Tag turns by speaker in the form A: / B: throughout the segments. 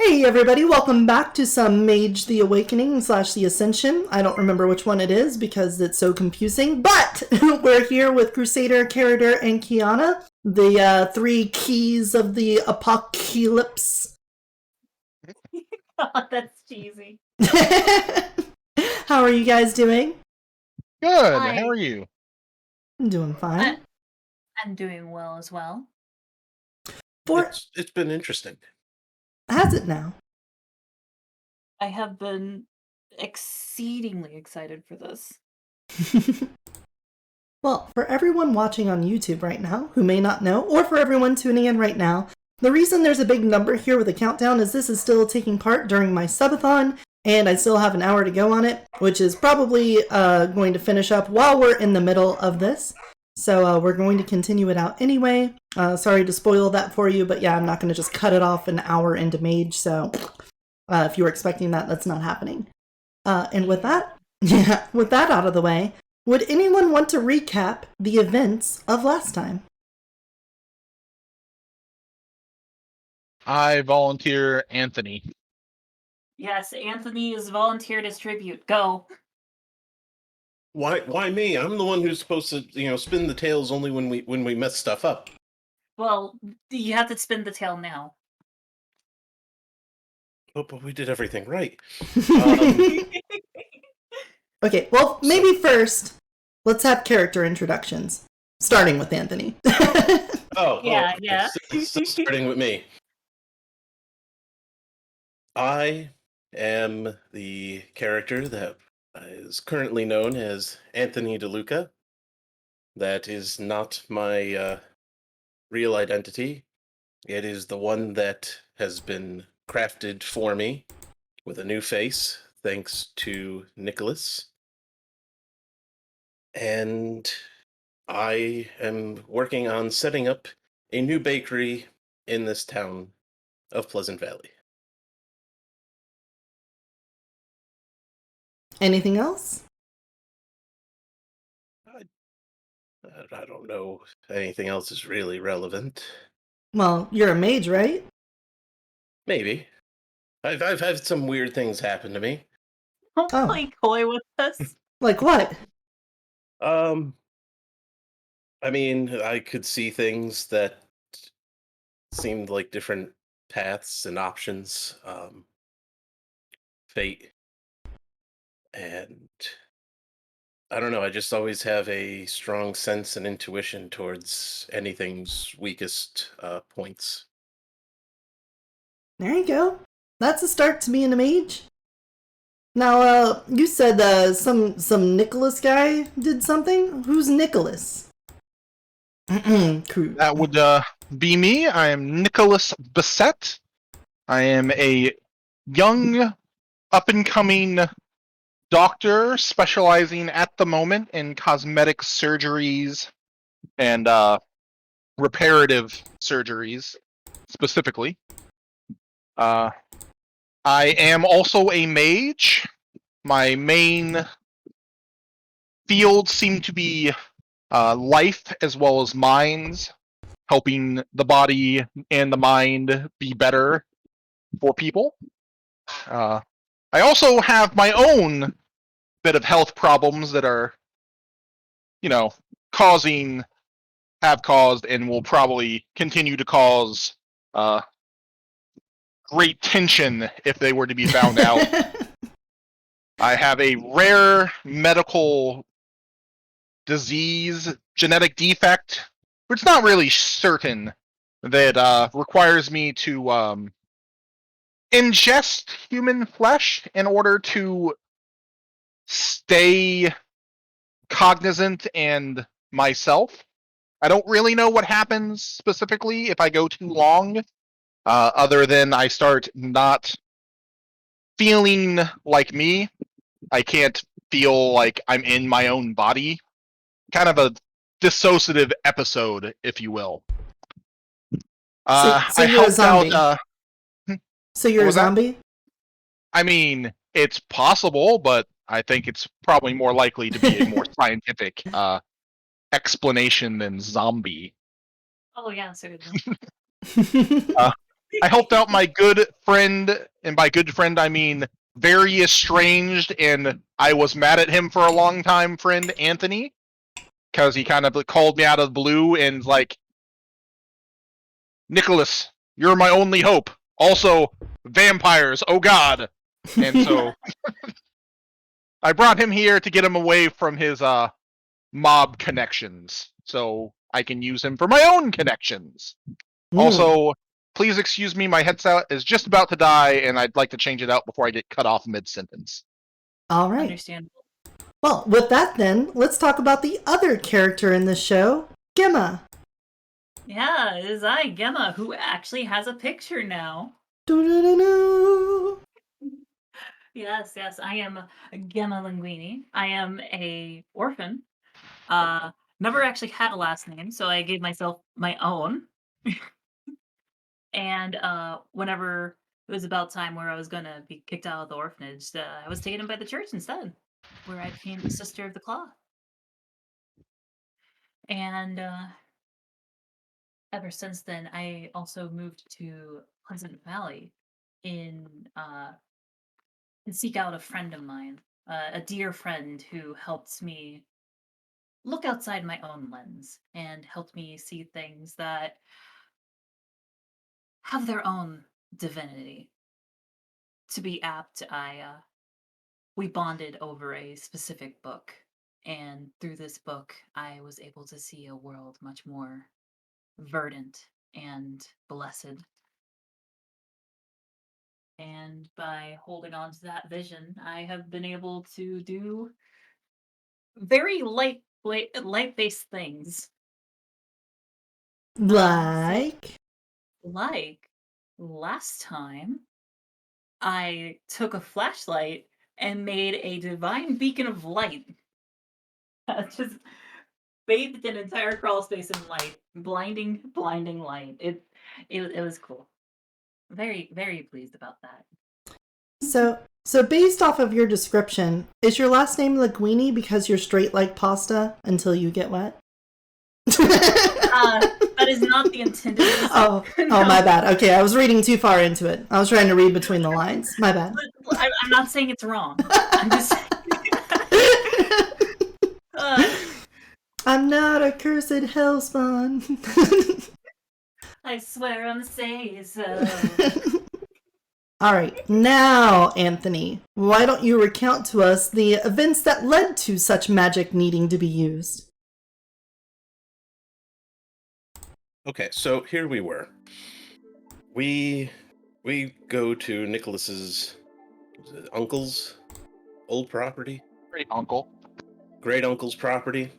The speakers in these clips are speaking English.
A: Hey everybody, welcome back to some Mage the Awakening / the Ascension. I don't remember which one it is because it's so confusing, but we're here with Crusader, Carader, and Kiana, the three keys of the apocalypse.
B: Oh, that's cheesy.
A: How are you guys doing?
C: Good.
B: Hi.
C: How are you?
A: I'm doing fine.
B: I'm doing well as well.
D: It's been interesting.
A: Has it now?
B: I have been exceedingly excited for this.
A: Well, for everyone watching on YouTube right now who may not know, or for everyone tuning in right now, the reason there's a big number here with a countdown is this is still taking part during my subathon, and I still have an hour to go on it, which is probably going to finish up while we're in the middle of this. So we're going to continue it out anyway. Sorry to spoil that for you, but yeah, I'm not going to just cut it off an hour into Mage, so if you were expecting that, that's not happening. And with that, with that out of the way, would anyone want to recap the events of last time?
C: I volunteer Anthony.
B: Yes, Anthony is volunteered as tribute. Go.
D: Why me? I'm the one who's supposed to, spin the tails only when we mess stuff up.
B: Well, you have to spin the tail now.
D: Oh, but we did everything right.
A: Okay, well, maybe first, let's have character introductions, starting with Anthony.
B: Yeah.
D: So starting with me. I am the character that is currently known as Anthony DeLuca. That is not my real identity. It is the one that has been crafted for me with a new face, thanks to Nicholas. And I am working on setting up a new bakery in this town of Pleasant Valley.
A: Anything else?
D: I don't know if anything else is really relevant.
A: Well, you're a mage, right?
D: Maybe. I've had some weird things happen to me.
B: Don't play coy with us.
A: Like what?
D: I mean, I could see things that seemed like different paths and options. Fate. And I don't know, I just always have a strong sense and intuition towards anything's weakest points.
A: There you go. That's a start to being a mage. Now, you said some Nicholas guy did something? Who's Nicholas?
C: That would be me. I am Nicholas Bissett. I am a young, up-and-coming doctor specializing at the moment in cosmetic surgeries and reparative surgeries, specifically. I am also a mage. My main fields seem to be life as well as minds, helping the body and the mind be better for people. I also have my own bit of health problems that are, have caused and will probably continue to cause great tension if they were to be found out. I have a rare medical disease, genetic defect, which is not really certain, that requires me to ingest human flesh in order to stay cognizant and myself. I don't really know what happens specifically if I go too long, other than I start not feeling like me. I can't feel like I'm in my own body. Kind of a dissociative episode, if you will.
A: So
C: I
A: you're a
C: helped
A: zombie.
C: out.
A: So you're a zombie?
C: I mean, it's possible, but I think it's probably more likely to be a more scientific explanation than zombie.
B: Oh yeah, certainly.
C: I helped out my good friend, and by good friend I mean very estranged, and I was mad at him for a long time, friend Anthony, because he kind of called me out of the blue and like, Nicholas, you're my only hope. Also, vampires, oh god. And so I brought him here to get him away from his mob connections, so I can use him for my own connections. Also, please excuse me, my headset is just about to die, and I'd like to change it out before I get cut off mid-sentence.
A: All right.
B: Understandable.
A: Well, with that then, let's talk about the other character in the show, Gemma.
B: Yeah, it is I, Gemma, who actually has a picture now.
A: Doo-doo-doo-doo.
B: Yes, I am Gemma Linguini. I am a orphan. Never actually had a last name, so I gave myself my own. And whenever it was about time where I was gonna be kicked out of the orphanage, I was taken in by the church instead, where I became the Sister of the Claw. And ever since then, I also moved to Pleasant Valley in to seek out a friend of mine, a dear friend who helped me look outside my own lens and helped me see things that have their own divinity. To be apt, we bonded over a specific book, and through this book, I was able to see a world much more verdant and blessed. And by holding on to that vision, I have been able to do very light-based things.
A: Like?
B: Like last time, I took a flashlight and made a divine beacon of light. Just bathed an entire crawl space in light, blinding light. It was cool. Very, very pleased about that.
A: So based off of your description, is your last name Linguini because you're straight like pasta until you get wet?
B: That is not the intended reason.
A: Oh, my bad. Okay, I was reading too far into it. I was trying to read between the lines. My bad.
B: I'm not saying it's wrong. I'm just saying.
A: I'm not a cursed hellspawn.
B: I swear I'm say so.
A: All right, now, Anthony, why don't you recount to us the events that led to such magic needing to be used?
D: Okay, so here we were. We go to Nicholas's uncle's old property,
C: Great uncle.
D: great uncle's property,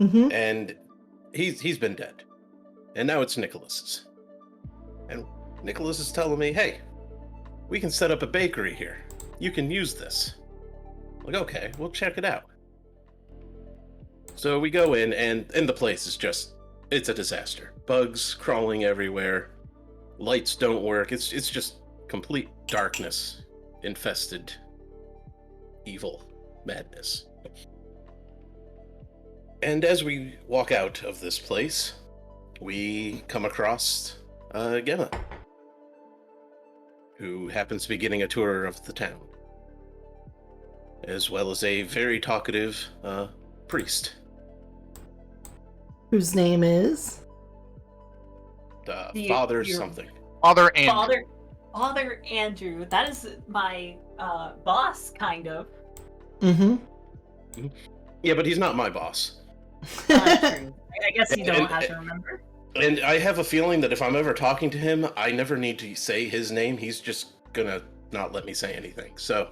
A: Mm-hmm.
D: and he's been dead, and now it's Nicholas's. And Nicholas is telling me, "Hey, we can set up a bakery here. You can use this." I'm like, okay, we'll check it out. So we go in, and the place is it's a disaster. Bugs crawling everywhere. Lights don't work. It's just complete darkness, infested, evil madness. And as we walk out of this place, we come across Gemma, who happens to be getting a tour of the town, as well as a very talkative priest.
A: Whose name is?
D: Father
B: your-
D: something.
C: Father Andrew.
B: Father Andrew. That is my boss, kind of.
A: Mm-hmm.
D: Yeah, but he's not my boss.
B: True. I guess you don't have to remember.
D: And I have a feeling that if I'm ever talking to him, I never need to say his name. He's just gonna not let me say anything. So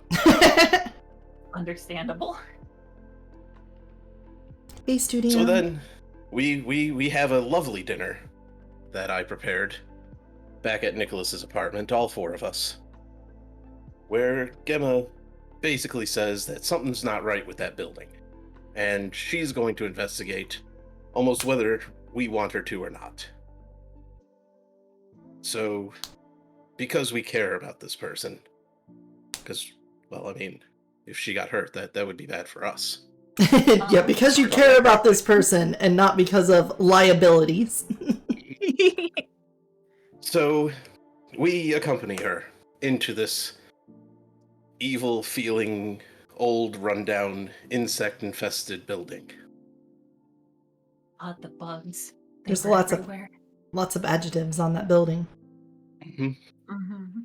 B: Understandable.
A: Hey, studio.
D: So then we have a lovely dinner that I prepared back at Nicholas's apartment, all four of us, where Gemma basically says that something's not right with that building, and she's going to investigate almost whether we want her to or not. So, because we care about this person, because, well, I mean, if she got hurt, that would be bad for us.
A: Yeah, because you care about this person and not because of liabilities.
D: So, We accompany her into this evil-feeling, old, rundown, insect-infested building.
B: The bugs. They
A: There's
B: were
A: lots of
B: everywhere.
A: adjectives on that building.
D: Mhm.
B: Mm-hmm.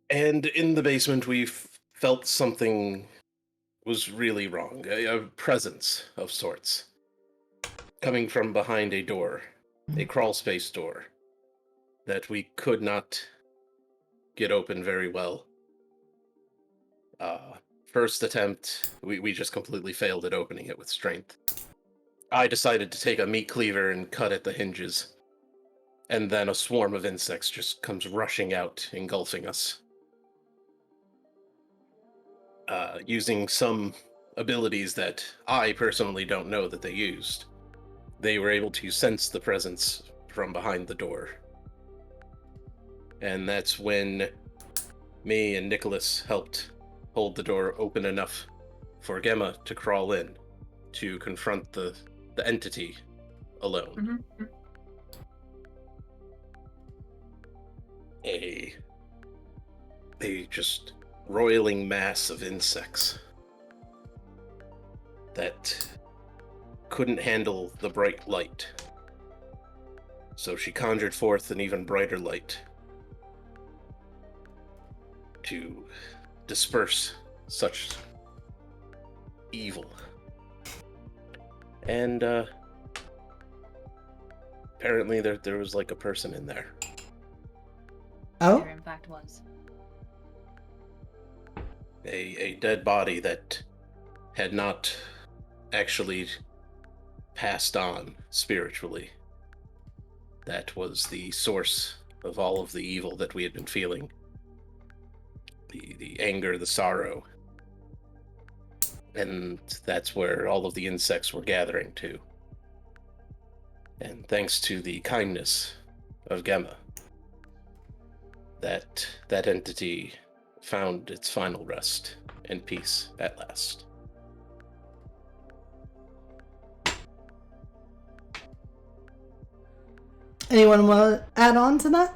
D: And in the basement, we felt something was really wrong. A presence of sorts. Coming from behind a door. A crawl space door. That we could not get open very well. First attempt, we just completely failed at opening it with strength. I decided to take a meat cleaver and cut at the hinges. And then a swarm of insects just comes rushing out, engulfing us. Using some abilities that I personally don't know that they used. They were able to sense the presence from behind the door. And that's when me and Nicholas helped hold the door open enough for Gemma to crawl in to confront the entity alone.
B: Mm-hmm.
D: A just roiling mass of insects that couldn't handle the bright light. So she conjured forth an even brighter light to disperse such evil. And apparently there was like a person in there.
A: Oh?
B: There in fact was.
D: A dead body that had not actually passed on spiritually. That was the source of all of the evil that we had been feeling. The anger, the sorrow. And that's where all of the insects were gathering to. And thanks to the kindness of Gemma, that entity found its final rest and peace at last.
A: Anyone want to add on to that?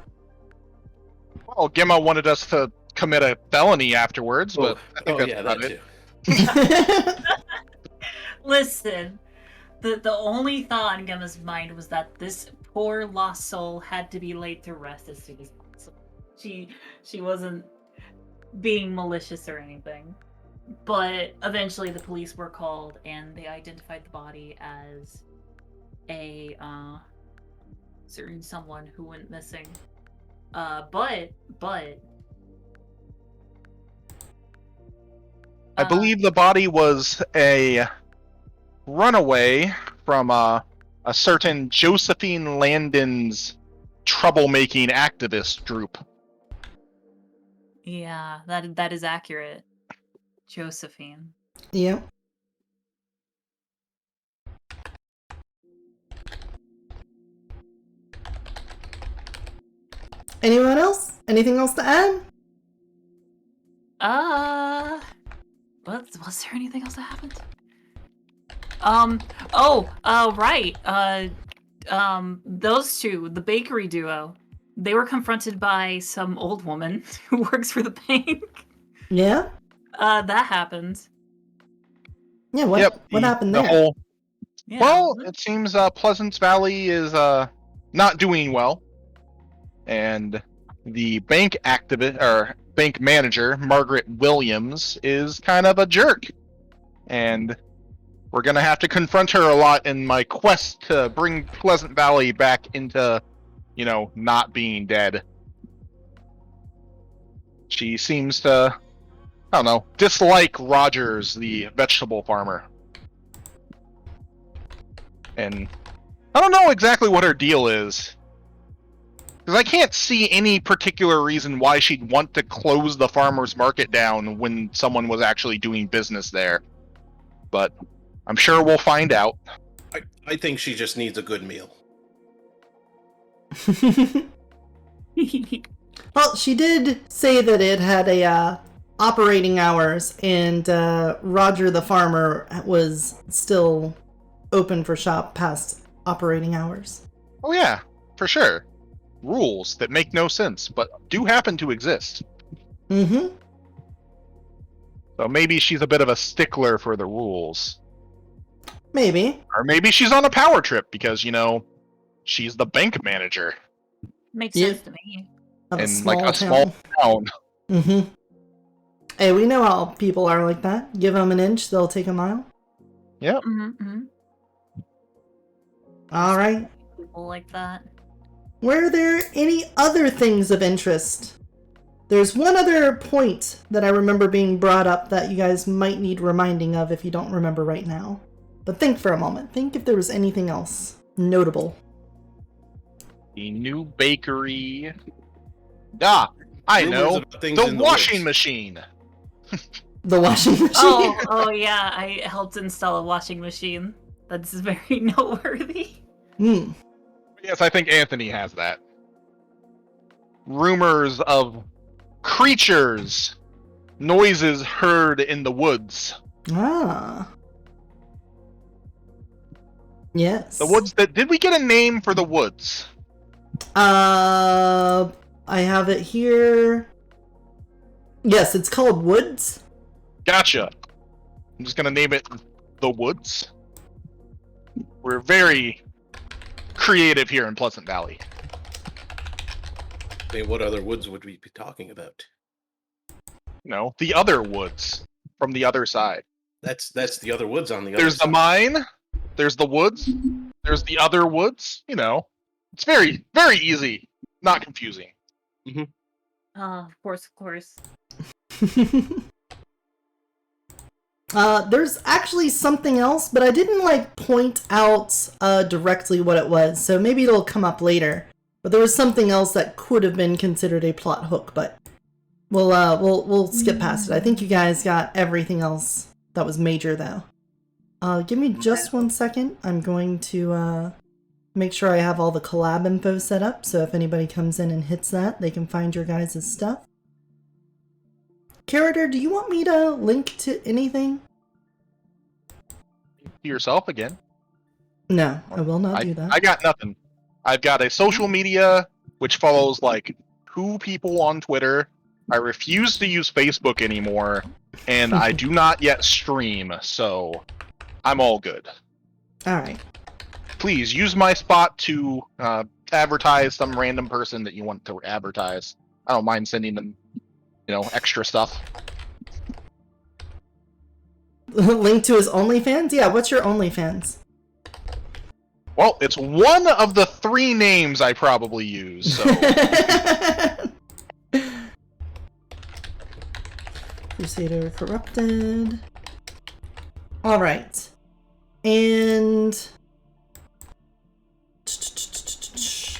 C: Well, Gemma wanted us to commit a felony afterwards, but I think that's
D: yeah,
C: about
D: that
C: it.
D: too.
B: Listen, the only thought in Gemma's mind was that this poor lost soul had to be laid to rest as soon as possible. She wasn't being malicious or anything. But eventually the police were called and they identified the body as a certain someone who went missing. But
C: I believe the body was a runaway from a certain Josephine Landon's troublemaking activist group.
B: yeah, that is accurate. Josephine.
A: Yep. Anyone else? Anything else to add?
B: Was there anything else that happened? Right. Those two, the bakery duo, they were confronted by some old woman who works for the bank.
A: Yeah?
B: That happened.
A: Yeah, what happened there?
B: Yeah.
C: Well, it seems Pleasance Valley is not doing well, and the bank bank manager, Margaret Williams, is kind of a jerk, and we're gonna have to confront her a lot in my quest to bring Pleasant Valley back into, not being dead. She seems to, I don't know, dislike Rogers, the vegetable farmer. And I don't know exactly what her deal is. Because I can't see any particular reason why she'd want to close the farmer's market down when someone was actually doing business there. But I'm sure we'll find out.
D: I think she just needs a good meal.
A: Well, she did say that it had a operating hours, and Roger the farmer was still open for shop past operating hours.
C: Oh yeah, for sure. rules that make no sense, but do happen to exist.
A: Mm-hmm.
C: So maybe she's a bit of a stickler for the rules.
A: Maybe.
C: Or maybe she's on a power trip because, she's the bank manager
B: Makes
A: Yeah.
B: sense to me.
A: Of
C: in
A: a small
C: like a
A: town.
C: small town.
A: Mm-hmm. Hey, we know how people are like that. Give them an inch, they'll take a mile.
C: Yep.
B: Mm-hmm.
A: All right.
B: People like that.
A: Were there any other things of interest? There's one other point that I remember being brought up that you guys might need reminding of if you don't remember right now. But think for a moment. Think if there was anything else notable.
C: The new bakery. Ah, I
D: Rumors
C: know.
D: about things
C: The
D: in the
C: washing
D: woods.
C: machine.
A: The washing machine.
B: Oh yeah, I helped install a washing machine. That's very noteworthy.
A: Hmm.
C: Yes, I think Anthony has that. Rumors of creatures, noises heard in the woods.
A: Ah. Yes.
C: The woods that did we get a name for the woods?
A: I have it here. Yes, it's called Woods.
C: Gotcha. I'm just gonna name it the woods. We're very creative here in Pleasant Valley.
D: Hey, what other woods would we be talking about?
C: The other woods from the other side.
D: That's the other woods on the other
C: There's the
D: side.
C: mine. There's the woods. There's the other woods. It's very, very easy, not confusing.
B: Of course.
A: There's actually something else, but I didn't point out directly what it was, so maybe it'll come up later. But there was something else that could have been considered a plot hook, but we'll skip past it. I think you guys got everything else that was major, though. Give me just 1 second. I'm going to make sure I have all the collab info set up, so if anybody comes in and hits that, they can find your guys' stuff. Character, do you want me to link to anything?
C: To yourself again.
A: No, I will not do that.
C: I got nothing. I've got a social media which follows like 2 people on Twitter. I refuse to use Facebook anymore, and I do not yet stream, so I'm all good.
A: All right.
C: Please use my spot to advertise some random person that you want to advertise. I don't mind sending them, extra stuff.
A: Link to his OnlyFans? Yeah, what's your OnlyFans?
C: Well, it's one of the 3 names I probably use, so...
A: Crusader Corrupted. Alright. And...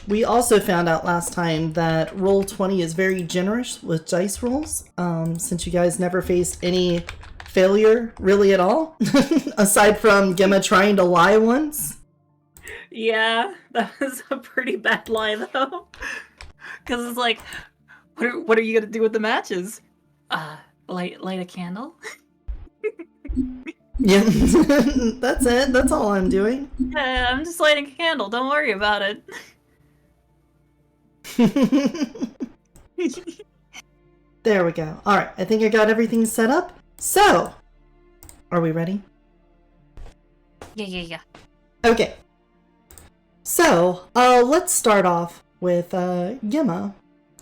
A: we also found out last time that Roll20 is very generous with dice rolls, since you guys never faced any failure, really, at all, aside from Gemma trying to lie once.
B: Yeah, that was a pretty bad lie though. Because it's like, what are you gonna do with the matches? Light a candle.
A: Yeah, that's it. That's all I'm doing.
B: Yeah, I'm just lighting a candle. Don't worry about it.
A: There we go. All right, I think I got everything set up. So, are we ready?
B: Yeah.
A: Okay. So, let's start off with Gemma.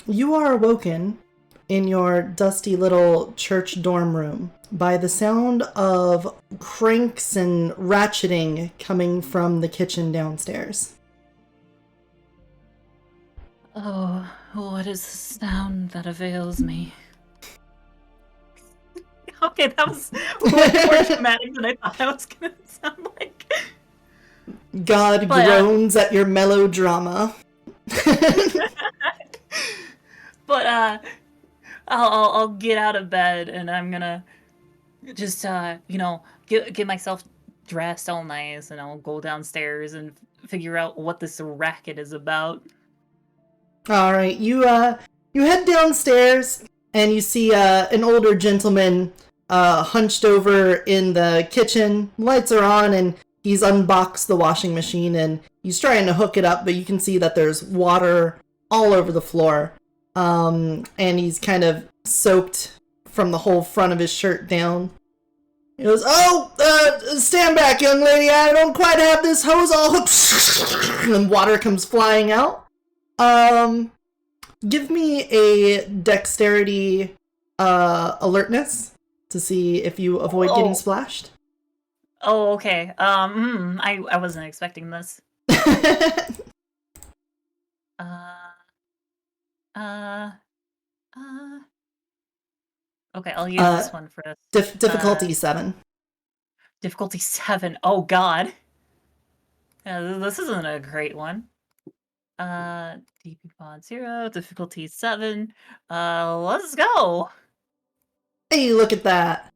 A: You are awoken in your dusty little church dorm room by the sound of cranks and ratcheting coming from the kitchen downstairs.
B: Oh, what is the sound that avails me? Okay, that was way more dramatic than I thought I was gonna sound like.
A: God groans at your melodrama.
B: But I'll get out of bed and I'm gonna just get myself dressed all nice, and I'll go downstairs and figure out what this racket is about.
A: All right, you head downstairs and you see an older gentleman hunched over in the kitchen. Lights are on and he's unboxed the washing machine and he's trying to hook it up, but you can see that there's water all over the floor. And he's kind of soaked from the whole front of his shirt down. He goes, stand back, young lady. I don't quite have this hose all hooked. And water comes flying out. Give me a dexterity alertness to see if you avoid getting splashed.
B: Oh, okay. I wasn't expecting this. Okay, I'll use this one for this.
A: Difficulty 7.
B: Difficulty 7. Oh God. This isn't a great one. DP pod 0, difficulty 7. Let's go.
A: Hey, look at that.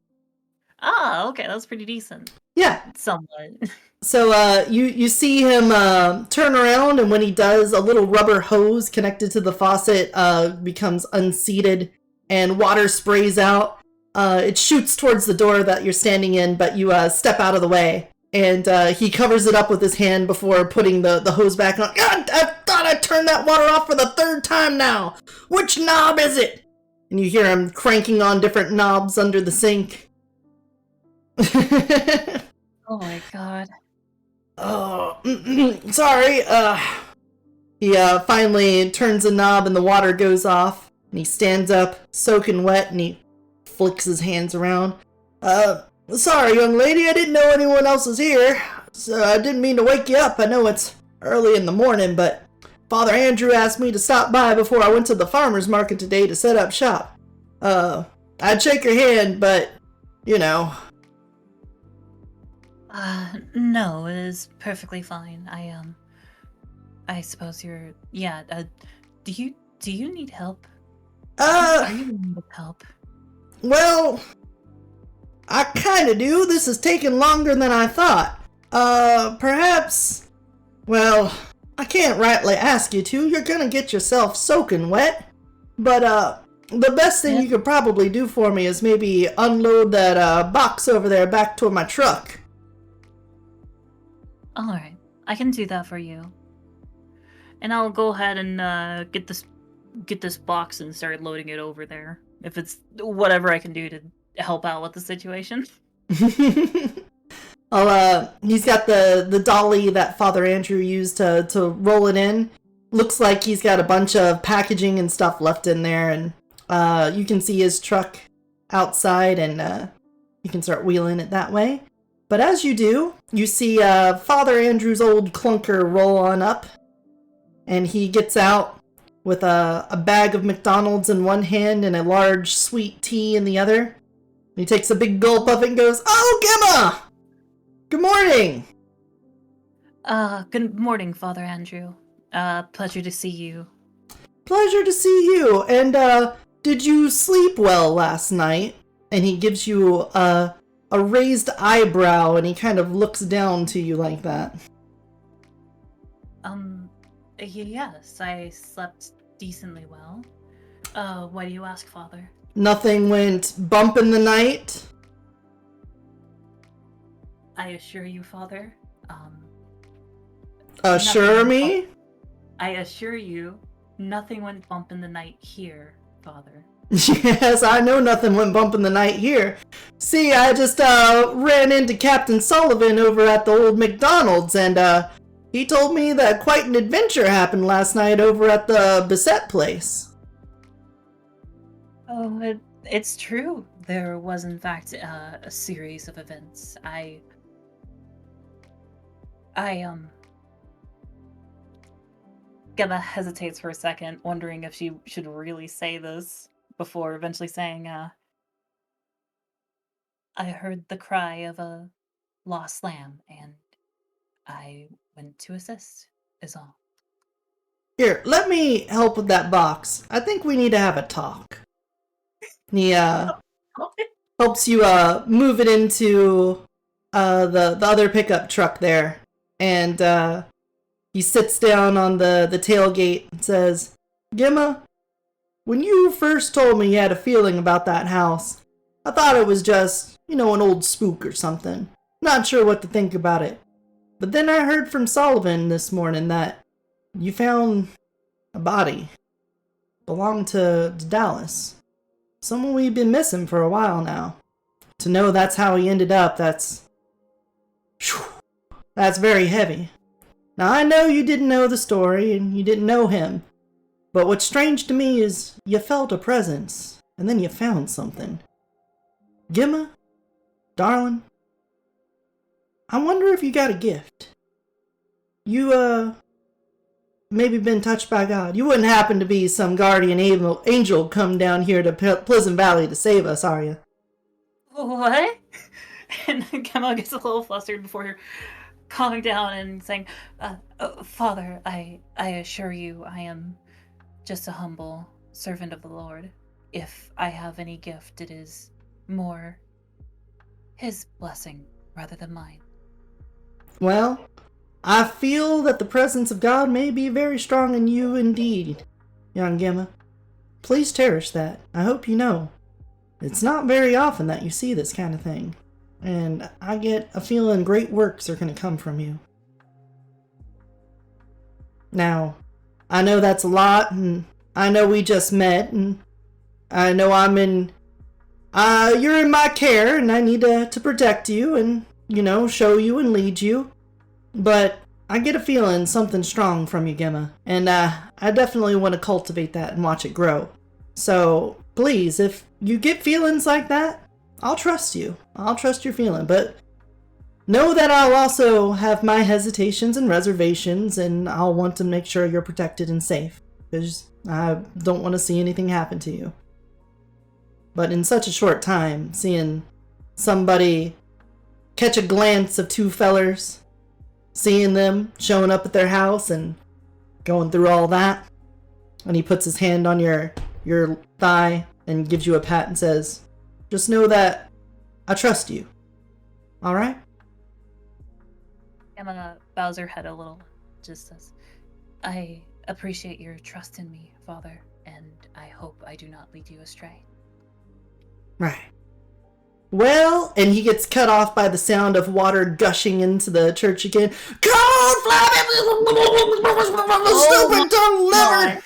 B: Ah, okay, that's pretty decent.
A: Yeah.
B: Somewhat.
A: So you see him turn around, and when he does, a little rubber hose connected to the faucet becomes unseated, and water sprays out. It shoots towards the door that you're standing in, but you step out of the way, and he covers it up with his hand before putting the hose back on. God, I thought I turned that water off for the 3rd time now. Which knob is it? And you hear him cranking on different knobs under the sink.
B: Oh my God.
A: Oh, sorry. He finally turns a knob and the water goes off. And he stands up, soaking wet, and he flicks his hands around. Sorry, young lady, I didn't know anyone else was here. So I didn't mean to wake you up. I know it's early in the morning, but Father Andrew asked me to stop by before I went to the farmer's market today to set up shop. I'd shake your hand, but, you know...
B: No, it is perfectly fine. I suppose you're... Yeah, do you need help? Are you in need of help?
A: Well, I kinda do. This is taking longer than I thought. Perhaps... Well, I can't rightly ask you to. You're gonna get yourself soaking wet. But, the best thing you could probably do for me is maybe unload that, box over there back toward my truck.
B: Alright, I can do that for you. And I'll go ahead and get this box and start loading it over there. If it's whatever I can do to help out with the situation.
A: He's got the dolly that Father Andrew used to roll it in. Looks like he's got a bunch of packaging and stuff left in there, and you can see his truck outside, and you can start wheeling it that way. But as you do, you see Father Andrew's old clunker roll on up, and he gets out with a bag of McDonald's in one hand and a large sweet tea in the other. He takes a big gulp of it and goes, "Oh, Gemma! Good morning!"
B: Good morning, Father Andrew. Pleasure to see you.
A: Pleasure to see you. And, did you sleep well last night? And he gives you a raised eyebrow, and he kind of looks down to you like that.
B: Yes, I slept decently well. Why do you ask, Father?
A: Nothing went bump in the night?
B: I assure you, Father.
A: Assure me?
B: I assure you, nothing went bump in the night here, Father.
A: Yes, I know nothing went bump in the night here. See, I just ran into Captain Sullivan over at the old McDonald's, and he told me that quite an adventure happened last night over at the Bissett place.
B: Oh, it's true. There was, in fact, a series of events. Gemma hesitates for a second, wondering if she should really say this, before eventually saying, I heard the cry of a lost lamb, and I went to assist, is all.
A: Here, let me help with that box. I think we need to have a talk. And he helps you move it into the other pickup truck there. And he sits down on the tailgate and says, "Gemma, when you first told me you had a feeling about that house, I thought it was just, an old spook or something. Not sure what to think about it. But then I heard from Sullivan this morning that you found a body. Belonged to Dallas. Someone we've been missing for a while now. To know that's how he ended up, that's very heavy. Now I know you didn't know the story and you didn't know him, but what's strange to me is you felt a presence and then you found something. Gemma, darling, I wonder if you got a gift. You maybe been touched by God. You wouldn't happen to be some guardian angel come down here to Pleasant Valley to save us, are you?
B: What? And Gemma gets a little flustered before calming down and saying, Father, I assure you I am just a humble servant of the Lord. If I have any gift, it is more his blessing rather than mine.
A: Well, I feel that the presence of God may be very strong in you indeed, young Gemma. Please cherish that. I hope you know. It's not very often that you see this kind of thing. And I get a feeling great works are going to come from you. Now, I know that's a lot, and I know we just met, and I know you're in my care, and I need to protect you, and, show you and lead you. But I get a feeling something strong from you, Gemma, and I definitely want to cultivate that and watch it grow. So, please, if you get feelings like that, I'll trust you. I'll trust your feeling, but know that I'll also have my hesitations and reservations, and I'll want to make sure you're protected and safe, because I don't want to see anything happen to you. But in such a short time, seeing somebody catch a glance of two fellers, seeing them showing up at their house and going through all that, and he puts his hand on your thigh and gives you a pat and says, just know that I trust you. All right?
B: Gemma bows her head a little, just says, I appreciate your trust in me, Father, and I hope I do not lead you astray.
A: Right. Well, and he gets cut off by the sound of water gushing into the church again. Cold flabby, stupid tongue liver.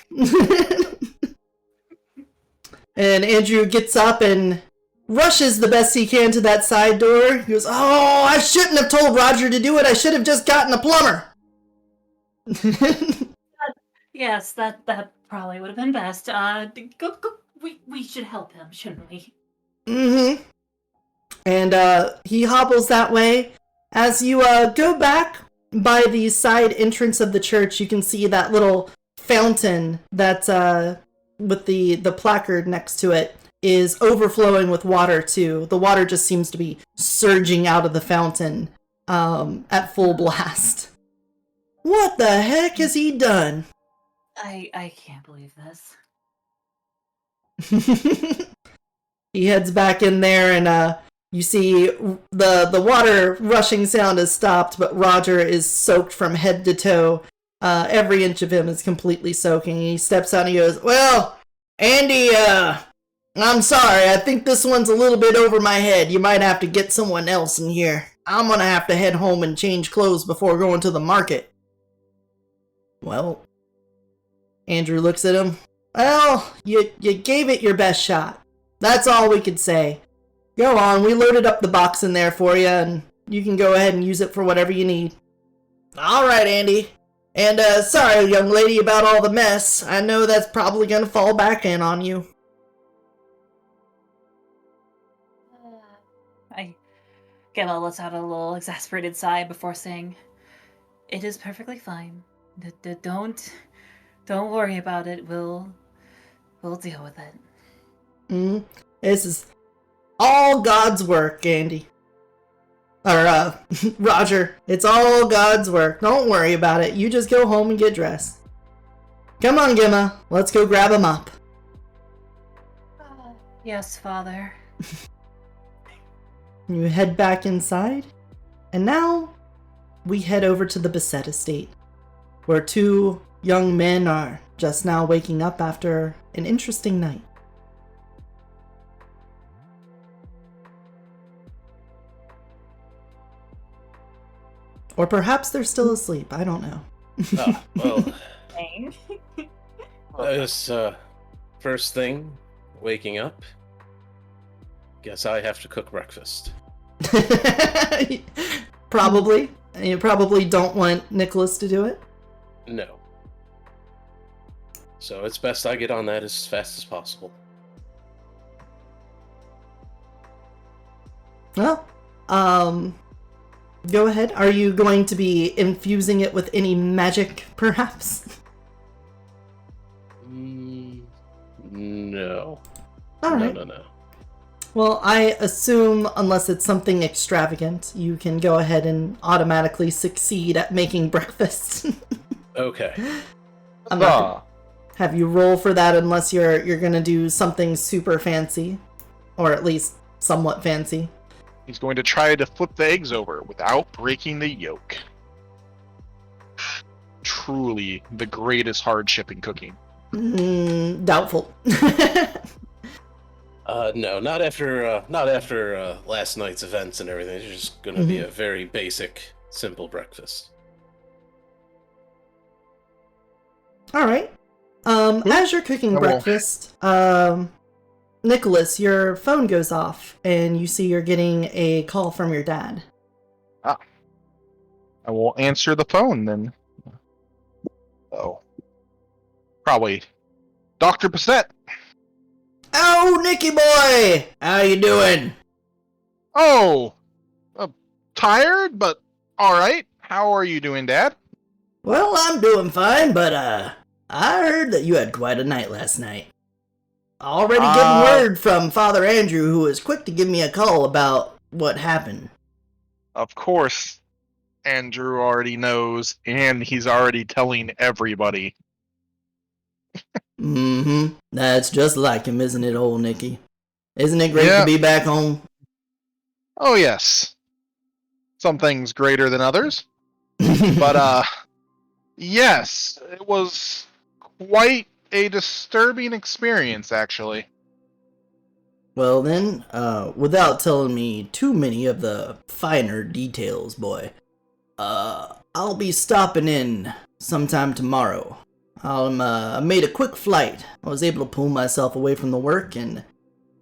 A: And Andrew gets up and rushes the best he can to that side door. He goes, oh, I shouldn't have told Roger to do it. I should have just gotten a plumber.
B: Yes, that probably would have been best. Go, we should help him, shouldn't we?
A: Mm-hmm. And he hobbles that way. As you go back by the side entrance of the church, you can see that little fountain that's with the placard next to it is overflowing with water too. The water just seems to be surging out of the fountain at full blast. What the heck has he done?
B: I can't believe this.
A: He heads back in there and you see the water rushing sound has stopped, but Roger is soaked from head to toe. Every inch of him is completely soaking. He steps out and he goes, well, Andy, I'm sorry. I think this one's a little bit over my head. You might have to get someone else in here. I'm gonna have to head home and change clothes before going to the market. Well, Andrew looks at him. Well, you gave it your best shot. That's all we could say. Go on, we loaded up the box in there for you, and you can go ahead and use it for whatever you need. All right, Andy. And sorry, young lady, about all the mess. I know that's probably gonna fall back in on you.
B: Gemma lets out a little exasperated sigh before saying, it is perfectly fine. Don't worry about it. We'll deal with it.
A: This is all God's work, Andy. Or, Roger. It's all God's work. Don't worry about it. You just go home and get dressed. Come on, Gemma. Let's go grab him up.
B: Yes, Father.
A: You head back inside. And now, we head over to the Bissett estate, where two young men are just now waking up after an interesting night. Or perhaps they're still asleep. I don't know.
D: Well, This first thing, waking up. Guess I have to cook breakfast.
A: Probably. And you probably don't want Nicholas to do it.
D: No. So it's best I get on that as fast as possible.
A: Well, go ahead. Are you going to be infusing it with any magic, perhaps?
D: No.
A: All right.
D: No.
A: Well, I assume, unless it's something extravagant, you can go ahead and automatically succeed at making breakfast.
D: Okay.
A: I'm not gonna have you roll for that unless you're gonna do something super fancy, or at least somewhat fancy.
C: He's going to try to flip the eggs over without breaking the yolk. Truly the greatest hardship in cooking.
A: Doubtful.
D: No, not after last night's events and everything. It's just gonna be a very basic, simple breakfast.
A: All right. As you're cooking breakfast, Nicholas, your phone goes off, and you see you're getting a call from your dad.
C: I will answer the phone then. Oh. Probably Dr. Passett.
A: Oh, Nicky boy! How you doing?
C: Oh! Tired, but alright. How are you doing, Dad?
A: Well, I'm doing fine, but, I heard that you had quite a night last night. Already getting word from Father Andrew, who was quick to give me a call about what happened.
C: Of course, Andrew already knows, and he's already telling everybody.
A: That's just like him, isn't it, old Nicky? Isn't it great to be back home?
C: Oh, yes. Some things greater than others. But, yes, it was quite a disturbing experience, actually.
A: Well then, without telling me too many of the finer details, boy, I'll be stopping in sometime tomorrow. I made a quick flight. I was able to pull myself away from the work, and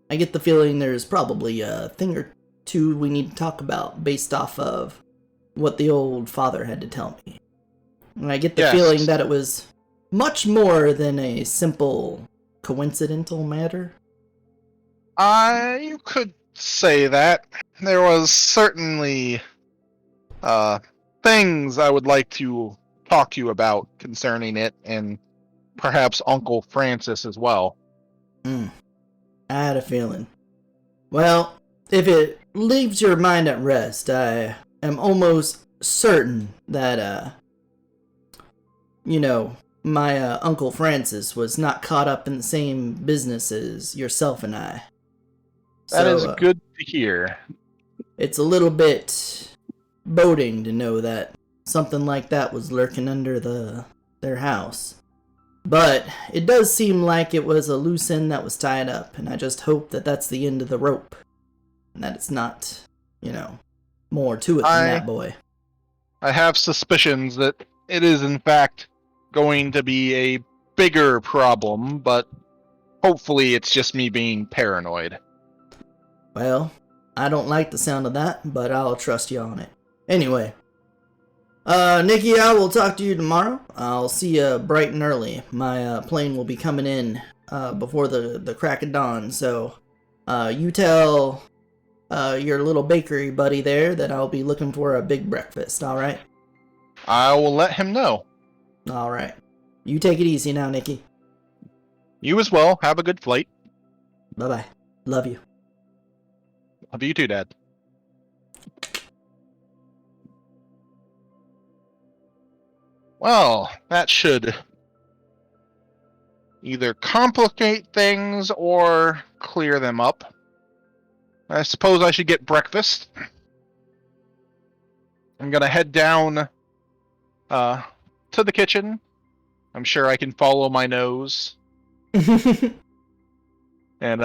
A: I get the feeling there's probably a thing or two we need to talk about based off of what the old father had to tell me. And I get the feeling that it was much more than a simple coincidental matter.
C: You could say that. There was certainly things I would like to talk to you about concerning it, and perhaps Uncle Francis as well.
A: I had a feeling. Well, if it leaves your mind at rest, I am almost certain that, my Uncle Francis was not caught up in the same business as yourself and I.
C: That is good to hear.
A: It's a little bit boding to know that something like that was lurking under their house. But it does seem like it was a loose end that was tied up, and I just hope that that's the end of the rope. And that it's not, more to it than that, boy.
C: I have suspicions that it is in fact going to be a bigger problem, but hopefully it's just me being paranoid.
A: Well, I don't like the sound of that, but I'll trust you on it. Anyway, Nikki, I will talk to you tomorrow. I'll see you bright and early. My plane will be coming in before the crack of dawn, so you tell your little bakery buddy there that I'll be looking for a big breakfast, alright?
C: I will let him know.
A: Alright. You take it easy now, Nikki.
C: You as well. Have a good flight.
A: Bye-bye. Love you.
C: Love you too, Dad. Well, that should either complicate things or clear them up. I suppose I should get breakfast. I'm gonna head down to the kitchen. I'm sure I can follow my nose. And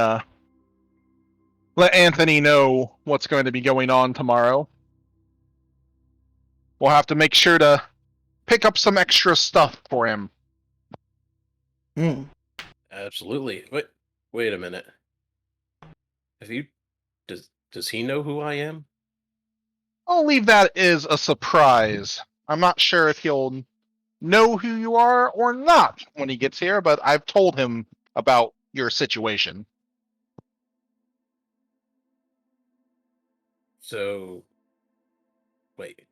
C: let Anthony know what's going to be going on tomorrow. We'll have to make sure to pick up some extra stuff for him.
D: Absolutely. Wait a minute. Have you does he know who I am?
C: I'll leave that as a surprise. I'm not sure if he'll know who you are or not when he gets here, but I've told him about your situation.
D: So wait.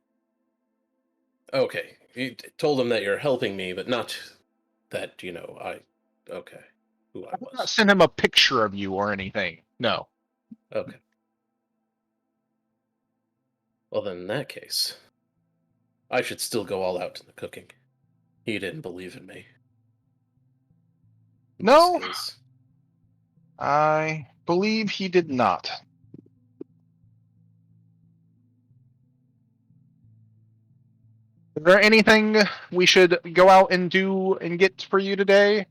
D: Okay. Told him that you're helping me, but not that, I okay. Who I
C: I will not
D: was.
C: send him a picture of you or anything. No.
D: Okay. Well then in that case, I should still go all out in the cooking. He didn't believe in me. This
C: No,
D: is
C: I believe he did not. Is there anything we should go out and do and get for you today?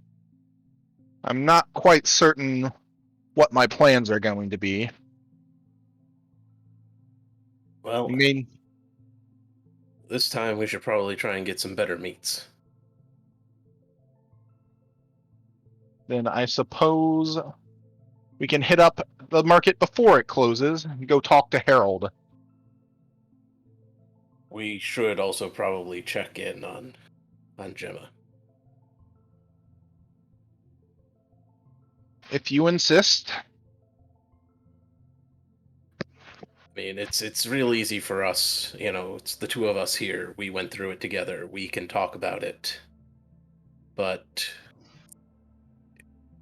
C: I'm not quite certain what my plans are going to be.
D: well,
C: I mean,
D: this time we should probably try and get some better meats.
C: then I suppose we can hit up the market before it closes and go talk to Harold.
D: We should also probably check in on Gemma.
C: If you insist.
D: I mean, it's real easy for us, it's the two of us here. We went through it together. We can talk about it. But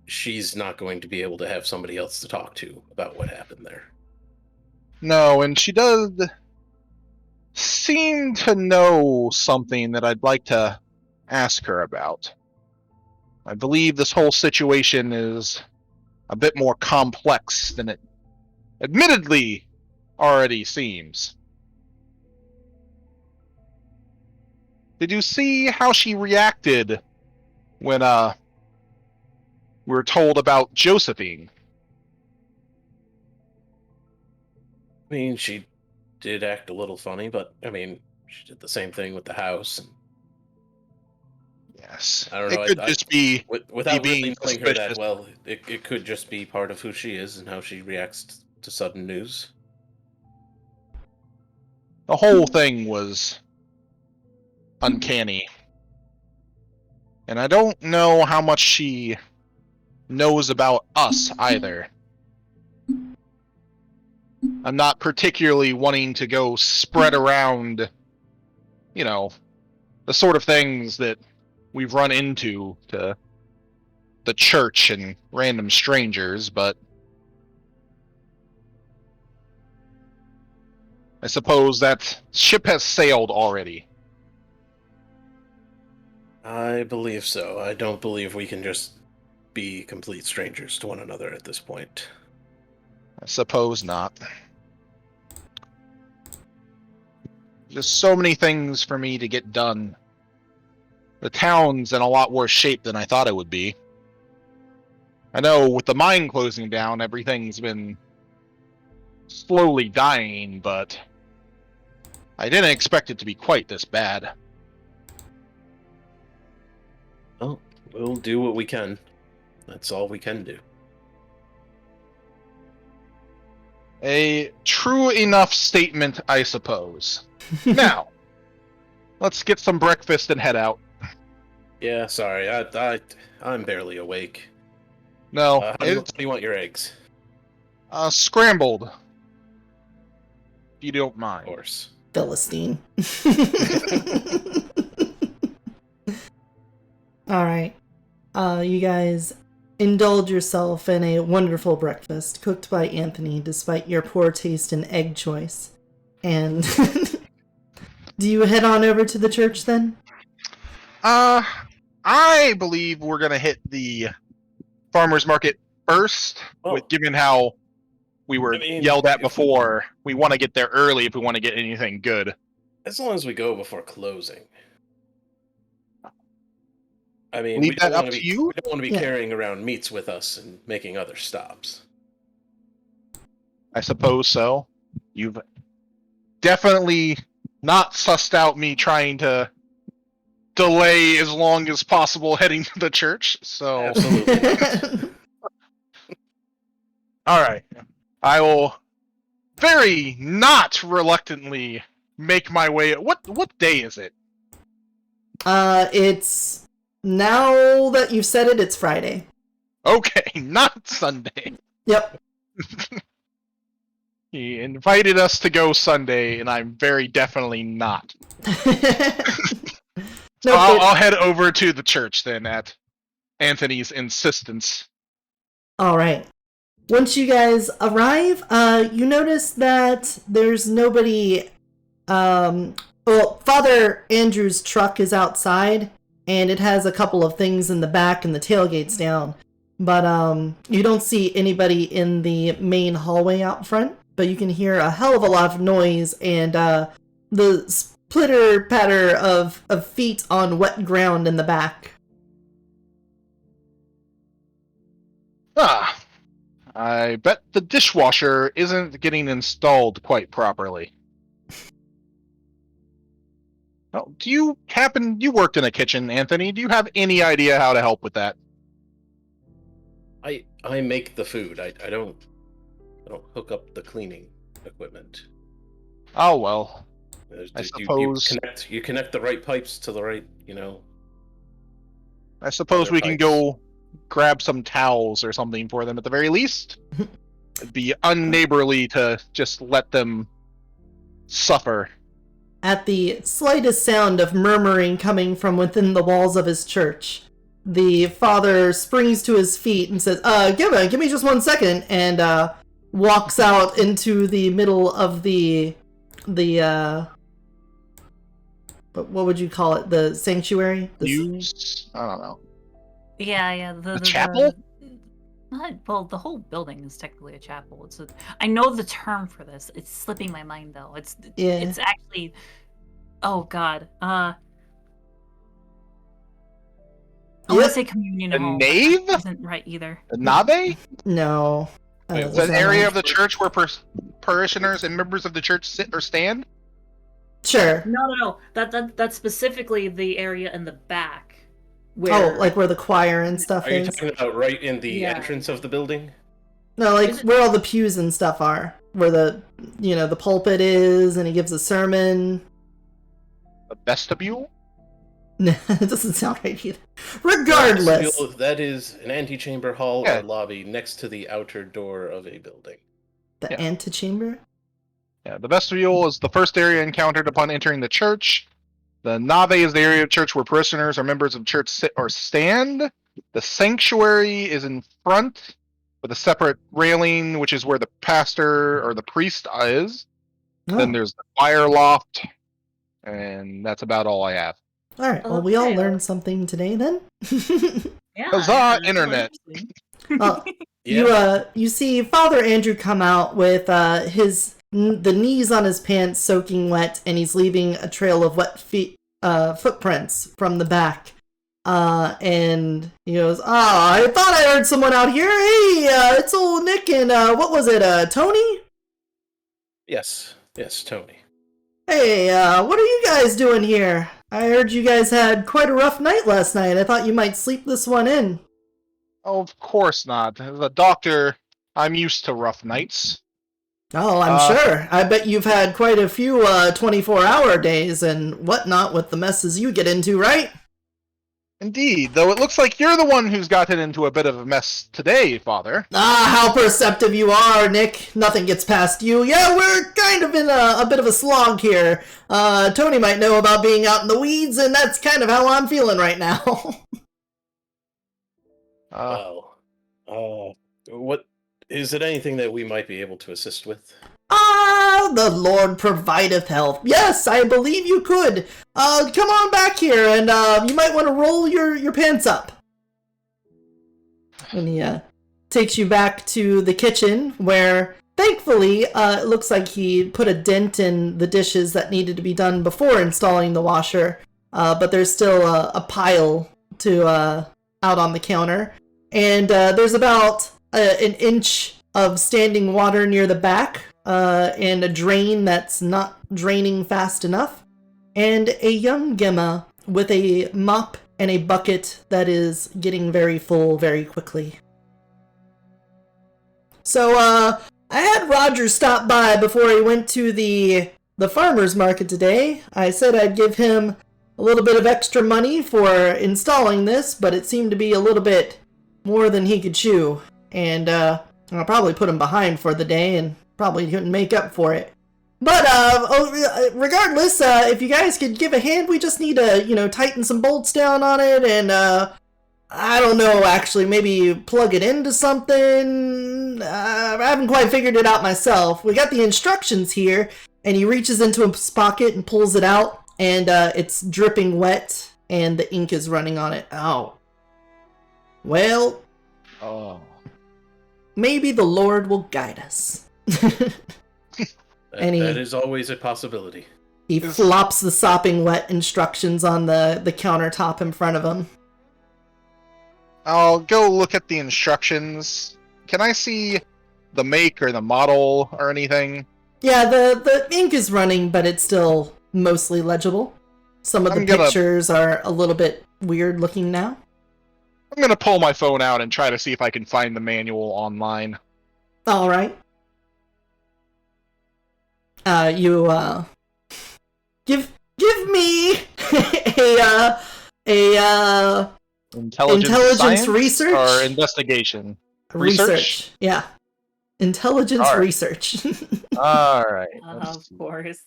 D: she's not going to be able to have somebody else to talk to about what happened there.
C: No, and she does seem to know something that I'd like to ask her about. I believe this whole situation is a bit more complex than it admittedly already seems. Did you see how she reacted when we were told about Josephine?
D: I mean, she did act a little funny, but I mean, she did the same thing with the house. And
C: Yes.
D: I don't know.
C: It could just be me
D: Without
C: being
D: really knowing her that
C: suspicious.
D: well, it could just be part of who she is and how she reacts to sudden news.
C: The whole thing was uncanny. And I don't know how much she knows about us either. I'm not particularly wanting to go spread around, the sort of things that we've run into to the church and random strangers, but I suppose that ship has sailed already.
D: I believe so. I don't believe we can just be complete strangers to one another at this point.
C: I suppose not. Just so many things for me to get done. The town's in a lot worse shape than I thought it would be. I know with the mine closing down, everything's been slowly dying, but I didn't expect it to be quite this bad.
D: Well, we'll do what we can. That's all we can do.
C: A true enough statement, I suppose. Now, let's get some breakfast and head out.
D: Yeah, sorry. I'm barely awake.
C: No,
D: How
C: it's
D: do you want your eggs?
C: scrambled, if you don't
D: Of
C: mind.
D: course.
A: Philistine. All right. You guys indulge yourself in a wonderful breakfast cooked by Anthony despite your poor taste in egg choice. And do you head on over to the church then?
C: I believe we're gonna hit the farmer's market first,
D: Well,
C: given how we were
D: I mean,
C: yelled at
D: if we-
C: before. We want to get there early if we want to get anything good.
D: as long as we go before closing. I mean,
C: Leave that up to you?
D: we don't want to be
A: Yeah.
D: carrying around meats with us and making other stops.
C: I suppose so. You've definitely not sussed out me trying to delay as long as possible heading to the church. So,
D: Absolutely.
C: all right, I will very not reluctantly make my way. What day is it?
A: It's now that you've said it, it's Friday.
C: Okay, not Sunday.
A: Yep.
C: He invited us to go Sunday, and I'm very definitely not. So I'll head over to the church then at Anthony's insistence.
A: All right. Once you guys arrive, you notice that there's nobody. Well, Father Andrew's truck is outside, and it has a couple of things in the back, and the tailgate's down. But you don't see anybody in the main hallway out front. But you can hear a hell of a lot of noise and the splitter patter of feet on wet ground in the back.
C: Ah, I bet the dishwasher isn't getting installed quite properly. Oh, you worked in a kitchen, Anthony. Do you have any idea how to help with that?
D: I make the food. I don't hook up the cleaning equipment.
C: Oh, well. I
D: You
C: suppose
D: you connect the right pipes to the right,
C: I suppose
D: other
C: we can
D: pipes.
C: go grab some towels or something for them at the very least. It'd be unneighborly to just let them suffer.
A: At the slightest sound of murmuring coming from within the walls of his church, the father springs to his feet and says, give me just 1 second, and walks out into the middle of the what would you call it? The sanctuary?
C: Use? I don't know.
B: Yeah.
C: The chapel?
B: Well, the whole building is technically a chapel. I know the term for this. It's slipping my mind though. It's actually. Oh God. I want to say communion
C: The
B: hall.
C: nave?
B: That isn't right either.
C: The nave?
A: No.
D: Wait,
C: Is that an area of the church where parishioners and members of the church sit or stand?
A: Sure.
B: No. That's specifically the area in the back. Where,
A: like where the choir and stuff
D: Are you
A: is?
D: talking about right in the
B: Yeah.
D: entrance of the building?
A: No, like
B: Is it-
A: where all the pews and stuff are. Where the pulpit is and he gives a sermon.
C: The vestibule?
A: No, it doesn't sound right either. Regardless.
D: That is an antechamber hall
C: Yeah.
D: or lobby next to the outer door of a building.
A: The
C: Yeah.
A: antechamber?
C: Yeah, the vestibule is the first area encountered upon entering the church. The nave is the area of church where parishioners or members of church sit or stand. The sanctuary is in front with a separate railing, which is where the pastor or the priest is.
A: Oh.
C: Then there's the choir loft, and that's about all I have.
A: All right. Well, we all
B: Okay.
A: learned something today then.
B: Yeah.
C: Huzzah,
B: that's
C: internet.
B: interesting.
A: Well,
D: Yeah.
A: you see Father Andrew come out with the knees on his pants soaking wet, and he's leaving a trail of wet footprints from the back. And he goes, I thought I heard someone out here. Hey, it's old Nick and what was it, Tony?
D: Yes, Tony.
A: Hey, what are you guys doing here? I heard you guys had quite a rough night last night. I thought you might sleep this one in.
C: Oh, of course not. As a doctor, I'm used to rough nights.
A: Oh, I'm sure. I bet you've had quite a few 24-hour days and whatnot with the messes you get into, right?
C: Indeed, though it looks like you're the one who's gotten into a bit of a mess today, Father.
A: Ah, how perceptive you are, Nick. Nothing gets past you. Yeah, we're kind of in a bit of a slog here. Tony might know about being out in the weeds, and that's kind of how I'm feeling right now.
D: What is it? Anything that we might be able to assist with?
A: The Lord provideth help. Yes, I believe you could. Come on back here, and you might want to roll your pants up. And he takes you back to the kitchen, where thankfully it looks like he put a dent in the dishes that needed to be done before installing the washer. But there's still a pile out on the counter, and there's about an inch of standing water near the back. And a drain that's not draining fast enough, and a young Gemma with a mop and a bucket that is getting very full very quickly. So, I had Roger stop by before he went to the farmer's market today. I said I'd give him a little bit of extra money for installing this, but it seemed to be a little bit more than he could chew. And, I'll probably put him behind for the day and probably couldn't make up for it. But, regardless, if you guys could give a hand, we just need to, tighten some bolts down on it and, I don't know, actually, maybe plug it into something. I haven't quite figured it out myself. We got the instructions here, and he reaches into his pocket and pulls it out, and, it's dripping wet, and the ink is running on it. Oh. Well.
C: Oh.
A: Maybe the Lord will guide us.
D: That is always a possibility.
A: He flops the sopping wet instructions on the countertop in front of him.
C: I'll go look at the instructions. Can I see the make or the model or anything?
A: Yeah, the ink is running, but it's still mostly legible. Some of the pictures are a little bit weird looking now.
C: I'm gonna pull my phone out and try to see if I can find the manual online.
A: All right. Give me a intelligence research
C: or investigation.
A: Research. Yeah. Intelligence research.
C: All right.
B: Of course.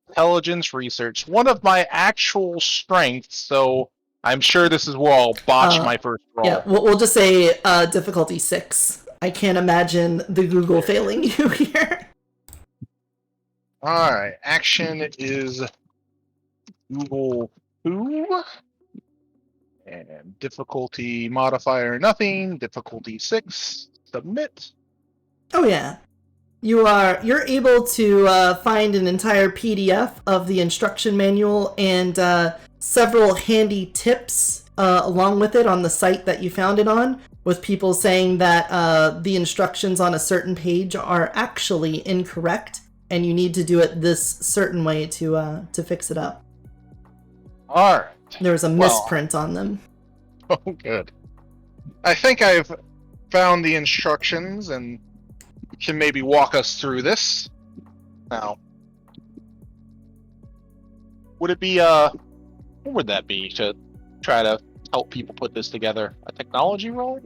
C: Intelligence research. One of my actual strengths, so I'm sure this is where I'll botch my first roll.
A: Yeah, we'll just say difficulty 6. I can't imagine the Google failing you here.
C: Alright, action is Google 2. And difficulty modifier nothing. Difficulty 6. Submit.
A: Oh yeah. You're able to find an entire PDF of the instruction manual and several handy tips along with it on the site that you found it on, with people saying that the instructions on a certain page are actually incorrect and you need to do it this certain way to fix it up.
C: Alright.
A: There was a misprint on them.
C: Oh, good. I think I've found the instructions and can maybe walk us through this. Now, would it be, what would that be to try to help people put this together? A technology role?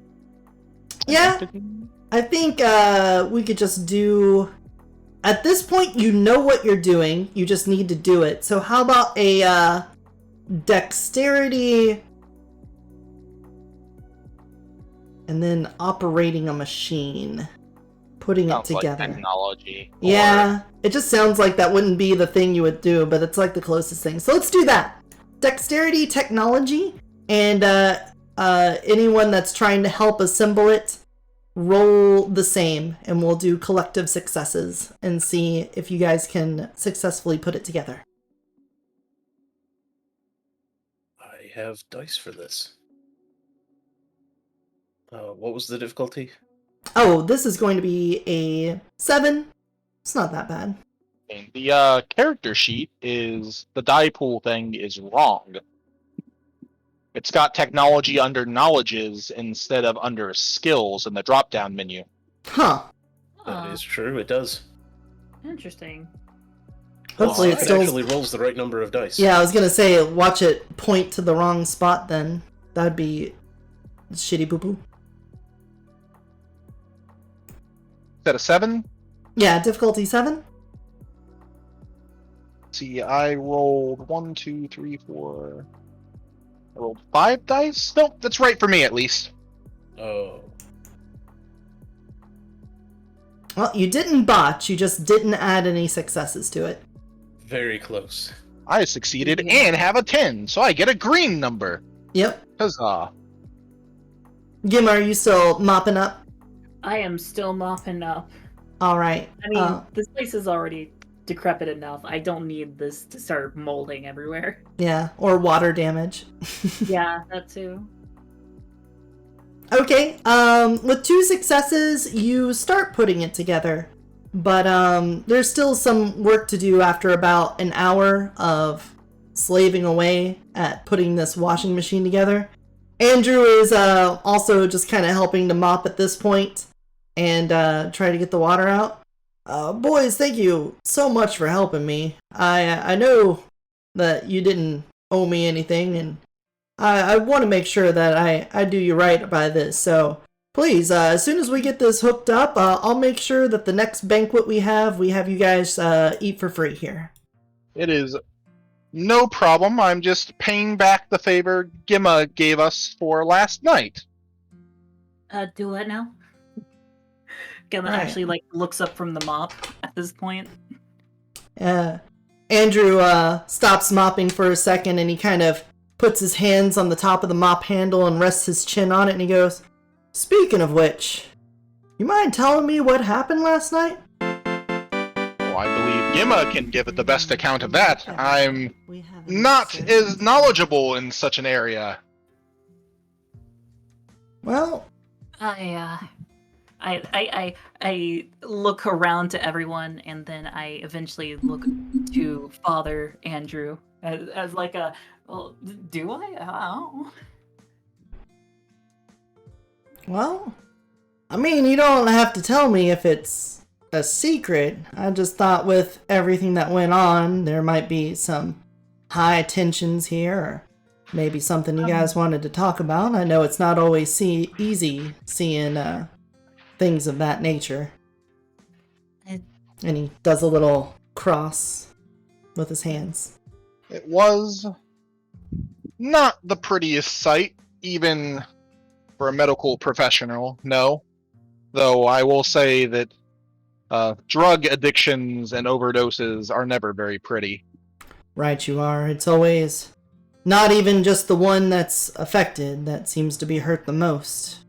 A: Yeah, I think we could just do... At this point, you know what you're doing. You just need to do it. So how about a dexterity... and then operating a machine. Putting it together.
C: Like technology.
A: Yeah, it just sounds like that wouldn't be the thing you would do, but it's like the closest thing. So let's do that. Dexterity, technology, and anyone that's trying to help assemble it, roll the same, and we'll do collective successes and see if you guys can successfully put it together.
D: I have dice for this. What was the difficulty?
A: Oh, this is going to be a 7. It's not that bad.
C: And the character sheet is the die pool thing is wrong. It's got technology under knowledges instead of under skills in the drop-down menu.
A: Huh.
D: That is true, it does.
B: Interesting.
A: Hopefully it still
D: actually rolls the right number of dice.
A: Yeah, I was gonna say, watch it point to the wrong spot then. That'd be shitty poo-poo.
C: Is that a 7?
A: Yeah, difficulty 7.
C: See, I rolled 1, 2, 3, 4. I rolled 5 dice? Nope, that's right for me at least.
D: Oh.
A: Well, you didn't botch, you just didn't add any successes to it.
D: Very close.
C: I succeeded and have a 10, so I get a green number.
A: Yep.
C: Huzzah.
A: Gim, are you still mopping up?
B: I am still mopping up.
A: Alright.
B: I mean, this place is already decrepit enough. I don't need this to start molding everywhere.
A: Yeah, or water damage.
B: Yeah, that too.
A: Okay, with 2 successes, you start putting it together. But there's still some work to do after about an hour of slaving away at putting this washing machine together. Andrew is also just kind of helping to mop at this point and try to get the water out. Boys, thank you so much for helping me. I know that you didn't owe me anything, and I want to make sure that I do you right by this. So please, as soon as we get this hooked up, I'll make sure that the next banquet we have you guys eat for free here.
C: It is no problem. I'm just paying back the favor Gimma gave us for last night.
B: Do what now? Gemma
A: Right.
B: actually like looks up from the mop at this point.
A: Andrew stops mopping for a second, and he kind of puts his hands on the top of the mop handle and rests his chin on it, and he goes, "Speaking of which, you mind telling me what happened last night?"
C: Well, I believe Gimma can give it the best account of that. I'm not as knowledgeable in such an area.
A: Well,
B: I look around to everyone, and then I eventually look to Father Andrew as like a, well, do I? Oh.
A: well, I mean, you don't have to tell me if it's a secret. I just thought with everything that went on, there might be some high tensions here, or maybe something you guys wanted to talk about. I know it's not always easy seeing things of that nature. And he does a little cross with his hands.
C: It was not the prettiest sight, even for a medical professional, no. Though I will say that drug addictions and overdoses are never very pretty.
A: Right, you are. It's always not even just the one that's affected that seems to be hurt the most.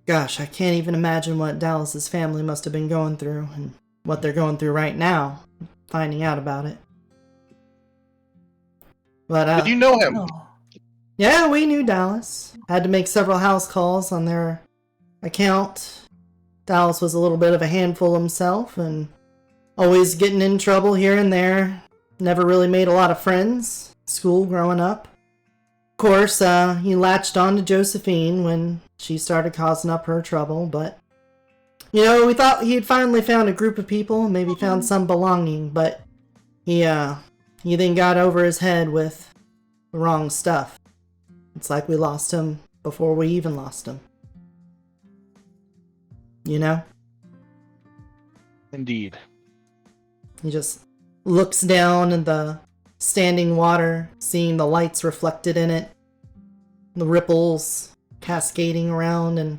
A: Gosh, I can't even imagine what Dallas's family must have been going through, and what they're going through right now, finding out about it. But
C: Did you know him?
B: Oh.
A: yeah, we knew Dallas. Had to make several house calls on their account. Dallas was a little bit of a handful himself, and always getting in trouble here and there. Never really made a lot of friends. School growing up. Of course, he latched on to Josephine when she started causing up her trouble, but you know, we thought he had finally found a group of people, maybe found some belonging, but he then got over his head with the wrong stuff. It's like we lost him before we even lost him. You know?
C: Indeed.
A: He just looks down in the standing water, seeing the lights reflected in it, the ripples cascading around, and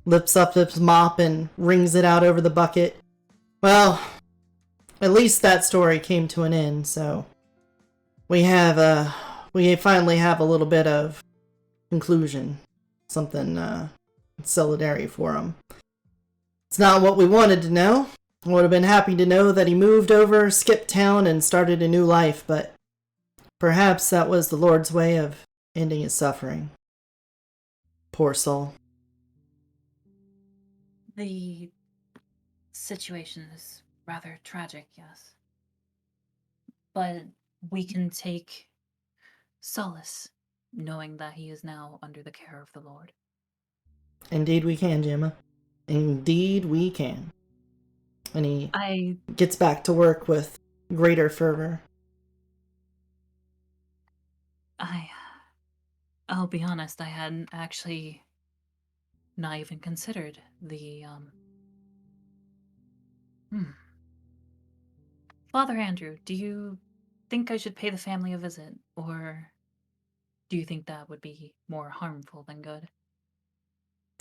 A: lifts up his mop and wrings it out over the bucket. Well, at least that story came to an end, so we finally have a little bit of conclusion. Something solidarity for him. It's not what we wanted to know. I would have been happy to know that he moved over, skipped town, and started a new life, but perhaps that was the Lord's way of ending his suffering. Poor soul.
B: The situation is rather tragic, yes. But we can take solace knowing that he is now under the care of the Lord.
A: Indeed we can, Gemma. Indeed we can. And he gets back to work with greater fervor.
B: I'll be honest, I hadn't actually not even considered the, Father Andrew, do you think I should pay the family a visit, or do you think that would be more harmful than good?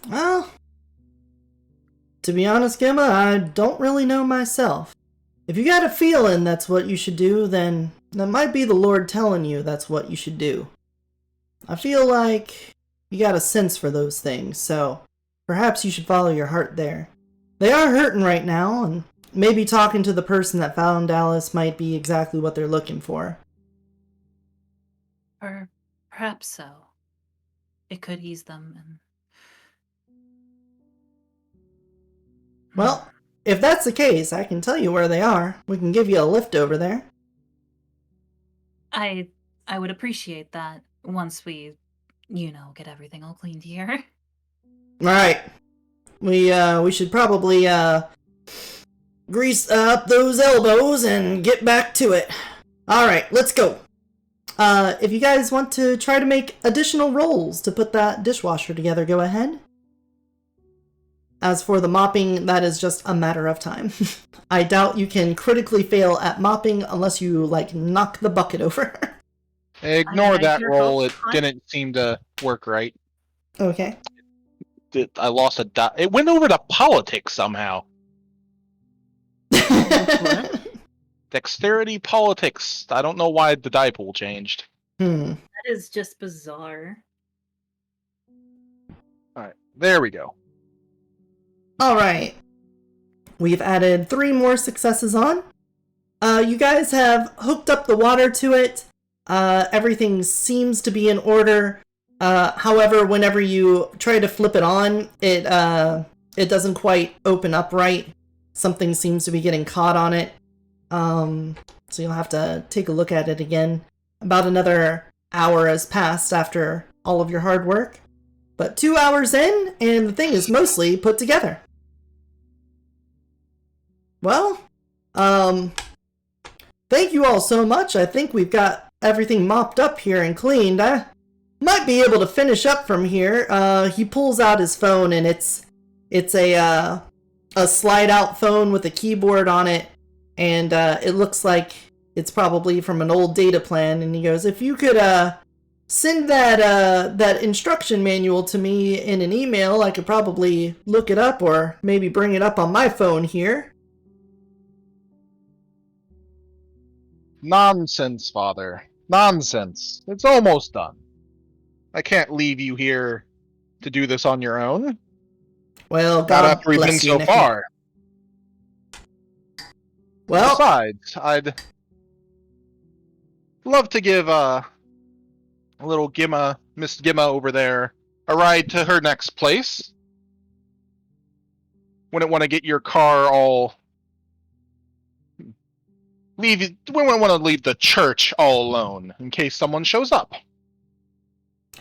A: Well, to be honest, Gemma, I don't really know myself. If you got a feeling that's what you should do, then that might be the Lord telling you that's what you should do. I feel like you got a sense for those things, so perhaps you should follow your heart there. They are hurting right now, and maybe talking to the person that found Dallas might be exactly what they're looking for.
B: Or perhaps so. It could ease them and...
A: Well, if that's the case, I can tell you where they are. We can give you a lift over there.
B: I I would appreciate that once we, get everything all cleaned here.
A: Alright. We should probably, grease up those elbows and get back to it. Alright, let's go. If you guys want to try to make additional rolls to put that dishwasher together, go ahead. As for the mopping, that is just a matter of time. I doubt you can critically fail at mopping unless you, knock the bucket over.
C: Ignore
B: I
C: that
B: sure
C: roll.
B: hope
C: It
B: not.
C: didn't seem to work right.
A: Okay.
C: I lost a die. It went over to politics somehow.
B: What?
C: Dexterity politics. I don't know why the die pool changed.
A: Hmm.
B: That is just bizarre.
C: Alright, there we go.
A: Alright. We've added 3 more successes on. You guys have hooked up the water to it. Everything seems to be in order. However, whenever you try to flip it on, it doesn't quite open up right. Something seems to be getting caught on it. So you'll have to take a look at it again. About another hour has passed after all of your hard work. But 2 hours in, and the thing is mostly put together. Well, thank you all so much. I think we've got everything mopped up here and cleaned. I might be able to finish up from here. He pulls out his phone, and it's a slide-out phone with a keyboard on it, and it looks like it's probably from an old data plan. And he goes, "If you could send that instruction manual to me in an email, I could probably look it up, or maybe bring it up on my phone here."
C: Nonsense, Father. Nonsense. It's almost done. I can't leave you here to do this on your own.
A: Well,
C: Not
A: God
C: after we've been
A: bless you,
C: so
A: Nicky.
C: far.
A: Well,
C: Besides, I'd love to give a little Miss Gimma over there, a ride to her next place. Wouldn't want to get your car all we wouldn't want to leave the church all alone in case someone shows up.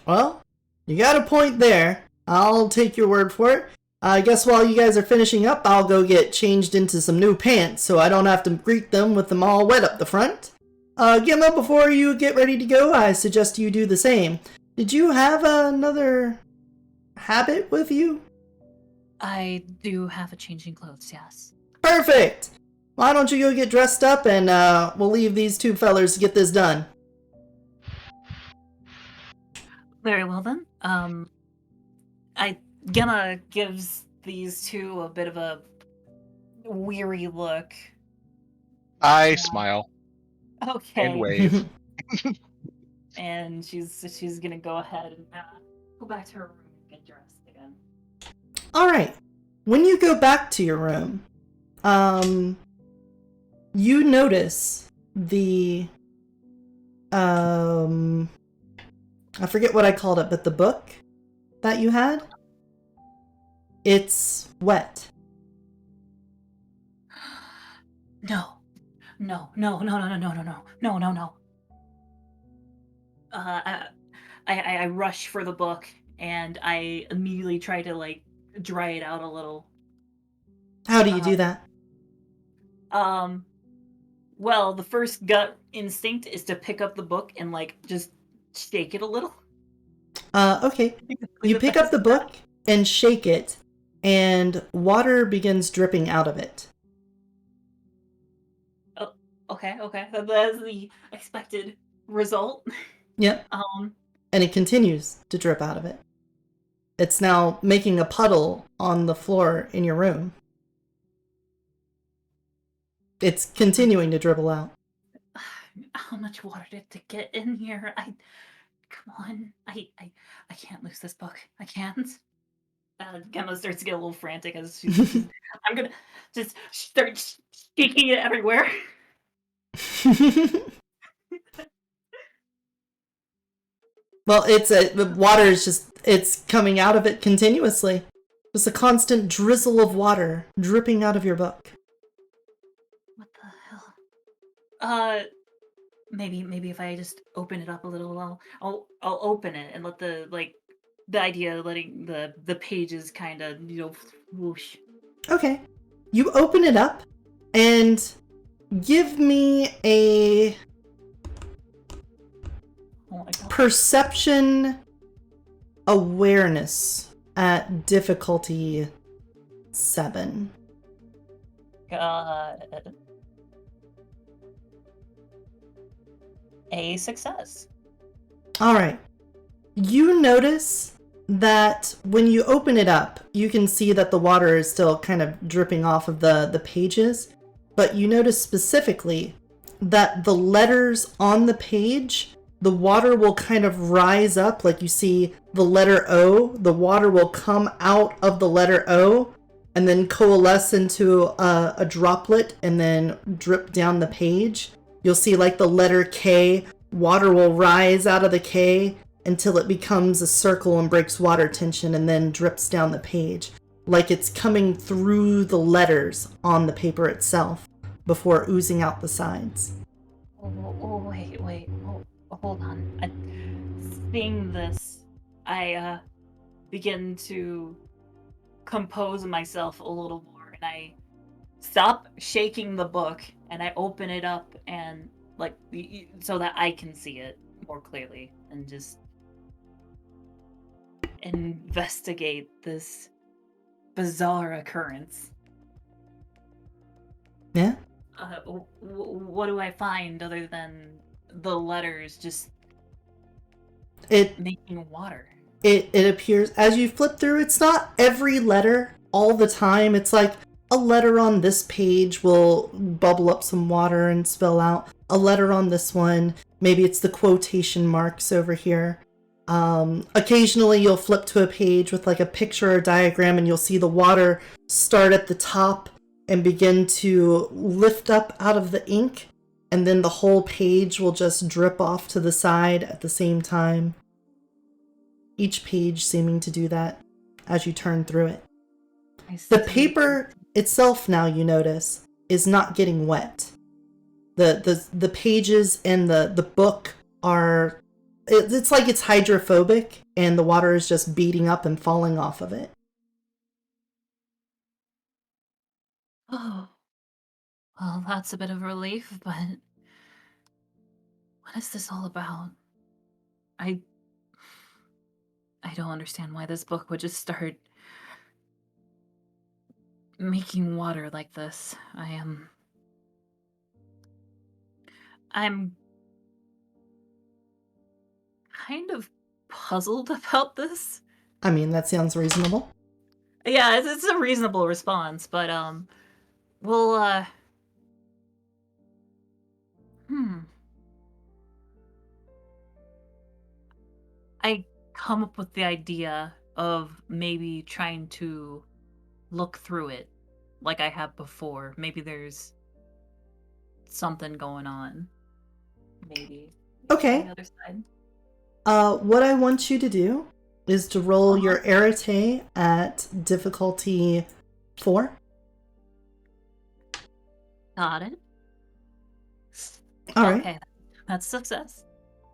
A: well, you got a point there. I'll take your word for it. I guess while you guys are finishing up, I'll go get changed into some new pants so I don't have to greet them with them all wet up the front. Gimma, before you get ready to go, I suggest you do the same. Did you have another habit with you?
B: I do have a changing clothes, yes.
A: Perfect! Why don't you go get dressed up, and we'll leave these 2 fellers to get this done.
B: Very well then. Gemma gives these 2 a bit of a weary look.
C: I smile
B: Okay.
C: and wave.
B: And she's gonna go ahead and go back to her room and get dressed again.
A: Alright. When you go back to your room, you notice the, I forget what I called it, but the book that you had, it's wet.
B: No. I rush for the book and I immediately try to dry it out a little.
A: How do you do that?
B: Well, the first gut instinct is to pick up the book and just shake it a little.
A: Okay. You pick up the book and shake it, and water begins dripping out of it.
B: Oh, okay. That's the expected result.
A: Yep. And it continues to drip out of it. It's now making a puddle on the floor in your room. It's continuing to dribble out.
B: How much water did it get in here? Come on. I can't lose this book. I can't. Gemma starts to get a little frantic as she's I'm gonna just start shaking it everywhere.
A: Well, the water is it's coming out of it continuously. Just a constant drizzle of water dripping out of your book.
B: What the hell? maybe if I just open it up a little, I'll open it and let the idea of letting the pages kind of whoosh.
A: Okay. You open it up and give me a
B: Oh my god.
A: perception awareness at difficulty 7.
B: God. A success.
A: All right. You notice that when you open it up, you can see that the water is still kind of dripping off of the pages, but you notice specifically that the letters on the page, the water will kind of rise up, like you see the letter O, the water will come out of the letter O and then coalesce into a droplet and then drip down the page. You'll see like the letter K, water will rise out of the K until it becomes a circle and breaks water tension and then drips down the page, like it's coming through the letters on the paper itself before oozing out the sides.
B: Wait. Hold on. Seeing this, I begin to compose myself a little more, and I stop shaking the book and I open it up and so that I can see it more clearly and just investigate this bizarre occurrence.
A: Yeah?
B: What do I find other than the letters just
A: It
B: making water?
A: It appears as you flip through, it's not every letter all the time. It's like a letter on this page will bubble up some water and spill out. A letter on this one, maybe it's the quotation marks over here. Occasionally you'll flip to a page with like a picture or diagram and you'll see the water start at the top and begin to lift up out of the ink, and then the whole page will just drip off to the side at the same time. Each page seeming to do that as you turn through it. The paper itself, now you notice, is not getting wet. The pages and the book are, it's like it's hydrophobic and the water is just beating up and falling off of it.
B: Oh, well, that's a bit of a relief, but what is this all about? I don't understand why this book would just start making water like this. I'm kind of puzzled about this.
A: I mean, that sounds reasonable.
B: Yeah, it's a reasonable response, but we'll I come up with the idea of maybe trying to look through it like I have before. Maybe there's something going on. Maybe.
A: Okay.
B: On the other side.
A: What I want you to do is to roll your arete at difficulty 4.
B: Got it.
A: All right.
B: Okay, that's success.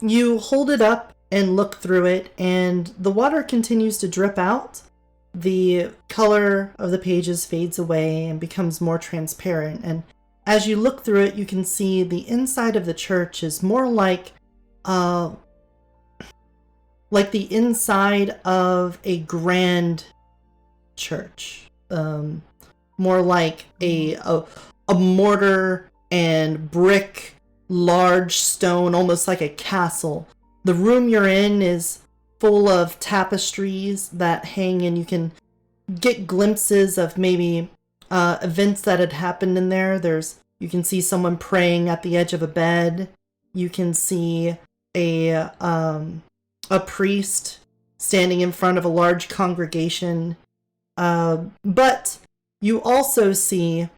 A: You hold it up and look through it, and the water continues to drip out. The color of the pages fades away and becomes more transparent, and as you look through it, you can see the inside of the church is more like the inside of a grand church. More like a mortar and brick, large stone, almost like a castle. The room you're in is full of tapestries that hang, and you can get glimpses of maybe events that had happened in there. You can see someone praying at the edge of a bed. You can see a priest standing in front of a large congregation. But you also see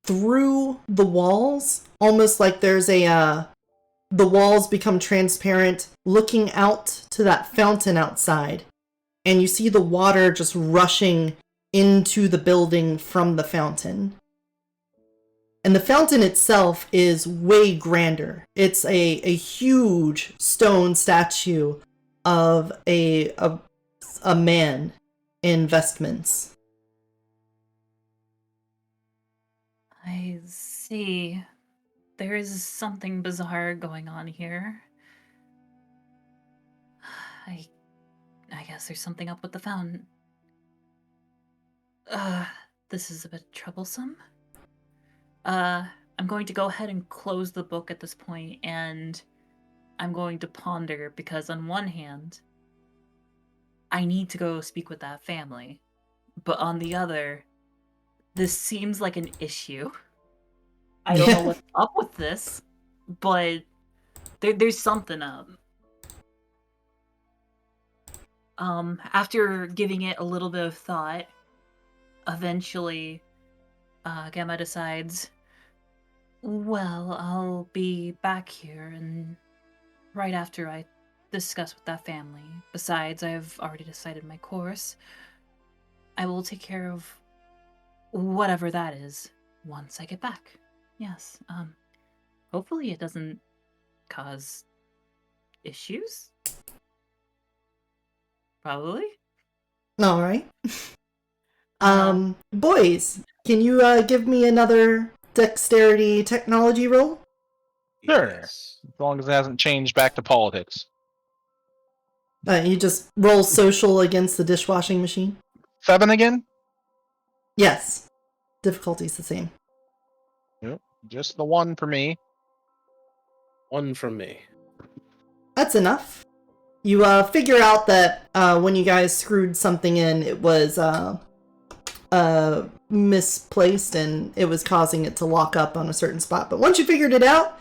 A: through the walls, almost like there's the walls become transparent, looking out to that fountain outside. And you see the water just rushing into the building from the fountain. And the fountain itself is way grander. It's a huge stone statue of a man in vestments.
B: I see. There is something bizarre going on here. I guess there's something up with the fountain. This is a bit troublesome. I'm going to go ahead and close the book at this point, and I'm going to ponder, because on one hand, I need to go speak with that family, but on the other, this seems like an issue. I don't know what's up with this, but there's something up. After giving it a little bit of thought, eventually, Gemma decides, well, I'll be back here, and right after I discuss with that family. Besides, I've already decided my course. I will take care of whatever that is once I get back. Yes, hopefully it doesn't cause issues? Probably.
A: All right. Boys, can you give me another dexterity technology roll?
C: Sure.
D: Yes.
C: As long as it hasn't changed back to politics.
A: You just roll social against the dishwashing machine?
C: 7 again?
A: Yes. Difficulty's the same.
C: Yep. Just the 1 for me.
D: 1 from me.
A: That's enough. You figure out that when you guys screwed something in, it was misplaced and it was causing it to lock up on a certain spot. But once you figured it out,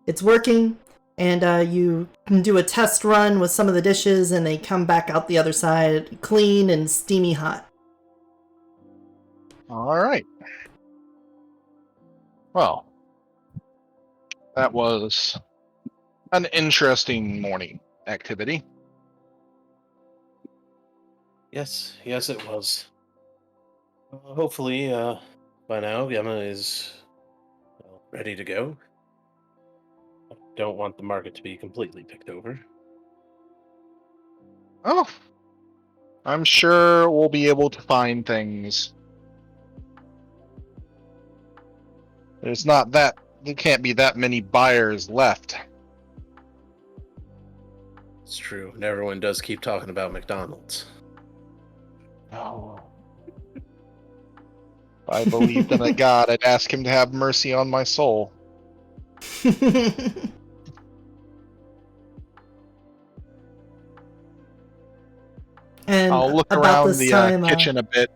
A: it's working, and you can do a test run with some of the dishes, and they come back out the other side clean and steamy hot.
C: All right. Well, that was an interesting morning activity.
D: Yes, it was. Hopefully, by now, Gemma is ready to go. I don't want the market to be completely picked over.
C: Oh, I'm sure we'll be able to find things. There can't be that many buyers left.
D: It's true, and everyone does keep talking about McDonald's.
C: Oh. If I believed in a god, I'd ask him to have mercy on my soul.
A: And
C: I'll look
A: about
C: around
A: this
C: the
A: time,
C: kitchen a bit,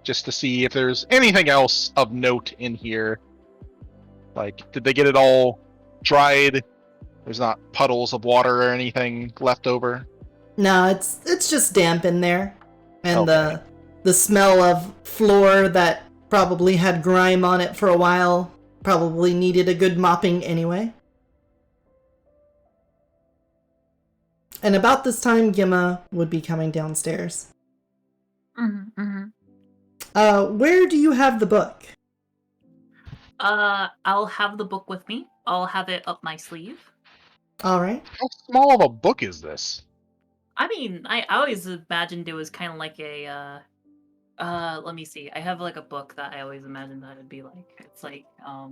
C: just to see if there's anything else of note in here. Like, did they get it all dried? There's not puddles of water or anything left over?
A: no, it's just damp in there, and
C: Okay.
A: the smell of floor that probably had grime on it for a while probably needed a good mopping anyway. And about this time, Gemma would be coming downstairs. Where do you have the book?
B: I'll have the book with me. I'll have it up my sleeve.
A: All right.
C: How small of a book is this?
B: I mean, I always imagined it was kind of like a, let me see. I have like a book that I always imagined that it'd be like. It's like, I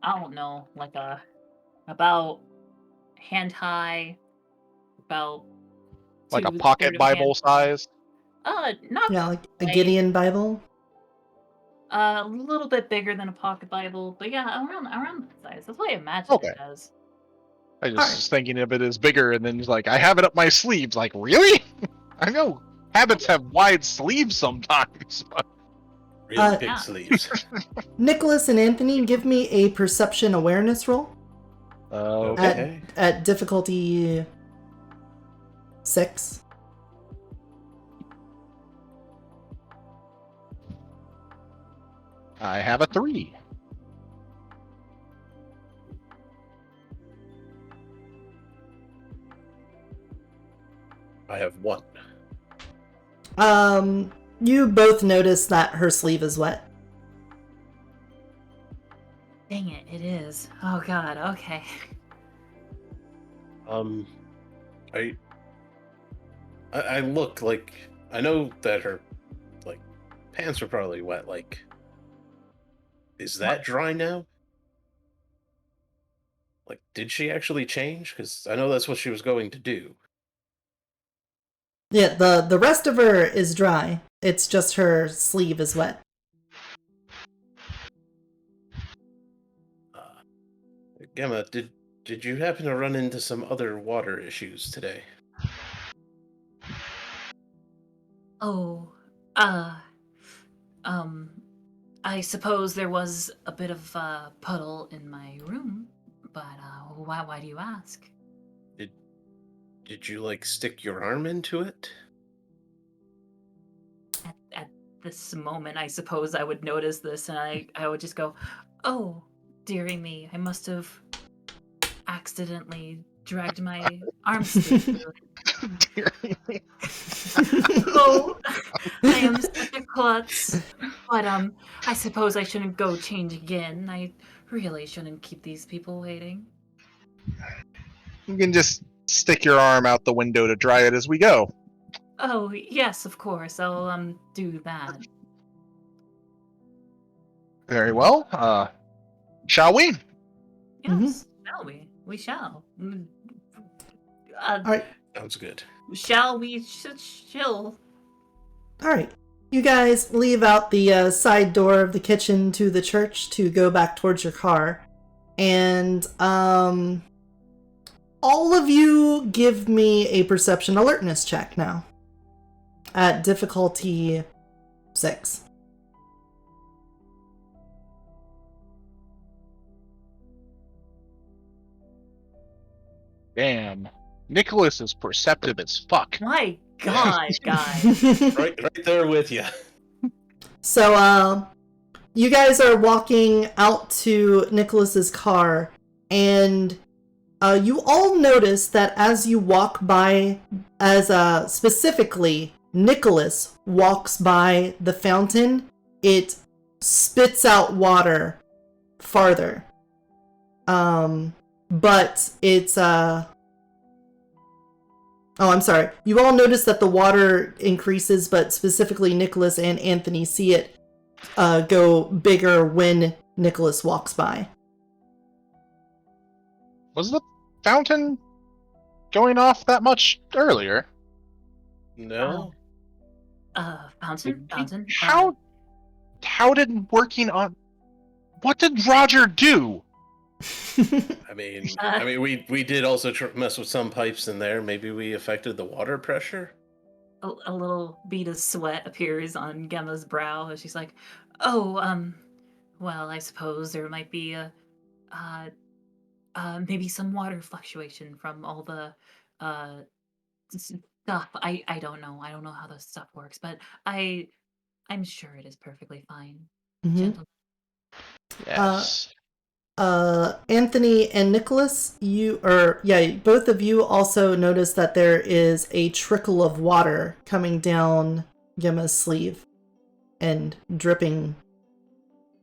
B: don't know, like about hand high, about
C: Like a
B: 2/3
C: pocket
B: of a
C: Bible
B: hand wide.
C: size?
B: Not
A: Yeah, like a
B: quite.
A: Gideon Bible.
B: A little bit bigger than a pocket Bible, but yeah, around that size. That's what I imagine
C: Okay.
B: it as.
C: I just
A: Alright.
C: was thinking of it as bigger, and then just like, I have it up my sleeves. Like, really? I know habits have wide sleeves sometimes, but
D: Really big
B: Yeah.
D: sleeves.
A: Nicholas and Anthony, give me a perception awareness roll
D: Okay.
A: at difficulty 6.
C: I have a 3.
D: I have 1.
A: You both notice that her sleeve is wet.
B: Dang it, it is. Oh god, okay.
D: Are you, I look like I know that her like pants are probably wet. Like, is that dry now? Like, did she actually change? Because I know that's what she was going to do.
A: Yeah, the rest of her is dry. It's just her sleeve is wet.
D: Uh, Gemma, did you happen to run into some other water issues today?
B: Oh, uh, um, I suppose there was a bit of a puddle in my room, but why do you ask?
D: Did did you like stick your arm into it?
B: At this moment, I suppose I would notice this, and I would just go, "Oh, dearie me, I must have accidentally dragged my arm sleeve through it. Oh, I am such a klutz. But I suppose I shouldn't go change again. I really shouldn't keep these people waiting."
C: You can just stick your arm out the window to dry it as we go.
B: Oh, yes, of course. I'll do that.
C: Very well. Shall we?
B: Yes, shall we? We shall. Uh,
A: All right.
D: Sounds good.
B: shall we chill?
A: All right. You guys leave out the side door of the kitchen to the church to go back towards your car. And all of you give me a perception alertness check now. At difficulty 6.
C: Damn. Nicholas is perceptive as fuck.
B: My God, guys.
D: Right there with you.
A: So, you guys are walking out to Nicholas's car, and you all notice that as you walk by, as specifically Nicholas walks by the fountain, it spits out water farther. But it's oh, I'm sorry. You all notice that the water increases, but specifically Nicholas and Anthony see it go bigger when Nicholas walks by.
C: Was the fountain going off that much earlier?
D: No.
B: Fountain?
C: How did working on... What did Roger do?
D: I mean, we did also mess with some pipes in there. Maybe we affected the water pressure.
B: A little bead of sweat appears on Gemma's brow as she's like, "Oh, well, I suppose there might be uh, maybe some water fluctuation from all the uh stuff. I don't know. I don't know how this stuff works, but I'm sure it is perfectly fine, gentlemen."
C: Yes.
A: Anthony and Nicholas, both of you also notice that there is a trickle of water coming down Gemma's sleeve and dripping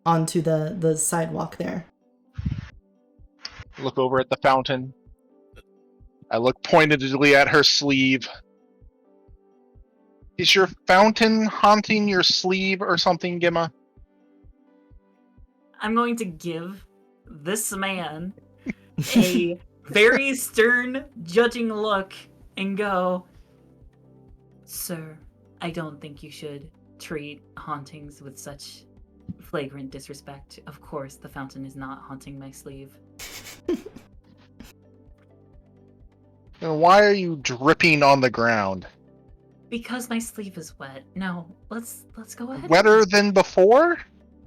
A: onto the sidewalk there.
C: Look over at the fountain. I look pointedly at her sleeve. Is your fountain haunting your sleeve or something, Gemma?
B: I'm going to give this man a very stern, judging look and go, "Sir, I don't think you should treat hauntings with such flagrant disrespect. Of course, the fountain is not haunting my sleeve."
C: And why are you dripping on the ground?
B: Because my sleeve is wet. No, let's go ahead.
C: Wetter than before?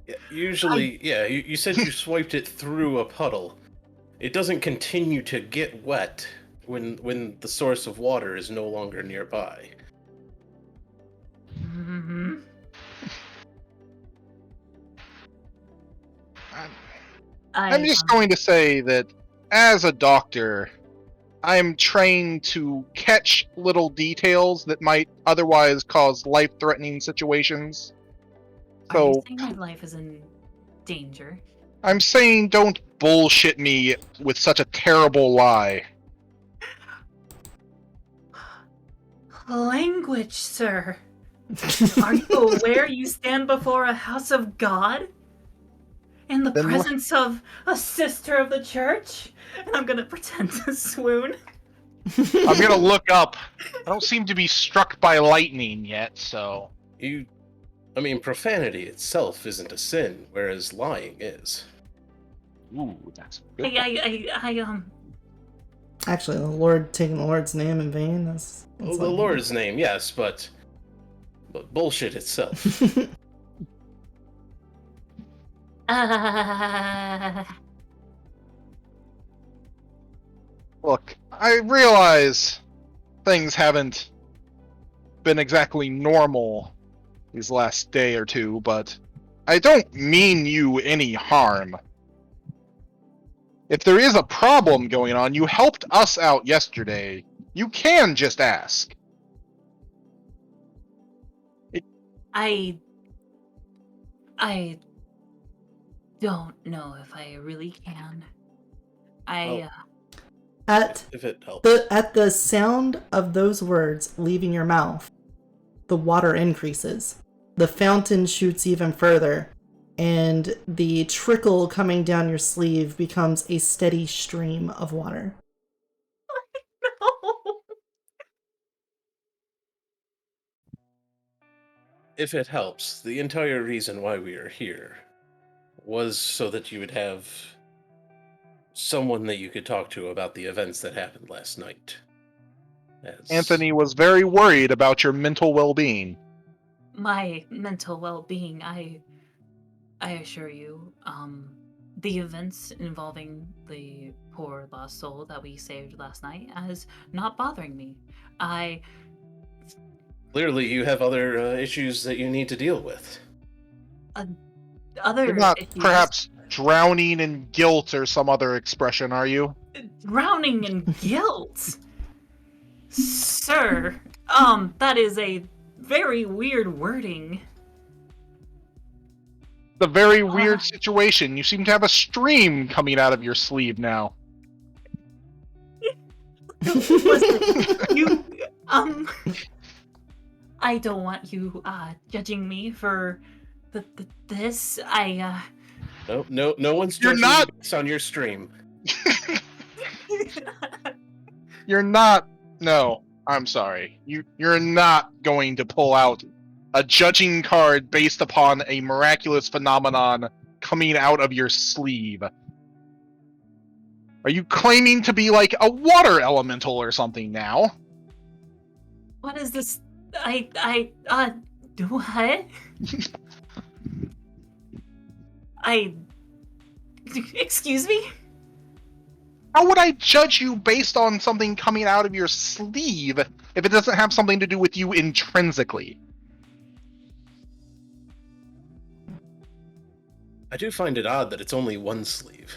D: Yeah, usually, you said you swiped it through a puddle. It doesn't continue to get wet when the source of water is no longer nearby.
B: Mm-hmm.
C: I'm just going to say that as a doctor, I'm trained to catch little details that might otherwise cause life-threatening situations.
B: Are you
C: So,
B: saying my life is in danger?
C: I'm saying don't bullshit me with such a terrible lie.
B: Language, sir. Are you aware you stand before a house of God? In the
C: Then
B: presence of a sister of the church? And I'm gonna pretend to swoon.
C: I'm gonna look up. I don't seem to be struck by lightning yet, so...
D: I mean, profanity itself isn't a sin, whereas lying is.
C: Ooh, that's a good point.
B: I
A: Actually, the Lord taking the Lord's name in vain. That's
D: Oh, the
A: not
D: Lord's name, yes, but bullshit itself.
C: Look, I realize things haven't been exactly normal these last day or two, but I don't mean you any harm. If there is a problem going on, you helped us out yesterday. You can just ask.
B: I don't know if I really can.
A: At
D: If it helps.
A: at the sound of those words leaving your mouth, the water increases. The fountain shoots even further, and the trickle coming down your sleeve becomes a steady stream of water.
D: If it helps, the entire reason why we are here was so that you would have someone that you could talk to about the events that happened last night.
C: Anthony was very worried about your mental well-being.
B: My mental well-being, I assure you, the events involving the poor lost soul that we saved last night is not bothering me.
D: Clearly, you have other issues that you need to deal with.
C: You're
B: Other
C: not
B: issues,
C: perhaps drowning in guilt or some other expression, are you?
B: drowning in guilt, sir. That is a very weird wording.
C: It's a very weird situation. You seem to have a stream coming out of your sleeve now.
B: Listen, you, I don't want you judging me for this.
D: No one's
C: You're
D: judging
C: not-
D: you based on your stream.
C: You're not. No, I'm sorry. You're not going to pull out a judging card based upon a miraculous phenomenon coming out of your sleeve. Are you claiming to be like a water elemental or something now?
B: What is this? What? Excuse me?
C: How would I judge you based on something coming out of your sleeve if it doesn't have something to do with you intrinsically?
D: I do find it odd that it's only one sleeve.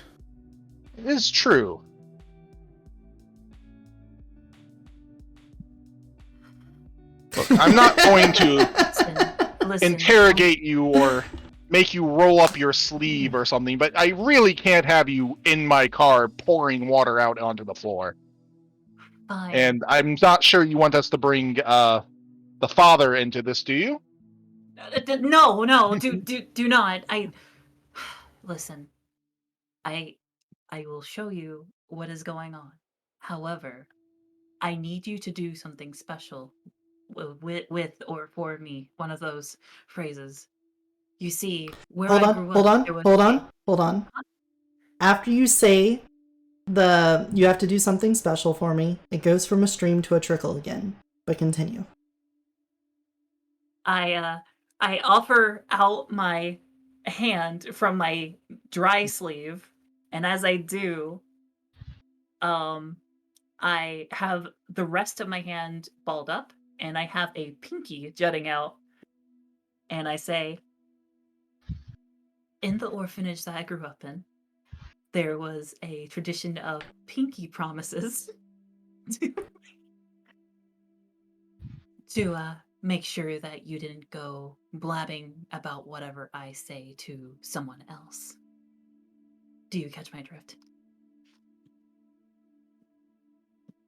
C: It is true. Look, I'm not going to
B: Listen,
C: interrogate you or make you roll up your sleeve or something, but I really can't have you in my car pouring water out onto the floor.
B: fine.
C: And I'm not sure you want us to bring the father into this, do you?
B: No, do not. Listen. I will show you what is going on. However, I need you to do something special with or for me. One of those phrases. You see, where
A: Hold
B: I
A: on,
B: grew
A: hold
B: up,
A: on,
B: there was
A: hold on, hold on. After you say you have to do something special for me, it goes from a stream to a trickle again. But continue.
B: I offer out my hand from my dry sleeve, and as I do, I have the rest of my hand balled up, and I have a pinky jutting out, and I say, in the orphanage that I grew up in, there was a tradition of pinky promises to make sure that you didn't go blabbing about whatever I say to someone else. Do you catch my drift?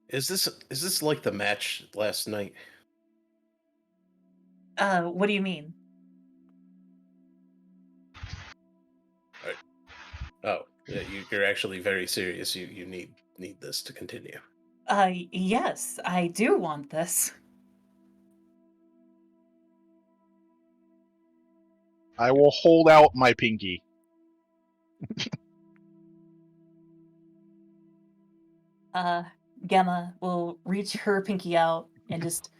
D: Is this like the match last night?
B: What do you mean?
D: Oh, yeah, you're actually very serious. You need this to continue.
B: Yes, I do want this.
C: I will hold out my pinky.
B: Gemma will reach her pinky out and just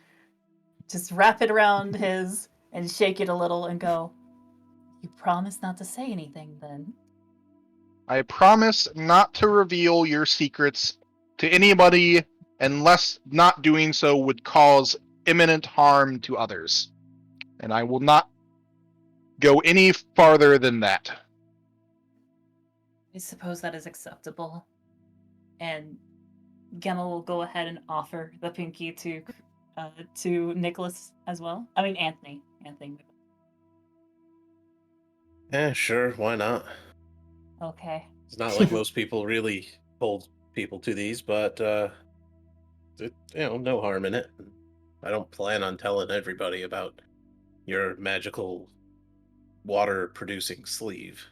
B: wrap it around his and shake it a little and go, "You promise not to say anything then."
C: I promise not to reveal your secrets to anybody unless not doing so would cause imminent harm to others. And I will not go any farther than that.
B: I suppose that is acceptable. And Gemma will go ahead and offer the pinky to Nicholas as well. I mean Anthony. Anthony.
D: Yeah, sure, why not?
B: Okay.
D: It's not like most people really hold people to these, but no harm in it. I don't plan on telling everybody about your magical water-producing sleeve.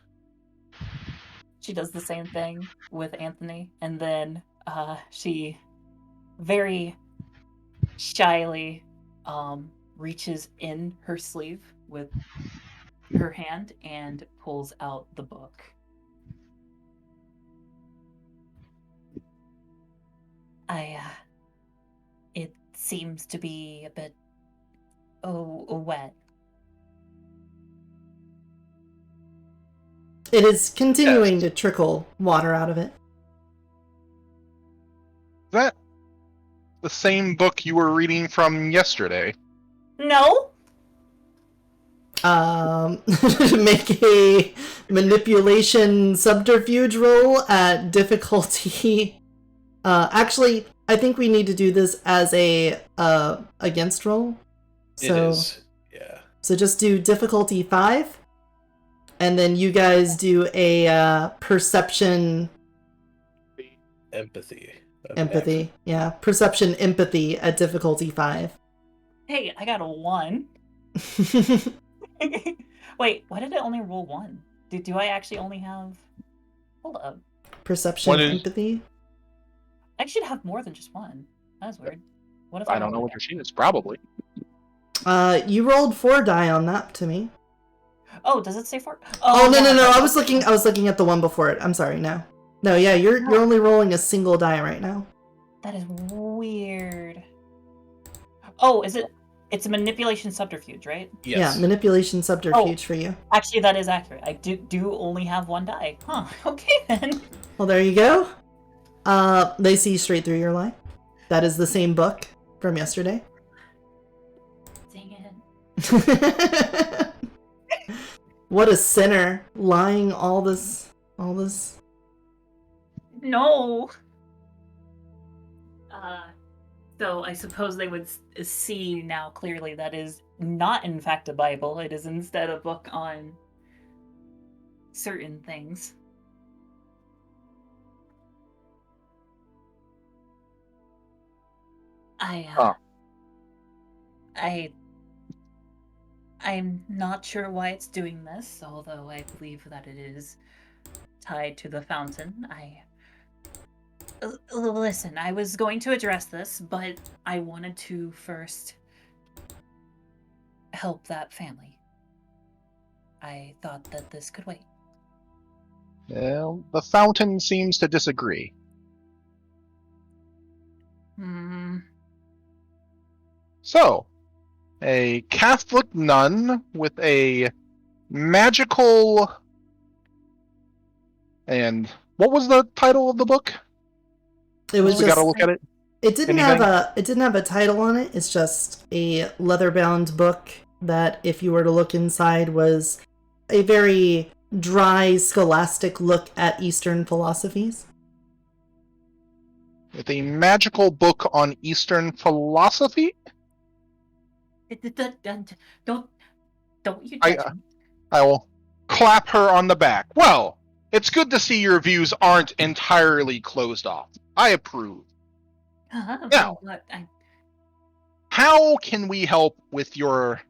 B: She does the same thing with Anthony, and then she very shyly reaches in her sleeve with her hand and pulls out the book. It seems to be a bit wet.
A: It is continuing
C: Yes.
A: to trickle water out of it.
C: Is that the same book you were reading from yesterday?
B: No.
A: Make a manipulation subterfuge roll at difficulty. Actually, I think we need to do this as a against roll. So,
D: It is, yeah.
A: So just do difficulty 5, and then you guys do a perception
D: Empathy.
A: empathy. Yeah, perception empathy at difficulty 5.
B: Hey, I got a 1. Wait, why did I only roll 1? Do I actually only have... Hold up.
A: Perception empathy?
B: I should have more than just 1. That's weird. What if
C: I don't know what your sheet is. Probably.
A: You rolled 4 die on that to me.
B: Oh, does it say 4?
A: Oh, no,
B: yeah,
A: no. I was looking at the one before it. I'm sorry. No, yeah, you're only rolling a single die right now.
B: That is weird. Oh, is it? It's a manipulation subterfuge, right?
D: Yes.
A: Yeah, manipulation subterfuge for you.
B: Actually, that is accurate. I do only have 1 die. Huh. Okay then.
A: Well, there you go. They see straight through your lie. That is the same book from yesterday.
B: Dang it.
A: What a sinner, lying all this.
B: No. So I suppose they would see now clearly that is not in fact a Bible. It is instead a book on certain things. I'm not sure why it's doing this, although I believe that it is tied to the fountain. Listen, I was going to address this, but I wanted to first help that family. I thought that this could wait.
C: Well, the fountain seems to disagree. So, a Catholic nun with a magical... And what was the title of the book?
A: It was
C: We gotta look at it.
A: It didn't have a title on it. It's just a leather-bound book that, if you were to look inside, was a very dry, scholastic look at Eastern philosophies.
C: With a magical book on Eastern philosophy?
B: Don't you judge me.
C: I will clap her on the back. Well, It's good to see your views aren't entirely closed off. I approve.
B: Well,
C: Now,
B: what
C: how can we help with your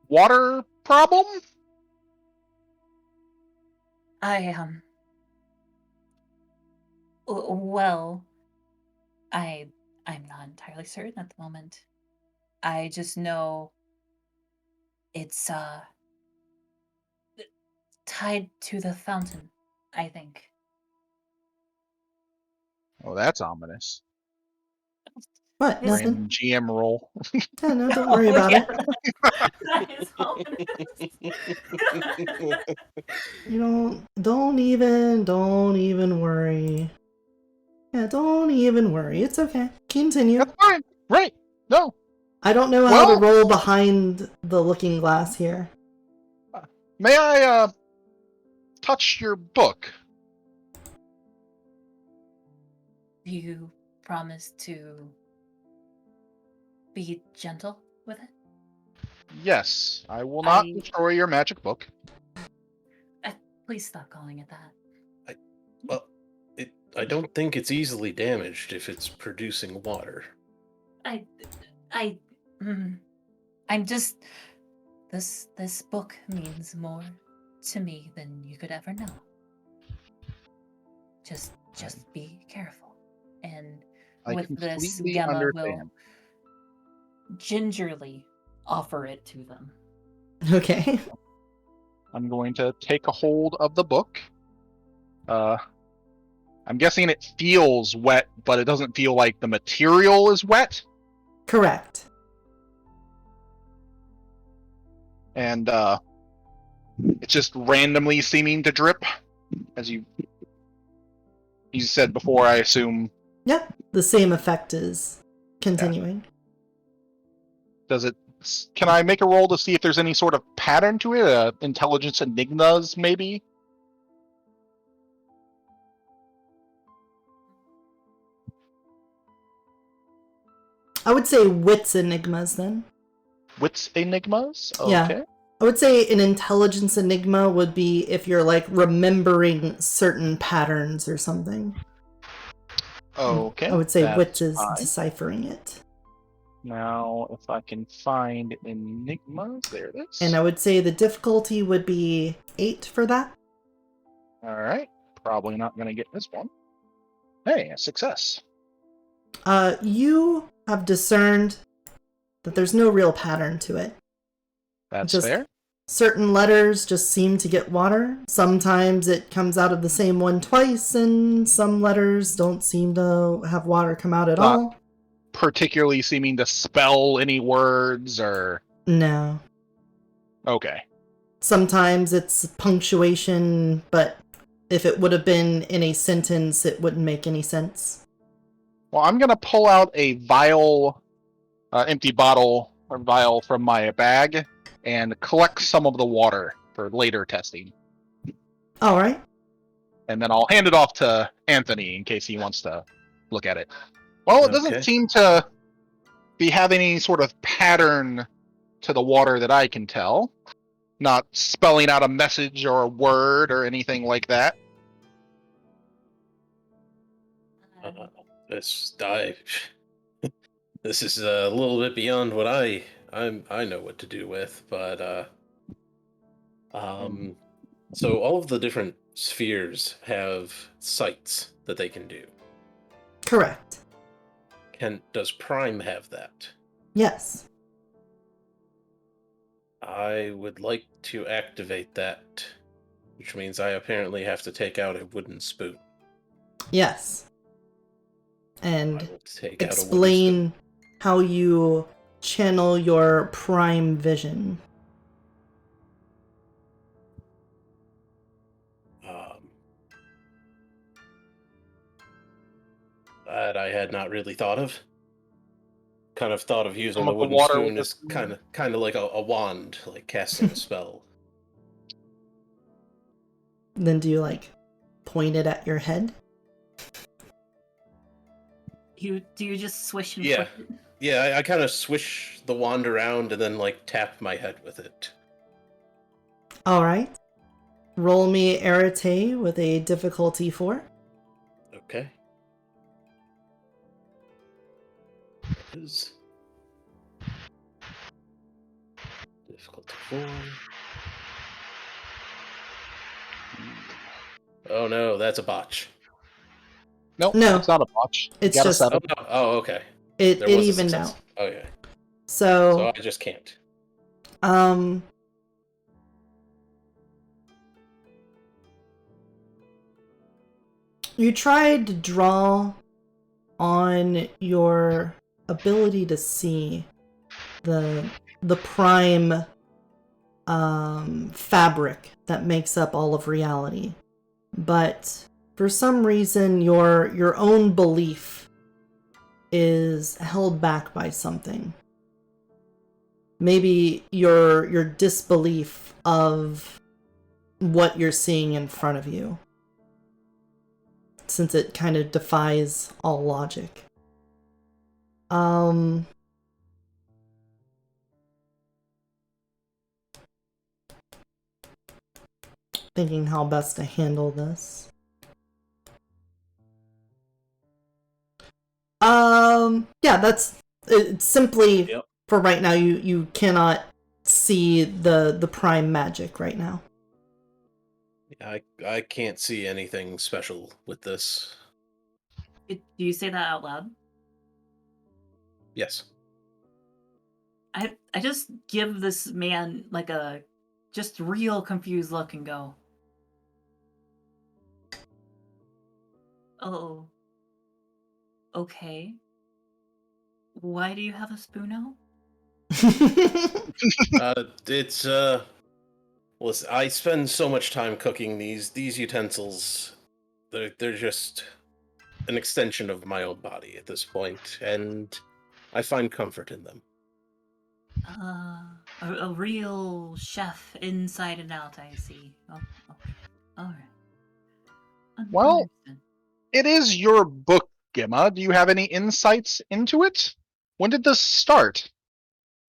C: water problem?
B: I well, I'm not entirely certain at the moment. I just know it's tied to the fountain, I think.
C: Oh, that's ominous.
A: What?
B: This-
A: Nothing.
C: Random GM roll.
A: Yeah, no, don't worry about it.
B: That is ominous.
A: You don't even worry. Yeah, don't even worry. It's okay. Continue.
C: That's fine. Right. No.
A: I don't know how to
C: Well-
A: roll behind the looking glass here.
C: May I touch your book?
B: You promise to be gentle with it?
C: Yes. I will not
B: I-
C: destroy your magic book.
B: Please stop calling it that.
D: Well, I don't think it's easily damaged if it's producing water.
B: I'm just this book means more to me than you could ever know. Just be careful. And
C: I
B: with this,
C: completely
B: Gemma
C: understand.
B: will gingerly offer it to them.
A: Okay.
C: I'm going to take a hold of the book. I'm guessing it feels wet, but it doesn't feel like the material is wet.
A: Correct.
C: And it's just randomly seeming to drip, as you said before, I assume.
A: Yeah, the same effect is continuing.
C: Does it? Can I make a roll to see if there's any sort of pattern to it? Intelligence enigmas, maybe?
A: I would say wits enigmas then.
C: Wits enigmas?
A: Yeah.
C: Okay.
A: I would say an intelligence enigma would be if you're like remembering certain patterns or something.
C: Okay.
A: I would say
C: that's
A: wits is
C: fine.
A: deciphering it.
C: Now, if I can find enigmas, there it is.
A: And I would say the difficulty would be 8 for that.
C: All right. Probably not going to get this one. Hey, a success.
A: You have discerned that there's no real pattern to it.
C: That's
A: Just
C: fair.
A: certain letters just seem to get water. Sometimes it comes out of the same one twice, and some letters don't seem to have water come out at
C: Not-
A: all.
C: Particularly seeming to spell any words or...
A: No.
C: Okay.
A: Sometimes it's punctuation, but if it would have been in a sentence, it wouldn't make any sense.
C: Well, I'm going to pull out a vial, empty bottle or vial from my bag and collect some of the water for later testing.
A: All right.
C: And then I'll hand it off to Anthony in case he wants to look at it. Well, it doesn't
D: Okay.
C: seem to be having any sort of pattern to the water that I can tell. Not spelling out a message or a word or anything like that.
D: This this is a little bit beyond what I know what to do with, but so all of the different spheres have sights that they can do.
A: Correct.
D: Does Prime have that?
A: Yes.
D: I would like to activate that, which means I apparently have to take out a wooden spoon.
A: Yes.
D: I
A: And
D: will take out a wooden
A: explain how you channel your prime vision.
D: spoon. That I had not really thought of. Kind of thought of using
C: Some
D: the
C: of the
D: wooden
C: water
D: spoon
C: with
D: as
C: the
D: kind of like a wand, like casting a spell.
A: Then do you like point it at your head?
B: Do you just swish and
D: Yeah.
B: flick it?
D: Yeah, I kind of swish the wand around and then like tap my head with it.
A: Alright. Roll me Arete with a difficulty 4.
D: Okay. Is difficulty 4. Oh no, that's a botch.
C: Nope,
A: No.
C: it's not a botch. You
A: It's
C: got a
A: just-
C: 7.
D: Oh, okay.
A: It
D: There was a
A: evened
D: success.
A: out.
D: Okay.
A: So
D: So I just can't.
A: You tried to draw on your ability to see the prime fabric that makes up all of reality, but for some reason your own belief is held back by something. Maybe your disbelief of what you're seeing in front of you, since it kind of defies all logic. Thinking how best to handle this. Yeah, that's it's simply
D: Yep.
A: for right now. You cannot see the prime magic right now.
D: I can't see anything special with this.
B: Do you say that out loud?
D: Yes.
B: I just give this man like a just real confused look and go, "Oh, okay. Why do you have a spoon out?"
D: It's listen, I spend so much time cooking these utensils. They're just an extension of my own body at this point, and I find comfort in them.
B: A real chef inside and out, I see. Oh, okay. All right.
C: Well-
B: Understood.
C: It is your book, Gemma. Do you have any insights into it? When did this start?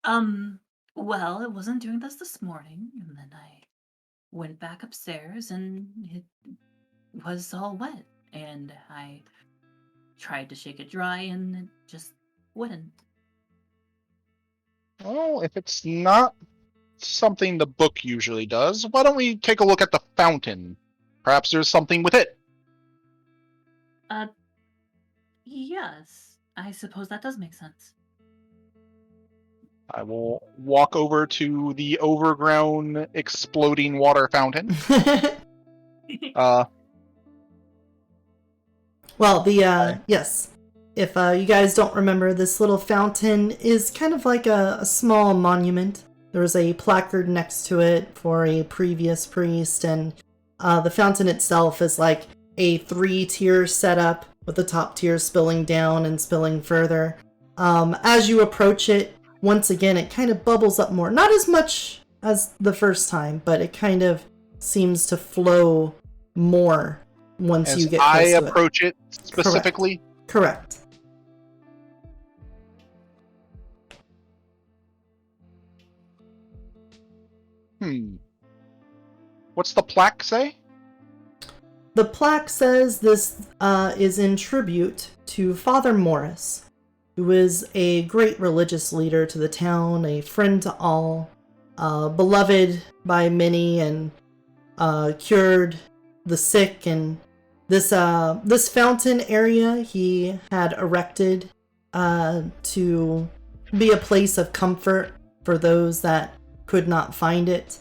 B: Well, I wasn't doing this morning, and then I went back upstairs, and it was all wet, and I tried to shake it dry, and it just wouldn't.
C: Well, if it's not something the book usually does, why don't we take a look at the fountain? Perhaps there's something with it.
B: Yes, I suppose that does make sense.
C: I will walk over to the overgrown, exploding water fountain.
A: Well, yes. If you guys don't remember, this little fountain is kind of like a small monument. There's a placard next to it for a previous priest, and the fountain itself is like a 3-tier setup with the top tier spilling down and spilling further. As you approach it, once again, it kind of bubbles up more. Not as much as the first time, but it kind of seems to flow more once
C: As
A: you get close
C: I
A: to it.
C: approach it specifically.
A: Correct.
C: What's the plaque say?
A: The plaque says this is in tribute to Father Morris, who is a great religious leader to the town, a friend to all, beloved by many, and cured the sick. And this fountain area he had erected to be a place of comfort for those that could not find it.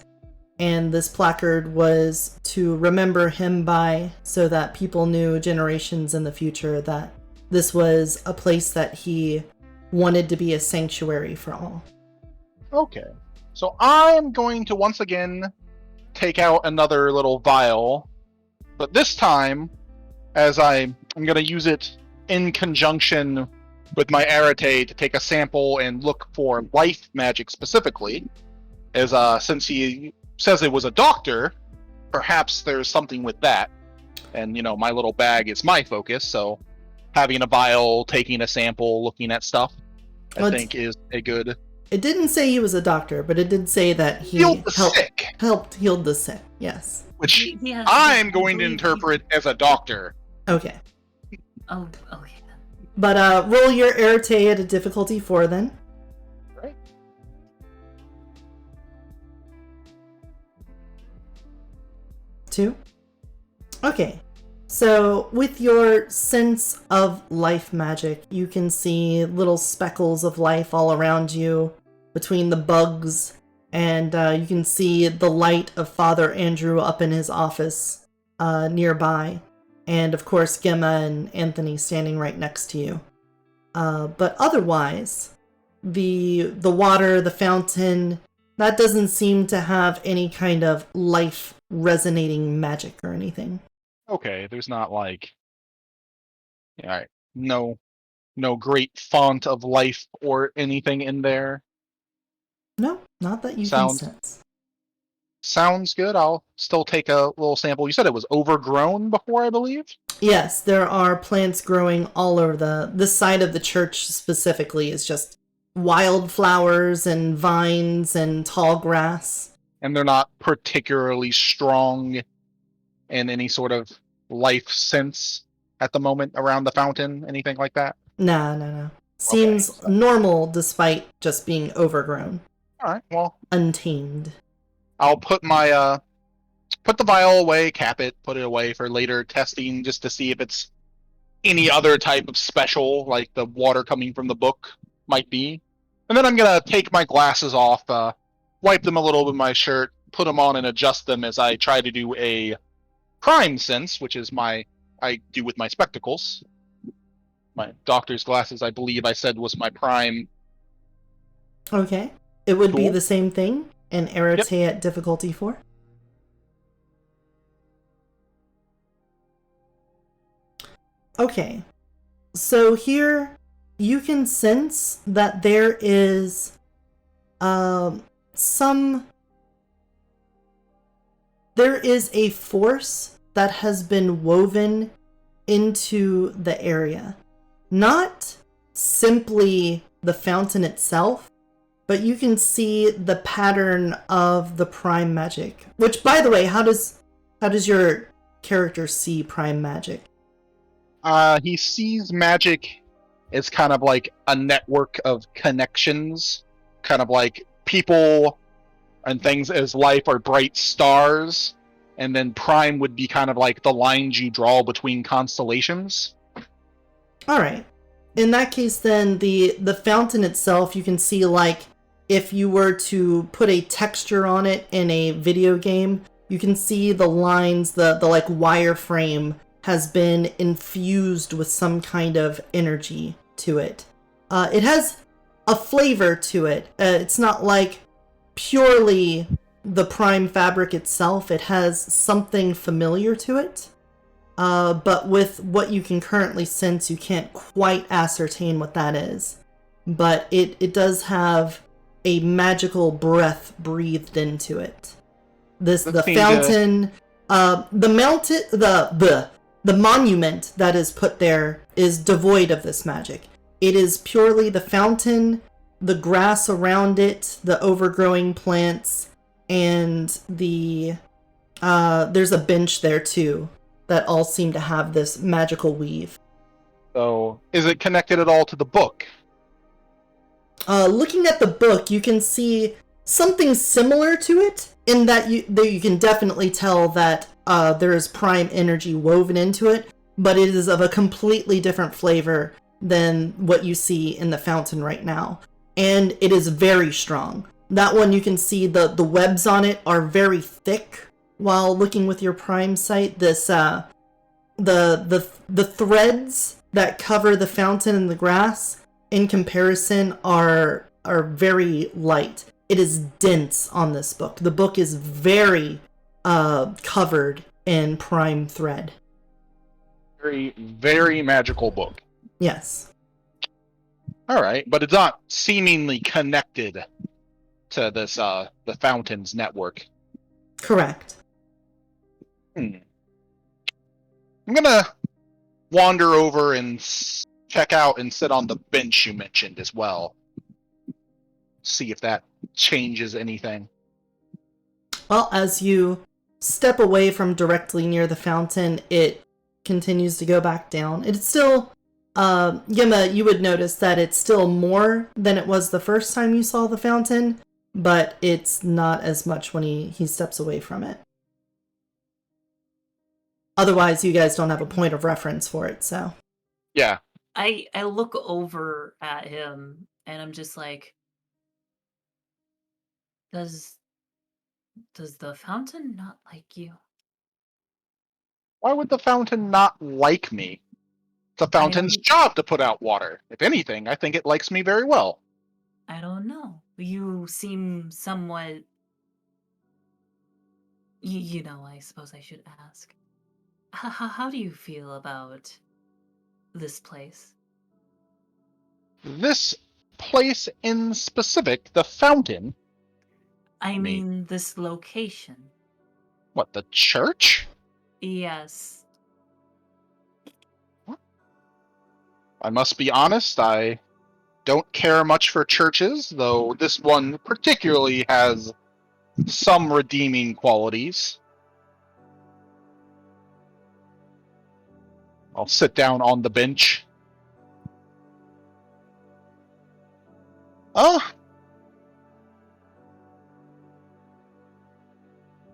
A: And this placard was to remember him by, so that people knew generations in the future that this was a place that he wanted to be a sanctuary for all.
C: Okay. So I'm going to once again take out another little vial, but this time, as I'm going to use it in conjunction with my Arete to take a sample and look for life magic specifically, as since he says it was a doctor, perhaps there's something with that. And, you know, my little bag is my focus, so having a vial, taking a sample, looking at stuff, I think is a good...
A: It didn't say he was a doctor, but it did say that he
C: Healed the sick.
A: healed the sick. Yes.
C: which
B: Yes,
C: I'm
B: I
C: going to
B: believe
C: interpret as a doctor.
A: Okay.
B: Oh, okay.
A: But roll your Arete at a difficulty 4 then.
C: Right.
A: Two. Okay. So with your sense of life magic, you can see little speckles of life all around you between the bugs, and you can see the light of Father Andrew up in his office nearby, and of course Gemma and Anthony standing right next to you. But otherwise, the water, the fountain, that doesn't seem to have any kind of life resonating magic or anything.
C: Okay, there's not like, all right, no great font of life or anything in there.
A: No, not that you
C: Sounds
A: can sense.
C: sounds good. I'll still take a little sample. You said it was overgrown before, I believe.
A: Yes, there are plants growing all over this side of the church specifically is just wildflowers and vines and tall grass.
C: And they're not particularly strong in any sort of life sense at the moment around the fountain, anything like that.
A: No. Seems
C: Okay, so-
A: normal despite just being overgrown.
C: All right, well,
A: Untamed.
C: I'll put my put the vial away, cap it, put it away for later testing, just to see if it's any other type of special, like the water coming from the book might be. And then I'm gonna take my glasses off, wipe them a little with my shirt, put them on, and adjust them as I try to do a prime sense, which is I do with my spectacles. My doctor's glasses, I believe I said was my prime.
A: Okay. It would be
C: Cool.
A: the same thing. An Arete at difficulty 4. Okay. So here you can sense that there is there is a force that has been woven into the area. Not simply the fountain itself, but you can see the pattern of the prime magic. Which, by the way, how does your character see prime magic?
C: He sees magic as kind of like a network of connections, kind of like people and things as life are bright stars, and then prime would be kind of like the lines you draw between constellations.
A: All right. In that case, then the fountain itself, you can see like if you were to put a texture on it in a video game, you can see the lines, the like wireframe has been infused with some kind of energy to it. It has a flavor to it. It's not like purely the prime fabric itself. It has something familiar to it. But with what you can currently sense, you can't quite ascertain what that is. But it does have a magical breath breathed into it. The fountain, the monument that is put there is devoid of this magic. It is purely the fountain, the grass around it, the overgrowing plants, and there's a bench there too that all seem to have this magical weave.
C: So, is it connected at all to the book?
A: Looking at the book, you can see something similar to it in that you can definitely tell that there is prime energy woven into it, but it is of a completely different flavor than what you see in the fountain right now. And it is very strong. That one, you can see the webs on it are very thick. While looking with your prime sight, this the threads that cover the fountain and the grass in comparison are very light. It is dense on this book. The book is very covered in prime thread.
C: Very, very magical book.
A: Yes.
C: All right, but it's not seemingly connected to this the fountain's network.
A: Correct.
C: I'm gonna wander over and check out and sit on the bench you mentioned as well. See if that changes anything.
A: Well, as you step away from directly near the fountain, it continues to go back down. It's still, Yima, you would notice that it's still more than it was the first time you saw the fountain, but it's not as much when he steps away from it. Otherwise, you guys don't have a point of reference for it, so.
C: Yeah.
B: I look over at him and I'm just like, does the fountain not like you?
C: Why would the fountain not like me? It's the fountain's job to put out water. If anything, I think it likes me very well.
B: I don't know. You seem somewhat... You know, I suppose I should ask. How do you feel about this place?
C: This place in specific, the fountain.
B: I mean, this location.
C: What, the church?
B: Yes.
C: I must be honest, I don't care much for churches, though this one particularly has some redeeming qualities. I'll sit down on the bench.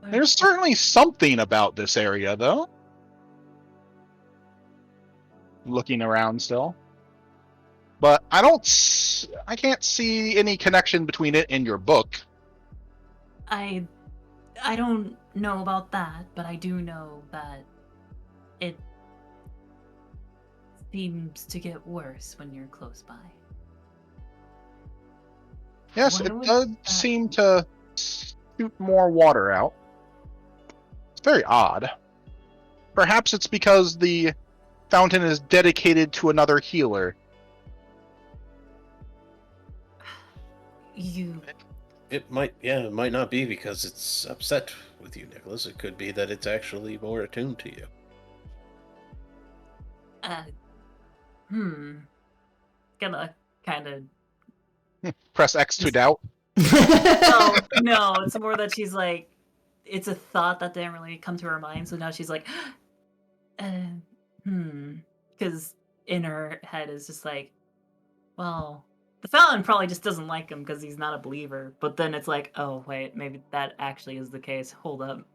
C: There's certainly something about this area, though. Looking around still. But I can't see any connection between it and your book.
B: I don't know about that, but I do know that it seems to get worse when you're close by.
C: Yes, it does seem to shoot more water out. It's very odd. Perhaps it's because the fountain is dedicated to another healer.
D: It might not be because it's upset with you, Nicholas. It could be that it's actually more attuned to you.
B: Gonna kind of
C: press X to doubt.
B: No, it's more that she's like, it's a thought that didn't really come to her mind, so now she's like, because in her head is just like, well, the fountain probably just doesn't like him because he's not a believer. But then it's like, oh wait, maybe that actually is the case. Hold up.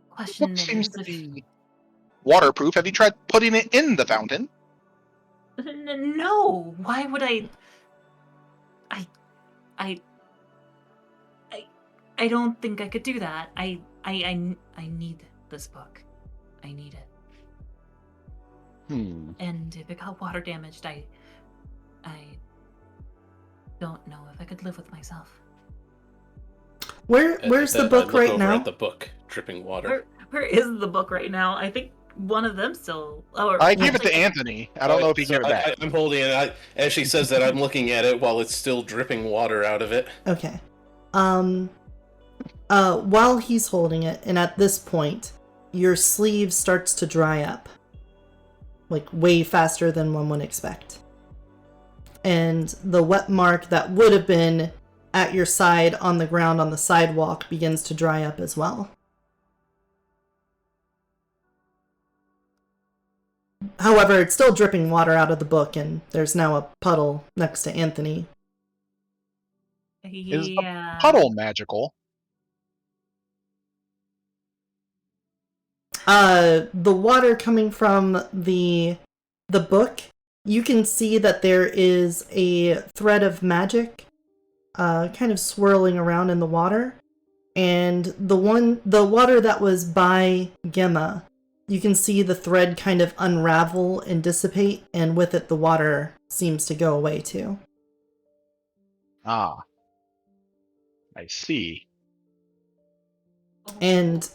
B: Question
C: seems to be waterproof. Have you tried putting it in the fountain?
B: No. Why would I don't think I could do that. I need this book. I need it. And if it got water damaged, I don't know if I could live with myself.
A: Where's the book right now?
D: At the book, dripping water.
B: Where is the book right now? I think one of them still.
C: I gave it to Anthony. I don't know if he gave it back.
D: I'm holding it. As she says that, I'm looking at it while it's still dripping water out of it.
A: Okay. While he's holding it, and at this point, your sleeve starts to dry up. Like, way faster than one would expect. And the wet mark that would have been at your side on the ground on the sidewalk begins to dry up as well. However, it's still dripping water out of the book, and there's now a puddle next to Anthony.
C: Is the puddle magical?
A: The water coming from the book, you can see that there is a thread of magic kind of swirling around in the water. And the water that was by Gemma, you can see the thread kind of unravel and dissipate, and with it the water seems to go away too.
C: Ah. I see.
A: And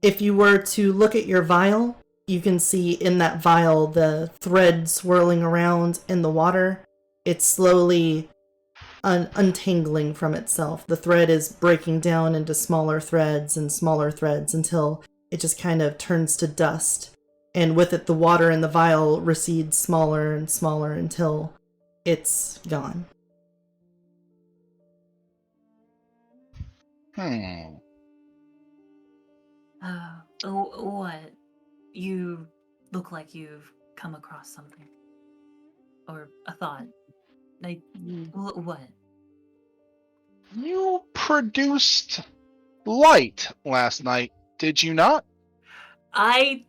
A: if you were to look at your vial, you can see in that vial the thread swirling around in the water. It's slowly untangling from itself. The thread is breaking down into smaller threads and smaller threads until it just kind of turns to dust. And with it, the water in the vial recedes smaller and smaller until it's gone.
B: What? You look like you've come across something. Or a thought. Like, what?
C: You produced light last night, did you not?
B: I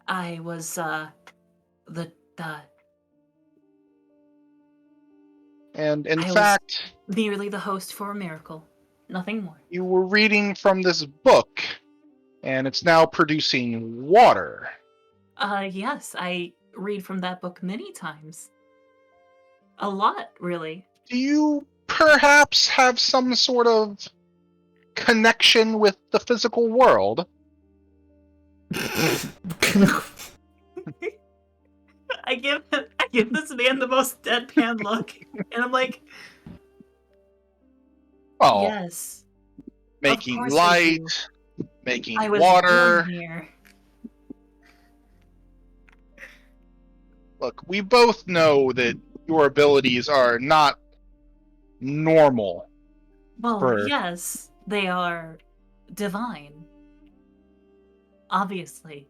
B: was, the,
C: And in
B: I was
C: fact,
B: merely the host for a miracle. Nothing more.
C: you were reading from this book, and it's now producing water.
B: Yes, I read from that book many times. A lot, really.
C: Do you perhaps have some sort of connection with the physical world?
B: I give this man the most deadpan look, and I'm like,
C: Oh,
B: yes,
C: making
B: course I
C: light,
B: do.
C: making
B: I was
C: water.
B: born here.
C: Look, we both know that your abilities are not normal.
B: Well, yes, they are divine. Obviously.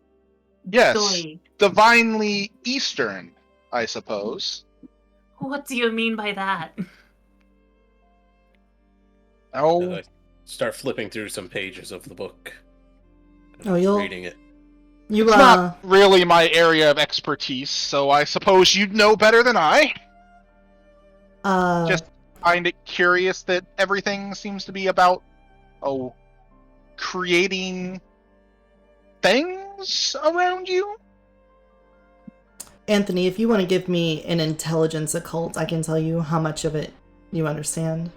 C: Yes,
B: Joy.
C: divinely Eastern, I suppose.
B: What do you mean by that?
C: Oh,
D: I start flipping through some pages of the book.
A: Oh, you'll
D: reading it.
A: you
C: it's not really my area of expertise, so I suppose you'd know better than I. Just find it curious that everything seems to be about, creating things around you?
A: Anthony, if you want to give me an intelligence occult, I can tell you how much of it you understand.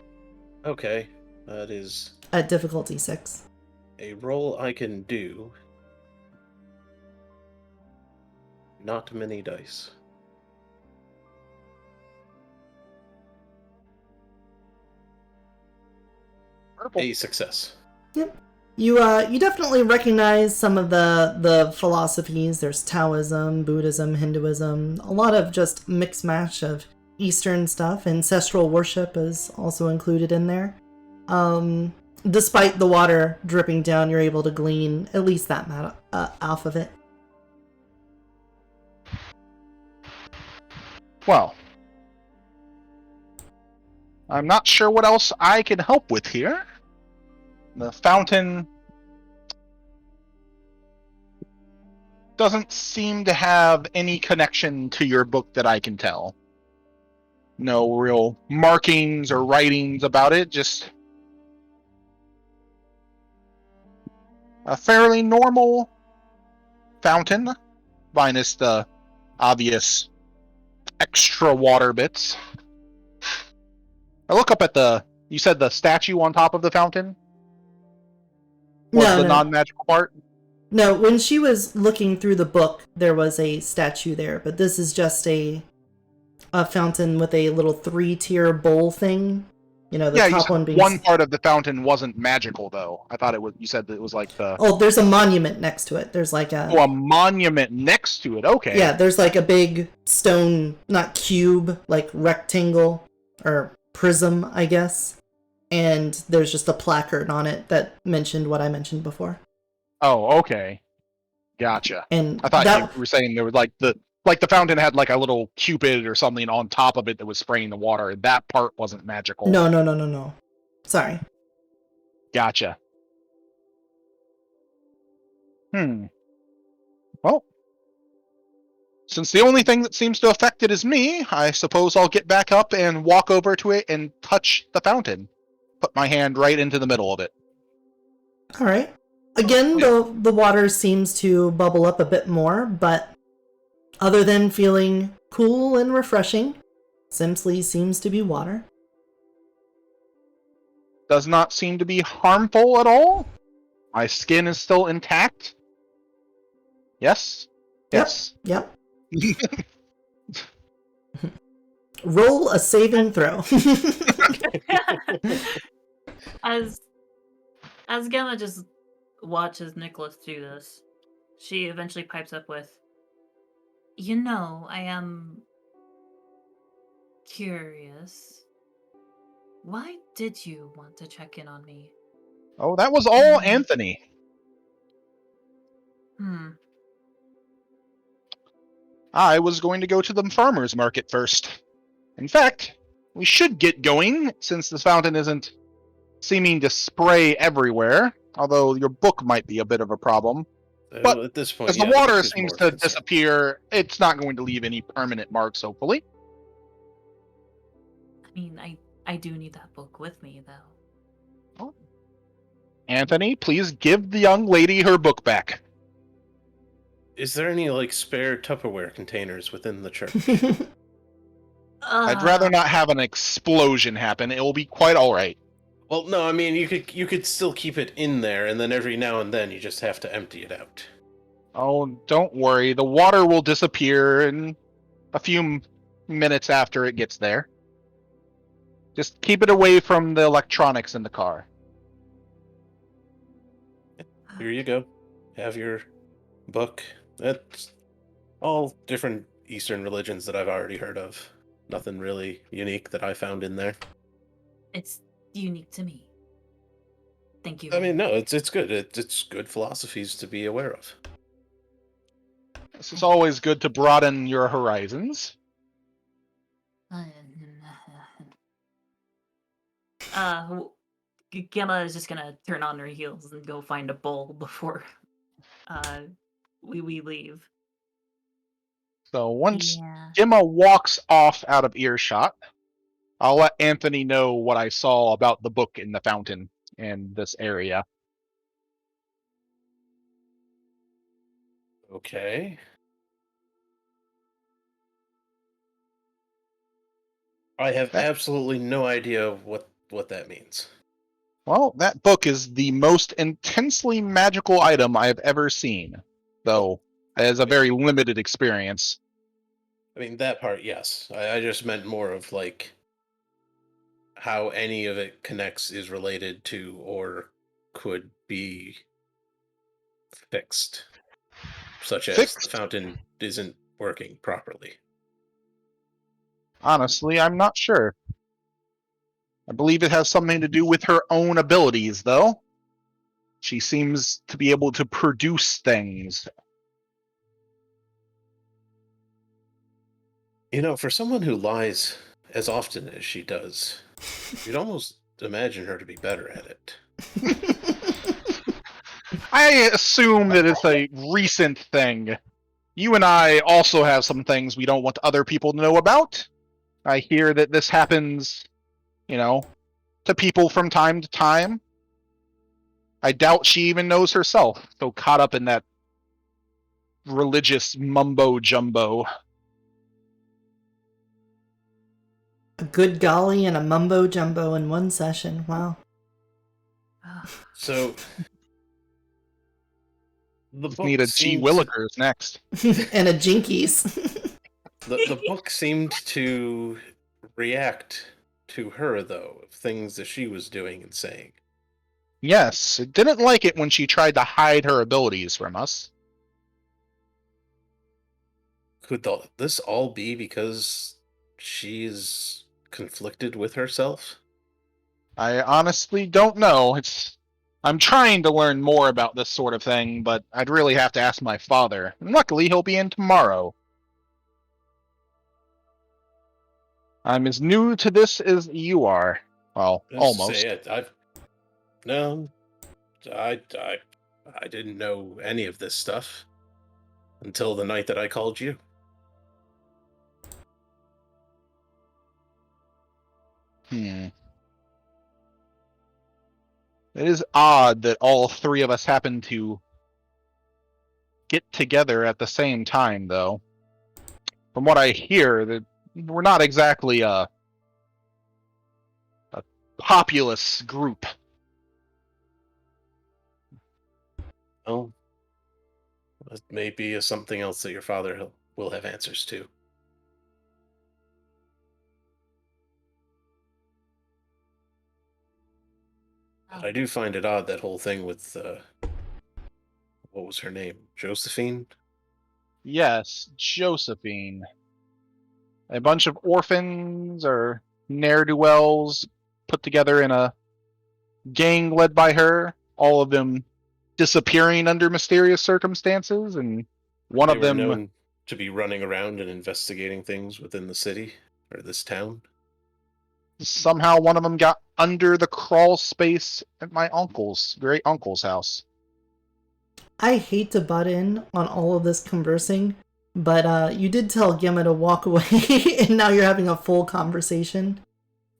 D: Okay, that is
A: At difficulty 6.
D: a roll I can do. Not many dice.
C: Purple.
D: A success.
A: Yep. You definitely recognize some of the philosophies. There's Taoism, Buddhism, Hinduism, a lot of just mixed match of Eastern stuff. Ancestral worship is also included in there. Despite the water dripping down, you're able to glean at least that off of it.
C: Well, I'm not sure what else I can help with here. The fountain doesn't seem to have any connection to your book that I can tell. No real markings or writings about it, just a fairly normal fountain, minus the obvious extra water bits. I look up at you said the statue on top of the fountain was the non-magical part?
A: No, when she was looking through the book, there was a statue there, but this is just a fountain with a little 3-tier bowl thing. You know, the top one being...
C: one part of the fountain wasn't magical, though. I thought it was... You said that it was like the...
A: Oh, there's a monument next to it. There's like a...
C: Oh, a monument next to it. Okay.
A: Yeah, there's like a big stone, not cube, like rectangle, or prism, I guess. And there's just a placard on it that mentioned what I mentioned before.
C: Oh, okay. Gotcha.
A: And
C: I thought you were saying there was like the fountain had like a little cupid or something on top of it that was spraying the water, and that part wasn't magical.
A: No. Sorry.
C: Gotcha. Well, since the only thing that seems to affect it is me, I suppose I'll get back up and walk over to it and touch the fountain. Put my hand right into the middle of it.
A: All right. Again, the water seems to bubble up a bit more, but other than feeling cool and refreshing, simply seems to be water.
C: Does not seem to be harmful at all. My skin is still intact. Yes? Yes.
A: Yep. Roll a saving throw.
B: As Gemma just watches Nicholas do this, she eventually pipes up with, I am curious. Why did you want to check in on me?
C: Oh, that was all Anthony. I was going to go to the farmer's market first. In fact, we should get going, since this fountain isn't seeming to spray everywhere, although your book might be a bit of a problem. But
D: At this point,
C: as the
D: yeah, the
C: water
D: book is
C: seems
D: more
C: to
D: concern.
C: disappear, it's not going to leave any permanent marks, hopefully.
B: I mean, I do need that book with me, though.
C: Oh. Anthony, please give the young lady her book back.
D: Is there any, like, spare Tupperware containers within the church?
C: I'd rather not have an explosion happen. It will be quite all right.
D: Well, no, I mean, you could still keep it in there, and then every now and then you just have to empty it out.
C: Oh, don't worry. The water will disappear in a few minutes after it gets there. Just keep it away from the electronics in the car.
D: Here you go. Have your book. That's all different Eastern religions that I've already heard of. Nothing really unique that I found in there.
B: It's unique to me. Thank you.
D: I mean, no, it's good. It's good philosophies to be aware of.
C: This is always good to broaden your horizons.
B: Gemma is just gonna turn on her heels and go find a bowl before we leave.
C: So once
B: Yeah.
C: Gemma walks off out of earshot, I'll let Anthony know what I saw about the book in the fountain in this area.
D: Okay. I have absolutely no idea what that means.
C: Well, that book is the most intensely magical item I've ever seen, though it has a very limited experience.
D: I mean, that part, yes. I just meant more of, like, how any of it connects is related to or could be fixed, such as the
C: Fixed?
D: fountain isn't working properly.
C: Honestly, I'm not sure. I believe it has something to do with her own abilities, though. She seems to be able to produce things.
D: You know, for someone who lies as often as she does, you'd almost imagine her to be better at it.
C: I assume that it's a recent thing. You and I also have some things we don't want other people to know about. I hear that this happens, to people from time to time. I doubt she even knows herself, so caught up in that religious mumbo jumbo.
A: A good golly and a mumbo jumbo in one session. Wow.
D: So the
C: Just
D: book
C: need a G.
D: seemed
C: Willikers next.
A: And a jinkies.
D: the book seemed to react to her, though, of things that she was doing and saying.
C: Yes, it didn't like it when she tried to hide her abilities from us.
D: Could this all be because she's conflicted with herself?
C: I honestly don't know. I'm trying to learn more about this sort of thing, but I'd really have to ask my father. And luckily, he'll be in tomorrow. I'm as new to this as you are. Well, almost.
D: I didn't know any of this stuff until the night that I called you.
C: It is odd that all three of us happen to get together at the same time, though. From what I hear, that we're not exactly a populous group.
D: Oh, that may be something else that your father will have answers to. But I do find it odd, that whole thing with, what was her name? Josephine?
C: Yes, Josephine. a bunch of orphans or ne'er-do-wells put together in a gang led by her, all of them disappearing under mysterious circumstances, and one
D: They
C: of
D: were
C: them
D: known to be running around and investigating things within the city or this town.
C: somehow one of them got under the crawl space at my great uncle's house.
A: I hate to butt in on all of this conversing, but you did tell Gemma to walk away, and now you're having a full conversation.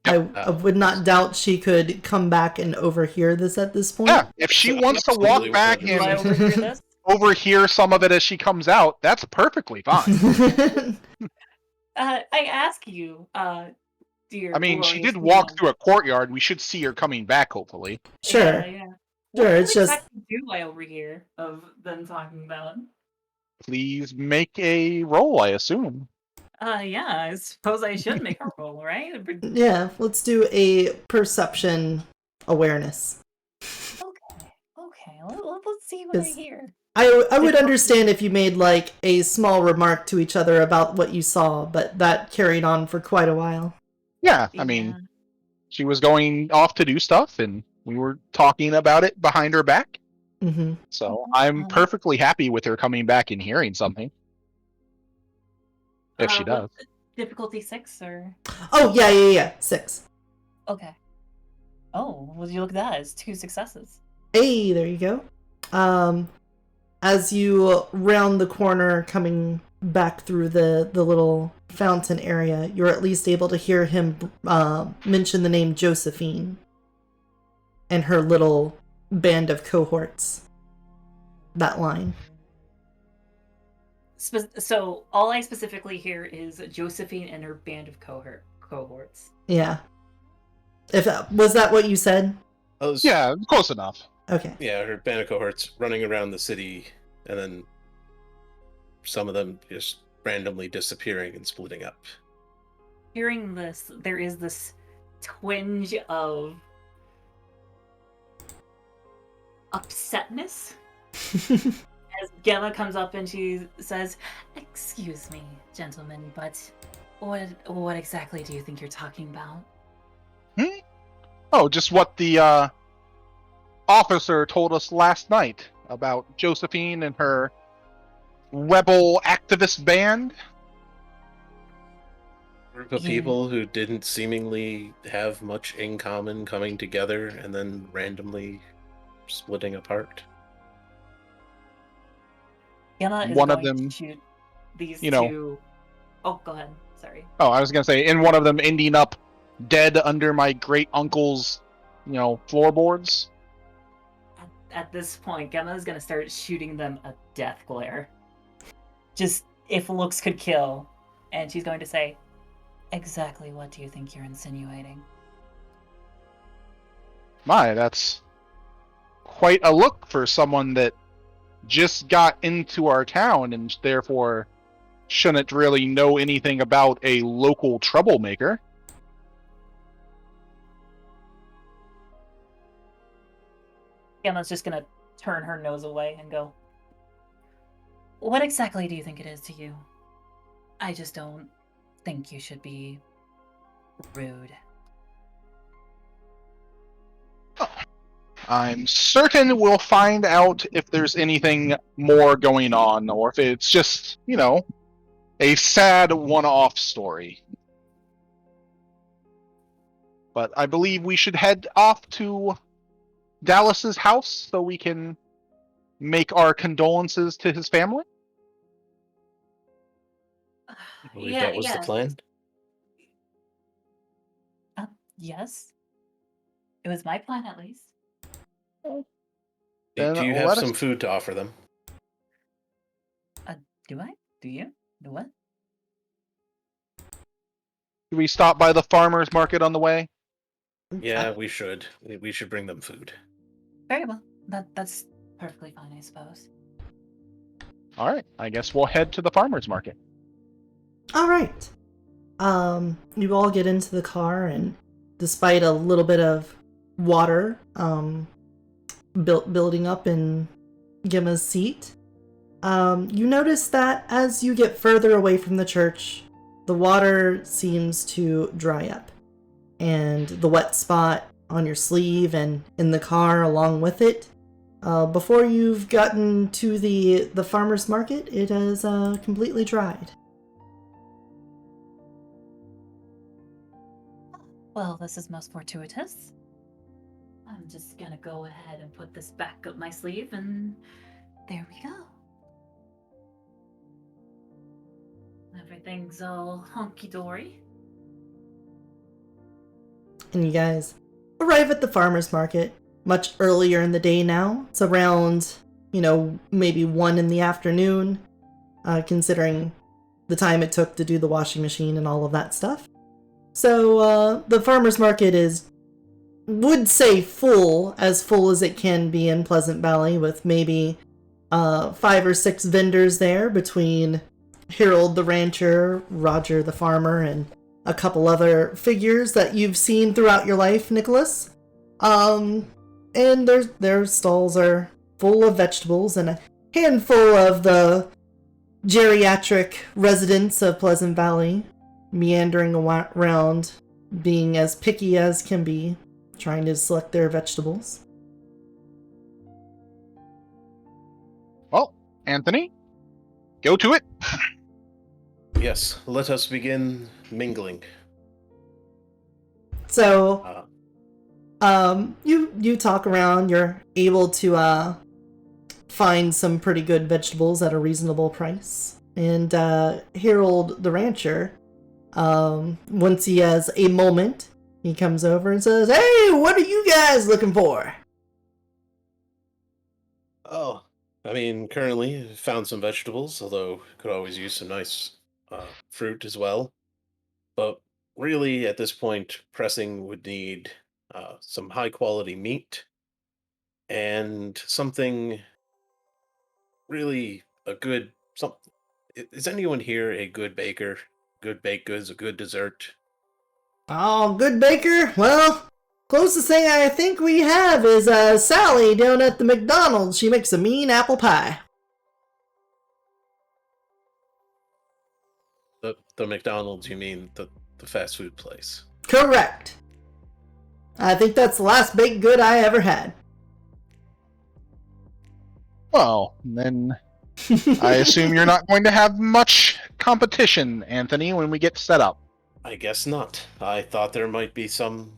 A: I would not doubt she could come back and overhear this at this point.
C: Yeah, if she wants to walk
D: Absolutely
C: back
D: 100%.
B: Do I
C: and
B: overhear this?
C: overhear some of it as she comes out, that's perfectly fine.
B: I ask you, dear.
C: I mean, she
B: glorious
C: did walk
B: Neon.
C: through a courtyard. We should see her coming back, hopefully.
A: Sure.
B: Yeah.
A: Sure,
B: What
A: it's just-
B: exactly do I overhear of them talking about?
C: Please make a roll, I assume.
B: Yeah, I suppose I should make a roll, right?
A: Yeah, let's do a perception awareness.
B: Okay. Let's see what I
A: 'Cause-
B: hear.
A: I would understand if you made like a small remark to each other about what you saw, but that carried on for quite a while.
C: Yeah, I mean, she was going off to do stuff, and we were talking about it behind her back.
A: Mm-hmm.
C: So I'm perfectly happy with her coming back and hearing something. If she does.
B: Difficulty 6 or?
A: Oh, yeah. 6.
B: Okay. Oh, would you look at that? It's 2 successes.
A: Hey, there you go. As you round the corner coming back through the little fountain area, you're at least able to hear him mention the name Josephine and her little band of cohorts. That line.
B: So all I specifically hear is Josephine and her band of cohorts.
A: Yeah. Was that what you said?
C: Yeah, close enough.
A: Okay.
D: Yeah, her band of cohorts running around the city, and then some of them just randomly disappearing and splitting up.
B: Hearing this, there is this twinge of upsetness as Gemma comes up and she says, "Excuse me, gentlemen, but what exactly do you think you're talking about?"
C: Oh, just what the officer told us last night about Josephine and her rebel activist band.
D: Group of people who didn't seemingly have much in common coming together and then randomly splitting apart.
B: Gemma is
C: One of
B: going
C: them,
B: to shoot these
C: you know-
B: two. Oh, go ahead. Sorry.
C: Oh, I was gonna say, in one of them ending up dead under my great uncle's, floorboards.
B: At this point, Gemma is going to start shooting them a death glare. Just if looks could kill. And she's going to say, "Exactly what do you think you're insinuating?"
C: My, that's quite a look for someone that just got into our town and therefore shouldn't really know anything about a local troublemaker.
B: Gemma's just going to turn her nose away and go, "What exactly do you think it is to you? I just don't think you should be rude."
C: I'm certain we'll find out if there's anything more going on, or if it's just, a sad one-off story. But I believe we should head off to Dallas's house so we can make our condolences to his family.
D: I believe that was the plan.
B: Yes. It was my plan, at least.
C: Then
D: Do you
C: let
D: have
C: us-
D: some food to offer them?
B: Do I? Do you? Do what?
C: Do we stop by the farmer's market on the way?
D: Yeah, we should. We should bring them food.
B: Very well. That's perfectly fine, I suppose.
C: All right, I guess we'll head to the farmer's market.
A: All right. You all get into the car, and despite a little bit of water building up in Gemma's seat, you notice that as you get further away from the church, the water seems to dry up, and the wet spot on your sleeve and in the car along with it, before you've gotten to the farmer's market, it has completely dried.
B: Well, this is most fortuitous. I'm just gonna go ahead and put this back up my sleeve, and there we go. Everything's all honky-dory.
A: And you guys arrive at the farmer's market much earlier in the day now. It's around, maybe 1 in the afternoon, considering the time it took to do the washing machine and all of that stuff. So the farmer's market would say full as it can be in Pleasant Valley, with maybe 5 or 6 vendors there between Harold the rancher, Roger the farmer, and a couple other figures that you've seen throughout your life, Nicholas. And their stalls are full of vegetables, and a handful of the geriatric residents of Pleasant Valley meandering around, being as picky as can be, trying to select their vegetables.
C: Well, Anthony, go to it.
D: Yes, let us begin mingling.
A: So, you talk around, you're able to find some pretty good vegetables at a reasonable price. And Harold the rancher, once he has a moment, he comes over and says, "Hey, what are you guys looking for?"
D: Oh, currently found some vegetables, although could always use some nice fruit as well. But really, at this point, pressing would need some high quality meat and something really a good something. Is anyone here a good baker? Good baked goods, a good dessert?
A: Oh, good baker? Well, closest thing I think we have is Sally down at the McDonald's. She makes a mean apple pie.
D: The McDonald's, you mean the fast food place?
A: Correct. I think that's the last baked good I ever had.
C: Well, then I assume you're not going to have much competition, Anthony, when we get set up.
D: I guess not. I thought there might be some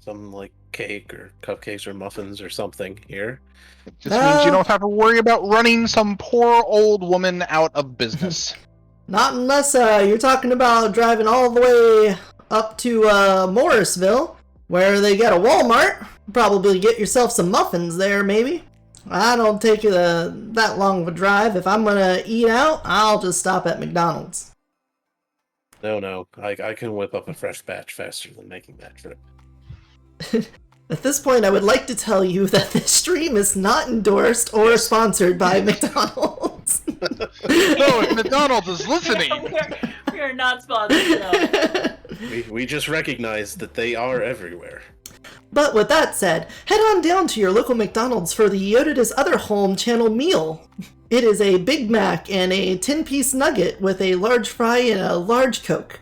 D: like cake or cupcakes or muffins or something here.
C: It just means you don't have to worry about running some poor old woman out of business.
A: Not unless you're talking about driving all the way up to Morrisville, where they got a Walmart. Probably get yourself some muffins there, maybe. I don't take that long of a drive. If I'm gonna eat out, I'll just stop at McDonald's.
D: No, I can whip up a fresh batch faster than making that trip.
A: At this point, I would like to tell you that this stream is not endorsed or sponsored by McDonald's.
C: No, if McDonald's is listening.
B: We are not sponsored. No.
D: We just recognize that they are everywhere.
A: But with that said, head on down to your local McDonald's for the Yoda's Other Home channel meal. It is a Big Mac and a 10-piece nugget with a large fry and a large Coke.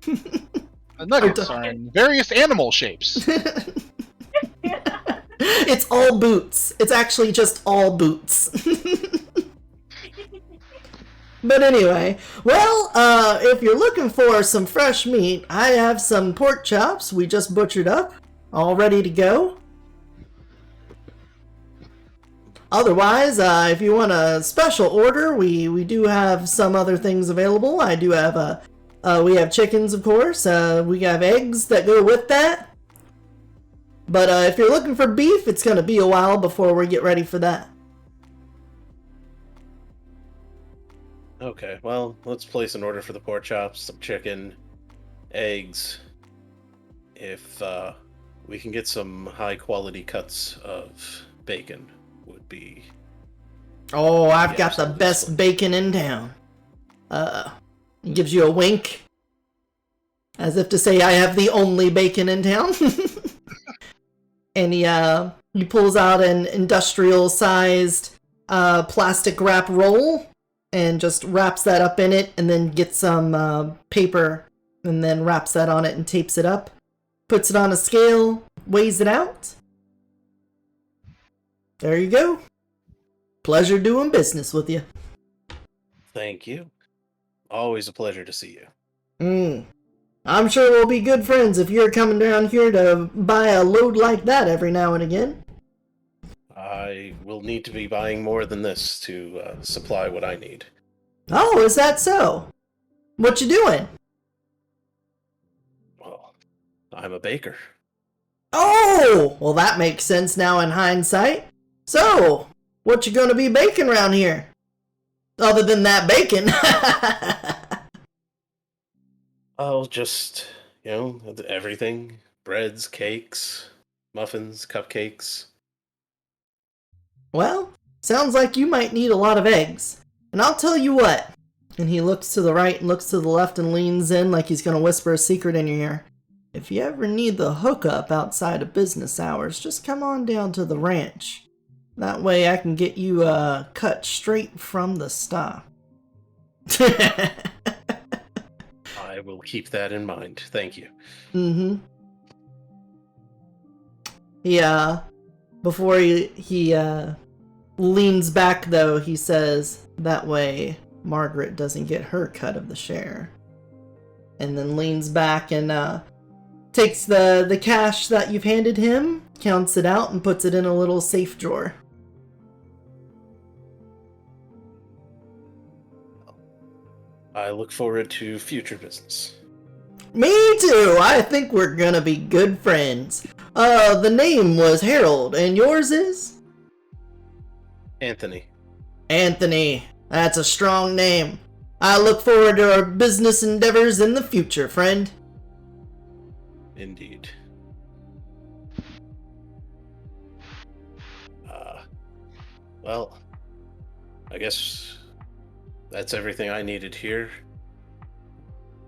C: The nuggets are in various animal shapes.
A: It's all boots. It's actually just all boots. But anyway, well, if you're looking for some fresh meat, I have some pork chops we just butchered up, all ready to go. Otherwise, if you want a special order, we do have some other things available. I do have we have chickens, of course. We have eggs that go with that. But if you're looking for beef, it's going to be a while before we get ready for that.
D: Okay, well, let's place an order for the pork chops, some chicken, eggs. If we can get some high quality cuts of bacon, would be...
A: Oh, I've got the best bacon in town. He gives you a wink, as if to say, I have the only bacon in town. And he pulls out an industrial-sized plastic wrap roll and just wraps that up in it, and then gets some paper and then wraps that on it and tapes it up, puts it on a scale, weighs it out. There you go. Pleasure doing business with you.
D: Thank you. Always a pleasure to see you.
A: I'm sure we'll be good friends if you're coming down here to buy a load like that every now and again.
D: I will need to be buying more than this to supply what I need.
A: Oh, is that so? What you doing?
D: Well, I'm a baker.
A: Oh, well that makes sense now in hindsight. So, what you gonna be baking around here? Other than that bacon.
D: I'll just, everything. Breads, cakes, muffins, cupcakes.
A: Well, sounds like you might need a lot of eggs. And I'll tell you what. And he looks to the right and looks to the left and leans in like he's gonna whisper a secret in your ear. If you ever need the hookup outside of business hours, just come on down to the ranch. That way I can get you cut straight from the stock.
D: I will keep that in mind. Thank you.
A: Mm-hmm. Yeah. Before he leans back, though, he says, that way Margaret doesn't get her cut of the share. And then leans back and takes the cash that you've handed him, counts it out, and puts it in a little safe drawer.
D: I look forward to future business.
A: Me too! I think we're gonna be good friends. The name was Harold, and yours is?
D: Anthony.
A: Anthony. That's a strong name. I look forward to our business endeavors in the future, friend.
D: Indeed. Well, I guess that's everything I needed here.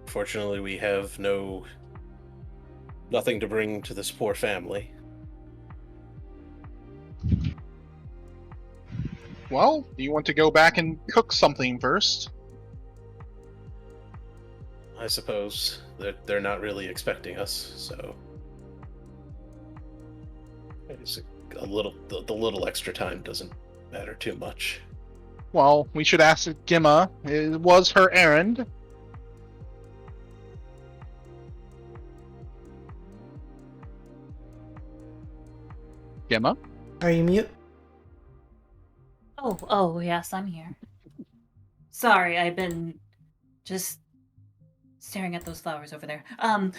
D: Fortunately, we have nothing to bring to this poor family.
C: Well, do you want to go back and cook something first?
D: I suppose that they're not really expecting us, so it's the little extra time doesn't matter too much.
C: Well, we should ask Gemma. It was her errand. Gemma?
A: Are you mute?
B: Oh, yes, I'm here. Sorry, I've been just staring at those flowers over there.
C: Oh.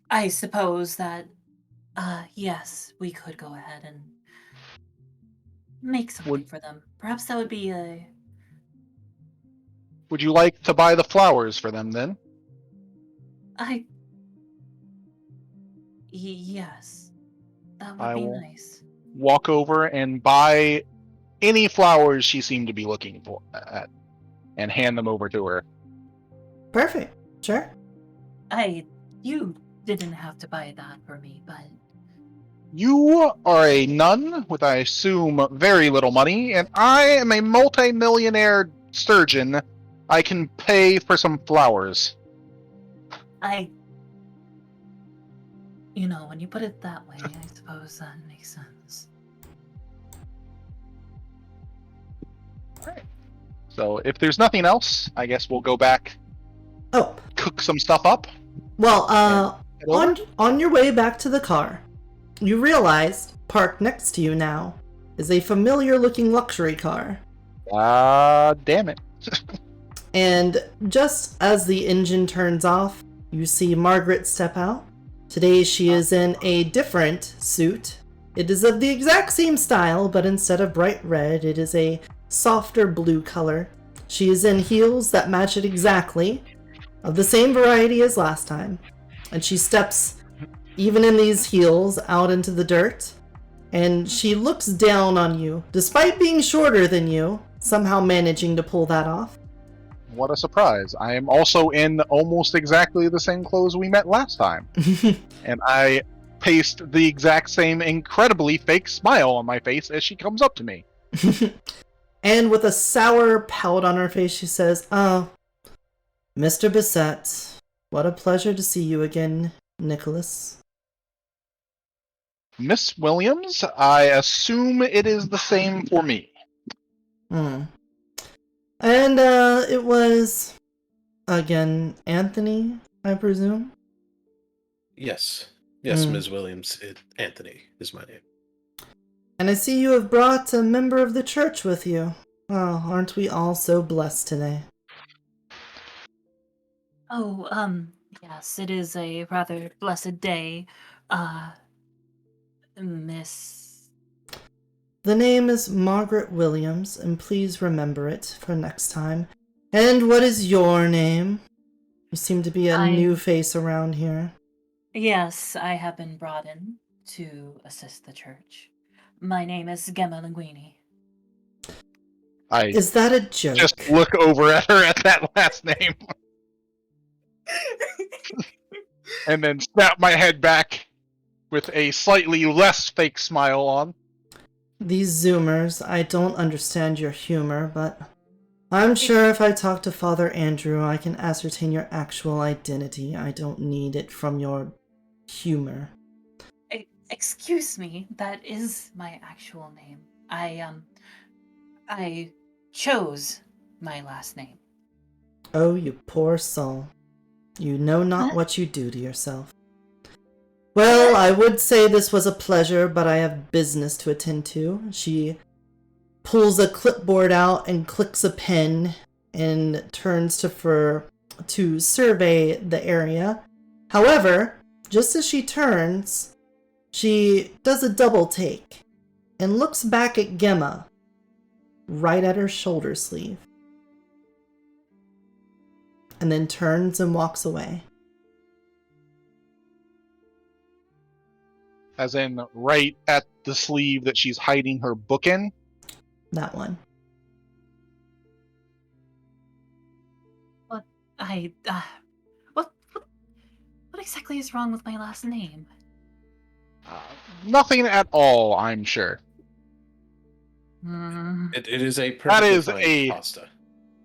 B: I suppose that, yes, we could go ahead and make something for them. Perhaps that would be a...
C: Would you like to buy the flowers for them then?
B: Yes. That would
C: I
B: be
C: will
B: nice.
C: Walk over and buy any flowers she seemed to be looking for at, and hand them over to her.
A: Perfect. Sure.
B: You didn't have to buy that for me, but...
C: You are a nun with, I assume, very little money, and I am a multi-millionaire surgeon. I can pay for some flowers.
B: When you put it that way, I suppose that makes sense.
C: Alright. So if there's nothing else, I guess we'll go back,
A: Oh,
C: cook some stuff up.
A: well,
C: Head over.
A: on your way back to the car, you realized, parked next to you now, is a familiar-looking luxury car.
C: Damn it.
A: And just as the engine turns off, you see Margaret step out. Today she is in a different suit. It is of the exact same style, but instead of bright red, it is a softer blue color. She is in heels that match it exactly, of the same variety as last time. And she steps, even in these heels, out into the dirt. And she looks down on you, despite being shorter than you, somehow managing to pull that off.
C: What a surprise. I am also in almost exactly the same clothes we met last time. And I paste the exact same incredibly fake smile on my face as she comes up to me.
A: And with a sour pout on her face, she says, "Oh, Mr. Bissett, what a pleasure to see you again, Nicholas."
C: Miss Williams, I assume it is the same for me.
A: Hmm. And, it was, again, Anthony, I presume?
D: Yes. Yes,
A: Mm.
D: Ms. Williams. Anthony is my name.
A: And I see you have brought a member of the church with you. Oh, aren't we all so blessed today?
B: Oh, yes, it is a rather blessed day, uh, Miss.
A: The name is Margaret Williams, and please remember it for next time. And what is your name? You seem to be a new face around here.
B: Yes, I have been brought in to assist the church. My name is Gemma Linguini.
C: I
A: Is that a joke?
C: just look over at her at that last name. And then snap my head back with a slightly less fake smile on.
A: These Zoomers, I don't understand your humor, but I'm sure if I talk to Father Andrew, I can ascertain your actual identity. I don't need it from your humor.
B: Excuse me, that is my actual name. I chose my last name.
A: Oh, you poor soul. You know not
B: What?
A: what you do to yourself. Well, I would say this was a pleasure, but I have business to attend to. She pulls a clipboard out and clicks a pen and turns to survey the area. However, just as she turns, she does a double take and looks back at Gemma, right at her shoulder sleeve, and then turns and walks away.
C: As in, right at the sleeve that she's hiding her book in.
A: That one.
B: What? What exactly is wrong with my last name?
C: Nothing at all, I'm sure.
D: It is a
C: That
D: perfectly
C: is
D: fine
C: a
D: pasta.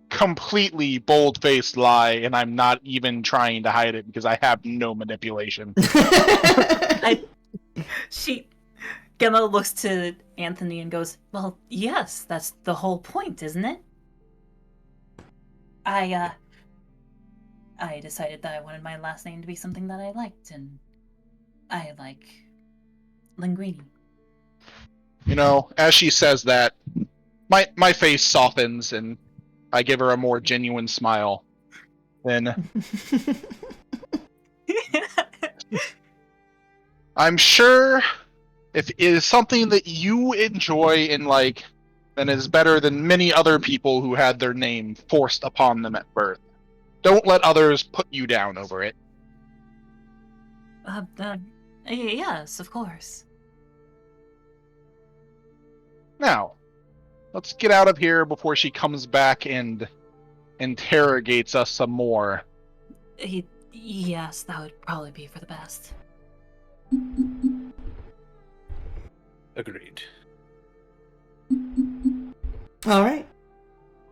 C: completely bold-faced lie, and I'm not even trying to hide it because I have no manipulation.
B: Gemma looks to Anthony and goes, "Well, yes, that's the whole point, isn't it?" I decided that I wanted my last name to be something that I liked, and I like Linguini.
C: You know, as she says that, my face softens and I give her a more genuine smile. Then I'm sure if it is something that you enjoy and like, then it is better than many other people who had their name forced upon them at birth. Don't let others put you down over it.
B: Yes, of course.
C: Now, let's get out of here before she comes back and interrogates us some more.
B: Yes, that would probably be for the best.
D: Agreed.
A: Alright.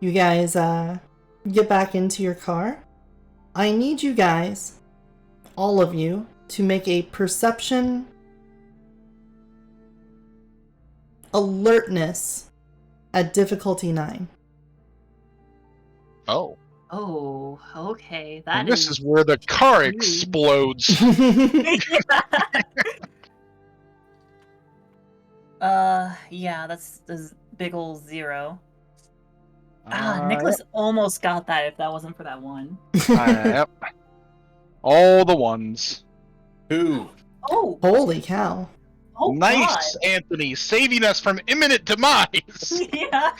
A: You guys, get back into your car. I need you guys, all of you, to make a perception alertness at difficulty 9.
C: Oh.
B: Oh, okay.
C: And this is where the car explodes.
B: Yeah, that's big ol' 0.
C: Yep.
B: Nicholas almost got that if that wasn't for that one.
C: Yep. All the ones.
D: Who?
B: Oh,
A: Holy cow.
B: oh
C: Nice,
B: God.
C: Anthony, saving us from imminent demise.
B: Yeah,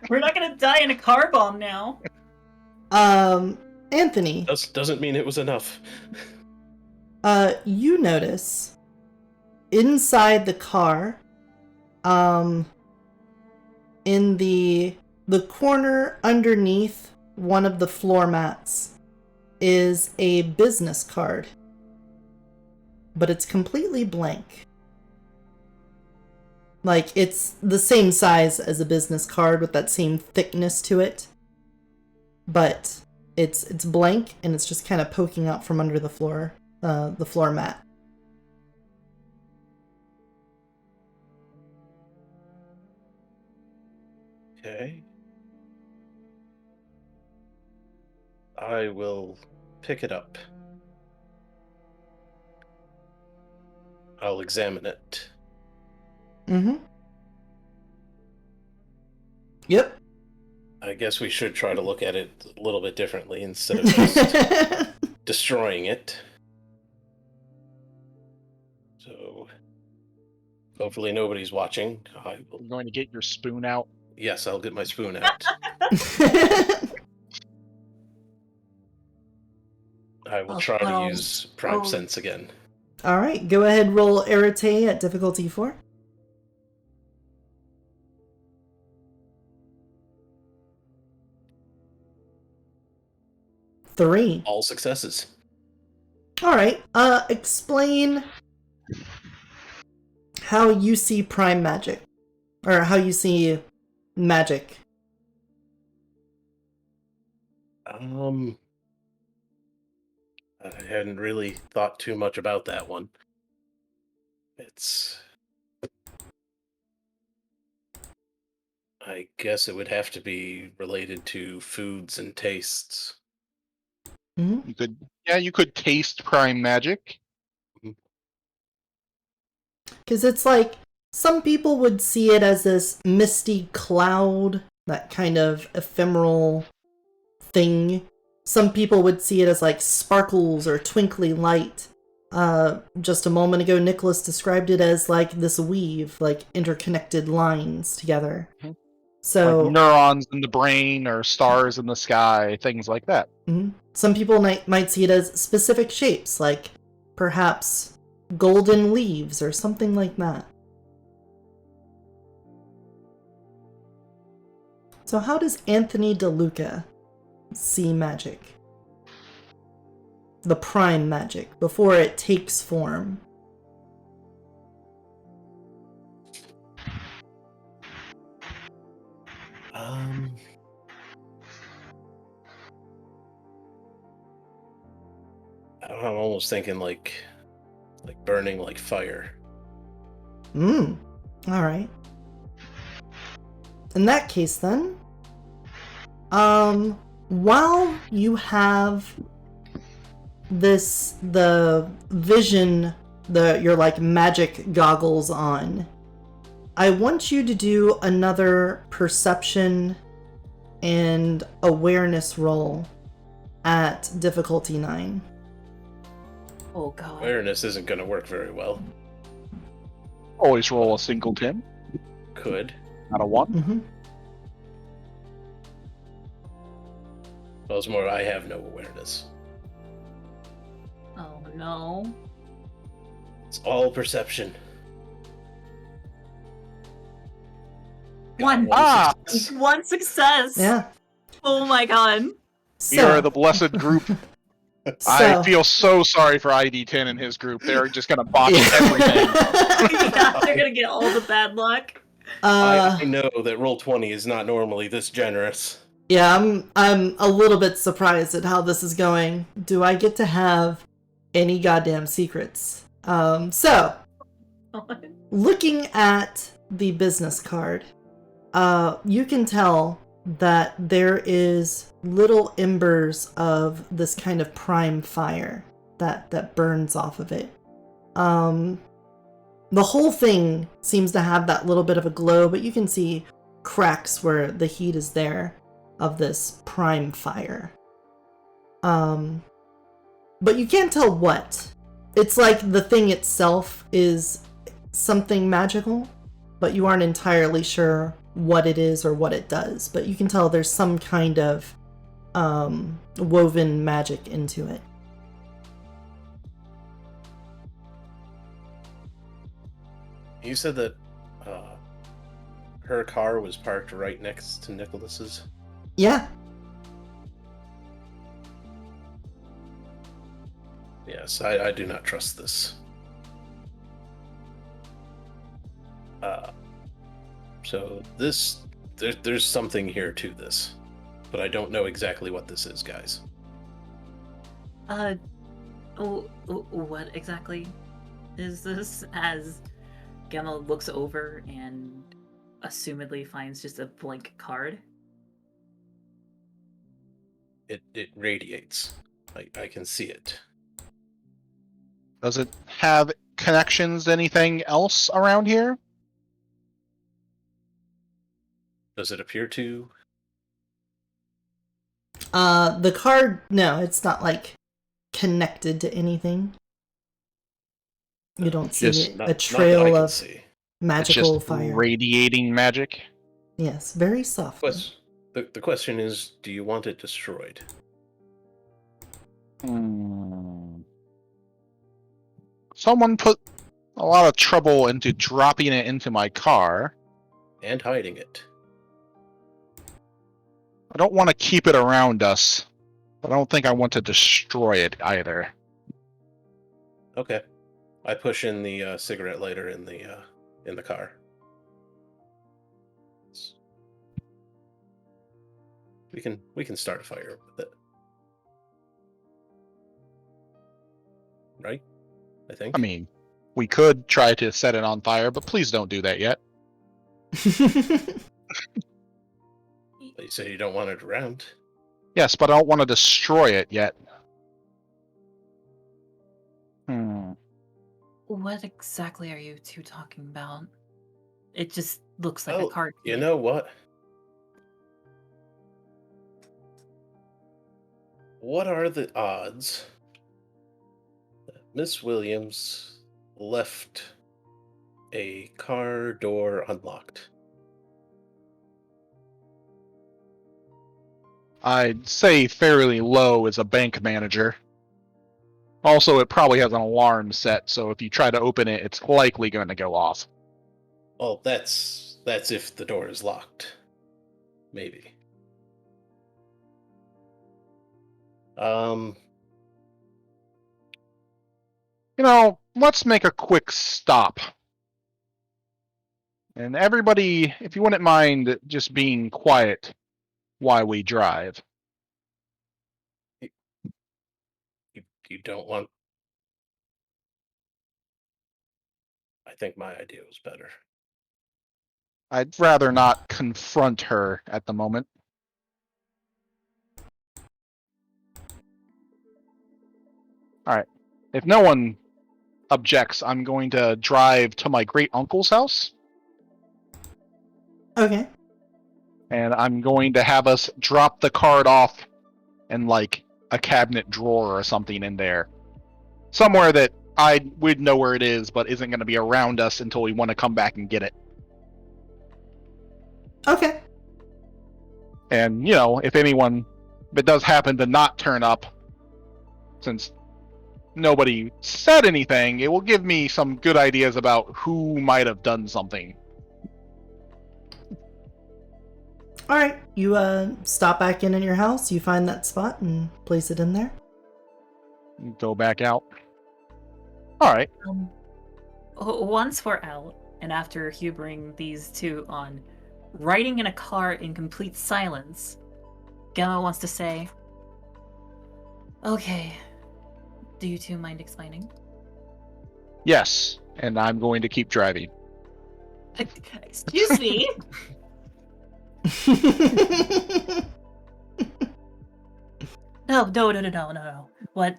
B: we're not gonna die in a car bomb now.
A: Anthony,
D: Doesn't mean it was enough.
A: you notice inside the car, in the corner underneath one of the floor mats is a business card, but it's completely blank. Like, it's the same size as a business card with that same thickness to it. But it's blank, and it's just kind of poking out from under the floor mat.
D: Okay. I will pick it up. I'll examine it.
A: Mm-hmm. Yep.
D: I guess we should try to look at it a little bit differently instead of just destroying it. So, hopefully nobody's watching. I will.
C: You're going to get your spoon out.
D: Yes, I'll get my spoon out. I will try to use Prime Sense again.
A: All right, go ahead, roll Arete at difficulty 4. Three.
D: All successes.
A: All right. Explain how you see prime magic, or how you see magic.
D: I hadn't really thought too much about that one. I guess it would have to be related to foods and tastes.
A: Mm-hmm.
C: You could taste prime magic.
A: Because it's like, some people would see it as this misty cloud, that kind of ephemeral thing. Some people would see it as like sparkles or twinkly light. Just a moment ago, Nicholas described it as like this weave, like interconnected lines together.
C: Mhm.
A: So
C: Like neurons in the brain or stars in the sky, things like that.
A: Some people might see it as specific shapes, like perhaps golden leaves or something like that. So how does Anthony DeLuca see magic? The prime magic, before it takes form.
D: I'm almost thinking like burning like fire.
A: All right. In that case, then, while you have the vision, your like magic goggles on, I want you to do another perception and awareness roll at difficulty 9.
B: Oh god.
D: Awareness isn't going to work very well.
C: Always roll a single 10,
D: Could.
C: not a 1.
A: Mm-hmm.
D: Well, it's more I have no awareness.
B: Oh no.
D: It's all perception.
B: One.
D: Success.
B: One success.
A: Yeah.
B: Oh my god.
C: We are the blessed group. I
A: So-
C: feel so sorry for ID10 and his group. They're just going to botch everything.
B: Yeah, they're gonna get all the bad luck.
D: I know that Roll20 is not normally this generous.
A: Yeah, I'm a little bit surprised at how this is going. Do I get to have any goddamn secrets? So, looking at the business card, you can tell that there is little embers of this kind of prime fire that burns off of it. The whole thing seems to have that little bit of a glow, but you can see cracks where the heat is there of this prime fire. But you can't tell what. It's like the thing itself is something magical, but you aren't entirely sure what it is or what it does. But you can tell there's some kind of woven magic into it.
D: You said that her car was parked right next to Nicholas's.
A: Yeah.
D: Yes, I do not trust this. So there's something here to this, but I don't know exactly what this is, guys.
B: What exactly is this? As Gemma looks over and assumedly finds just a blank card.
D: It radiates. I can see it.
C: Does it have connections to anything else around here?
D: Does it appear to?
A: The card, no, it's not like connected to anything. You don't see
C: Just
A: a
D: Not that I
A: trail
D: can
A: of
D: see.
C: It's
A: magical
C: just
A: fire.
C: radiating magic.
A: Yes, very softly.
D: The question is, do you want it destroyed?
C: Someone put a lot of trouble into dropping it into my car.
D: And hiding it.
C: I don't want to keep it around us, but I don't think I want to destroy it either.
D: Okay. I push in the cigarette lighter in the car. We can start a fire with it. Right? I think.
C: I mean, we could try to set it on fire, but please don't do that yet.
D: You say you don't want it around.
C: Yes, but I don't want to destroy it yet.
B: What exactly are you two talking about? It just looks like a
D: Oh,
B: card. to
D: you
B: me.
D: know what? What are the odds that Miss Williams left a car door unlocked?
C: I'd say fairly low as a bank manager. Also, it probably has an alarm set, so if you try to open it, it's likely going to go off.
D: Well, that's if the door is locked. Maybe. Um,
C: Let's make a quick stop. And everybody, if you wouldn't mind just being quiet while we drive.
D: you don't want. I think my idea was better.
C: I'd rather not confront her at the moment. Alright. If no one objects, I'm going to drive to my great uncle's house.
A: Okay.
C: And I'm going to have us drop the card off in like a cabinet drawer or something in there. Somewhere that I would know where it is, but isn't going to be around us until we want to come back and get it.
A: Okay.
C: And, if it does happen to not turn up, since nobody said anything, it will give me some good ideas about who might have done something.
A: All right. You stop back in your house. You find that spot and place it in there.
C: Go back out. All right.
B: Once we're out, and after hubering these two on riding in a car in complete silence, Gemma wants to say, "Okay, do you two mind explaining?"
C: Yes, and I'm going to keep driving.
B: Excuse me? No. What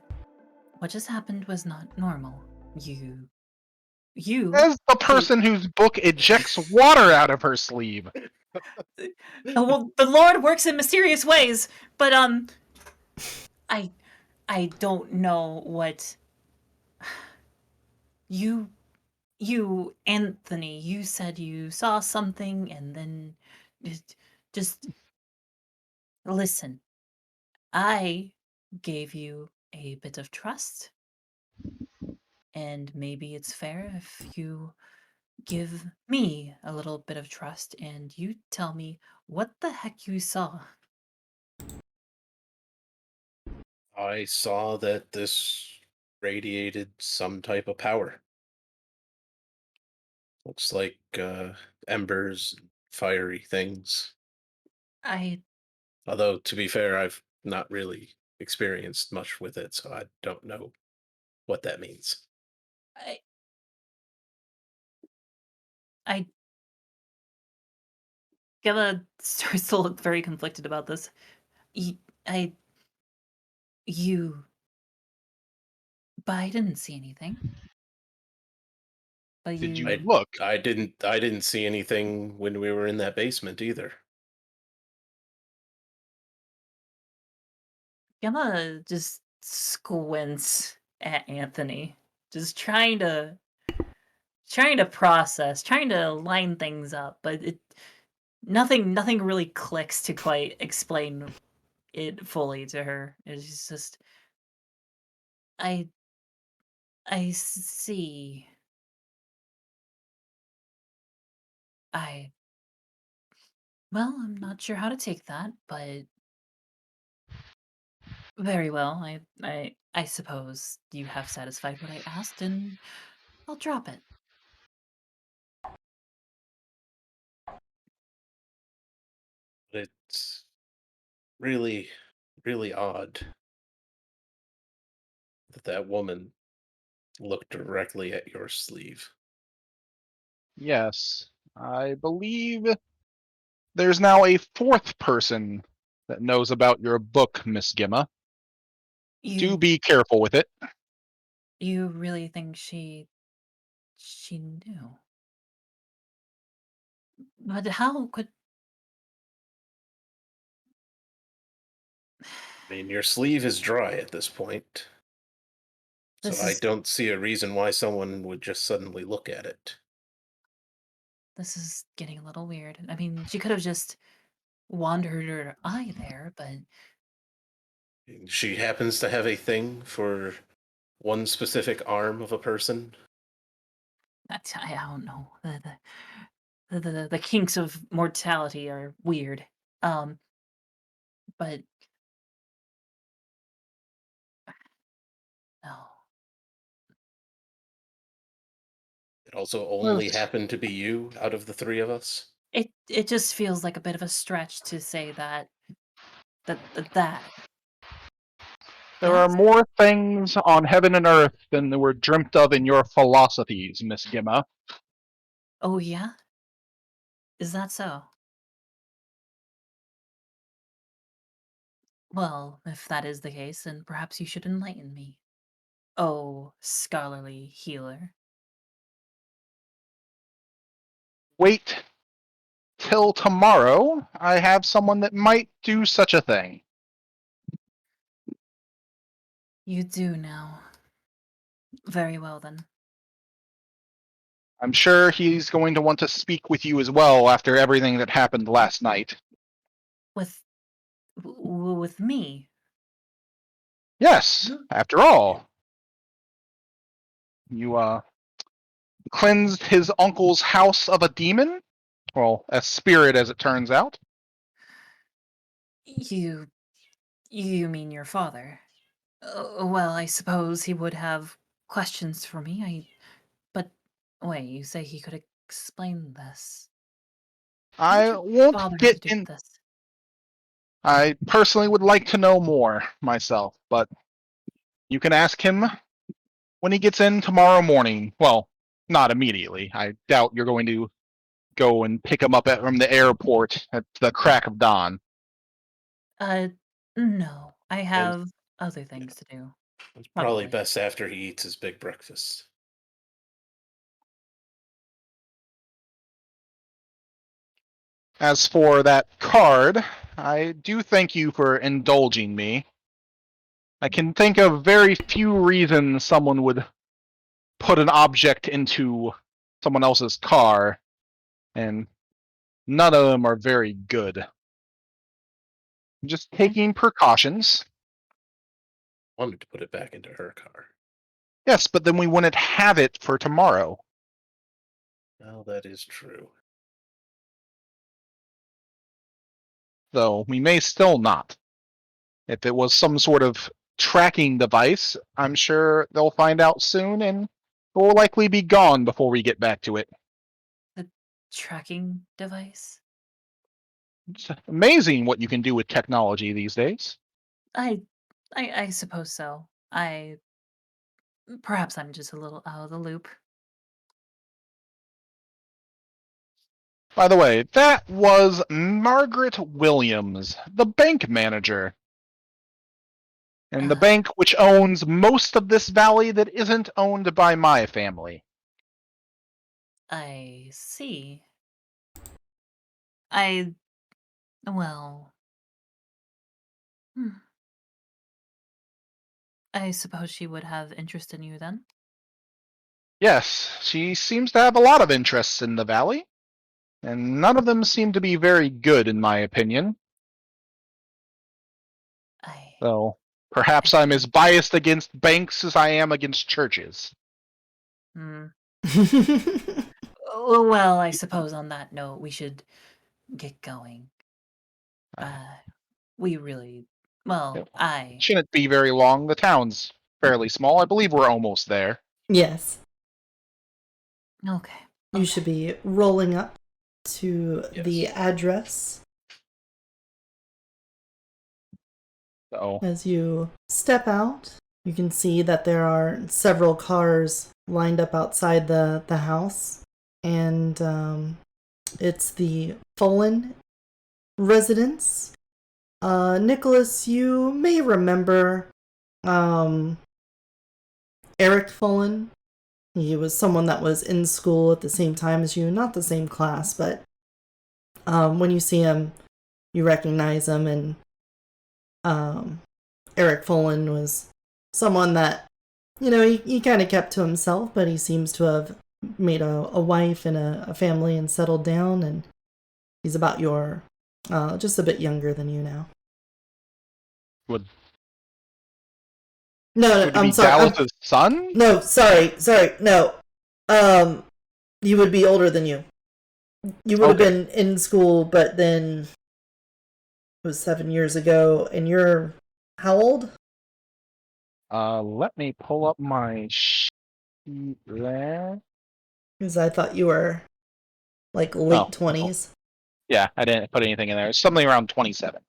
B: just happened was not normal. You.
C: As the person whose book ejects water out of her sleeve.
B: Well, the Lord works in mysterious ways, but I don't know what you Anthony, you said you saw something and then just listen. I gave you a bit of trust, and maybe it's fair if you give me a little bit of trust and you tell me what the heck you saw.
D: I saw that this radiated some type of power. Looks like embers, fiery things.
B: I
D: Although, to be fair, I've not really experienced much with it, so I don't know what that means.
B: I I Gemma starts to look very conflicted about this. Y- I you but I didn't see anything. But
C: Did you
D: I
B: you
C: look?
D: I didn't see anything when we were in that basement either.
B: Gemma just squints at Anthony, just trying to process, trying to line things up, but nothing really clicks to quite explain it fully to her. It's just I I see. I well, I'm not sure how to take that, but very well. I suppose you have satisfied what I asked, and I'll drop it.
D: But it's really, really odd that that woman looked directly at your sleeve.
C: Yes. I believe there's now a fourth person that knows about your book, Miss Gimma. Do
B: You
C: be careful with it.
B: you really think she knew? But how could
D: I mean, your sleeve is dry at this point, so
B: this
D: I
B: is
D: don't see a reason why someone would just suddenly look at it.
B: this is getting a little weird. I mean, she could have just wandered her eye there, but
D: She happens to have a thing for one specific arm of a person.
B: I don't know. The kinks of mortality are weird. Um, but no.
D: It also only
C: Yes.
D: happened to be you out of the three of us.
B: It just feels like a bit of a stretch to say that.
C: There are
B: Yes?
C: more things on heaven and earth than were dreamt of in your philosophies, Miss Gimma.
B: Oh yeah? Is that so? Well, if that is the case, then perhaps you should enlighten me. Oh, scholarly healer.
C: Wait till tomorrow. I have someone that might do such a thing.
B: You do now. Very well then.
C: I'm sure he's going to want to speak with you as well after everything that happened last night.
B: With with me.
C: Yes, after all, you cleansed his uncle's house of a demon? Well, a spirit as it turns out.
B: You you mean your father? Well, I suppose he would have questions for me. But wait, you say he could explain this. How did
C: I
B: your
C: won't
B: father have to
C: get
B: do with
C: in.
B: this?
C: I personally would like to know more myself, but you can ask him when he gets in tomorrow morning. Well, not immediately. I doubt you're going to go and pick him up from the airport at the crack of dawn.
B: Uh, no. I
D: And
B: have other things to do.
D: it's probably
B: Probably.
D: best after he eats his big breakfast.
C: As for that card, I do thank you for indulging me. I can think of very few reasons someone would put an object into someone else's car, and none of them are very good. I'm just
B: Okay.
C: taking precautions.
D: Wanted to put it back into her car.
C: Yes, but then we wouldn't have it for tomorrow.
D: Well, that is true.
C: Though we may still not. If it was some sort of tracking device, I'm sure they'll find out soon and it will likely be gone before we get back to it.
B: The tracking device?
C: It's amazing what you can do with technology these days.
B: I suppose so. Perhaps I'm just a little out of the loop.
C: By the way, that was Margaret Williams, the bank manager. And the
B: Uh,
C: bank which owns most of this valley that isn't owned by my family.
B: I see. I well, hmm, I suppose she would have interest in you then.
C: Yes, she seems to have a lot of interests in the valley, and none of them seem to be very good in my opinion.
B: I
C: So
B: I
C: perhaps I'm
B: see.
C: as biased against banks as I am against churches.
B: Hmm. Oh, well, I suppose on that note, we should get going.
C: Uh,
B: Uh, we really,
C: it
B: well, I,
C: shouldn't be very long. The town's fairly small. I believe we're almost there.
A: Yes.
B: okay,
A: You should be rolling up to the
D: Yes.
A: address.
C: So
A: As you step out, you can see that there are several cars lined up outside the house. And it's the Fullen residence. Nicholas, you may remember um, Eric Fullen. He was someone that was in school at the same time as you, not the same class, but when you see him, you recognize him. And Eric Fullen was someone that, he kind of kept to himself, but he seems to have made a wife and a family and settled down. And he's about just a bit younger than you now.
C: would
A: No,
C: would he
A: I'm
C: be
A: sorry.
C: Dallas's son?
A: No, sorry. No. You would be older than you. You would have
C: Okay.
A: been in school, but then it was 7 years ago, and you're how old?
C: Let me pull up my sheet there.
A: Because I thought you were like
C: Oh,
A: late 20s.
C: yeah, I didn't put anything in there. It's something around 27.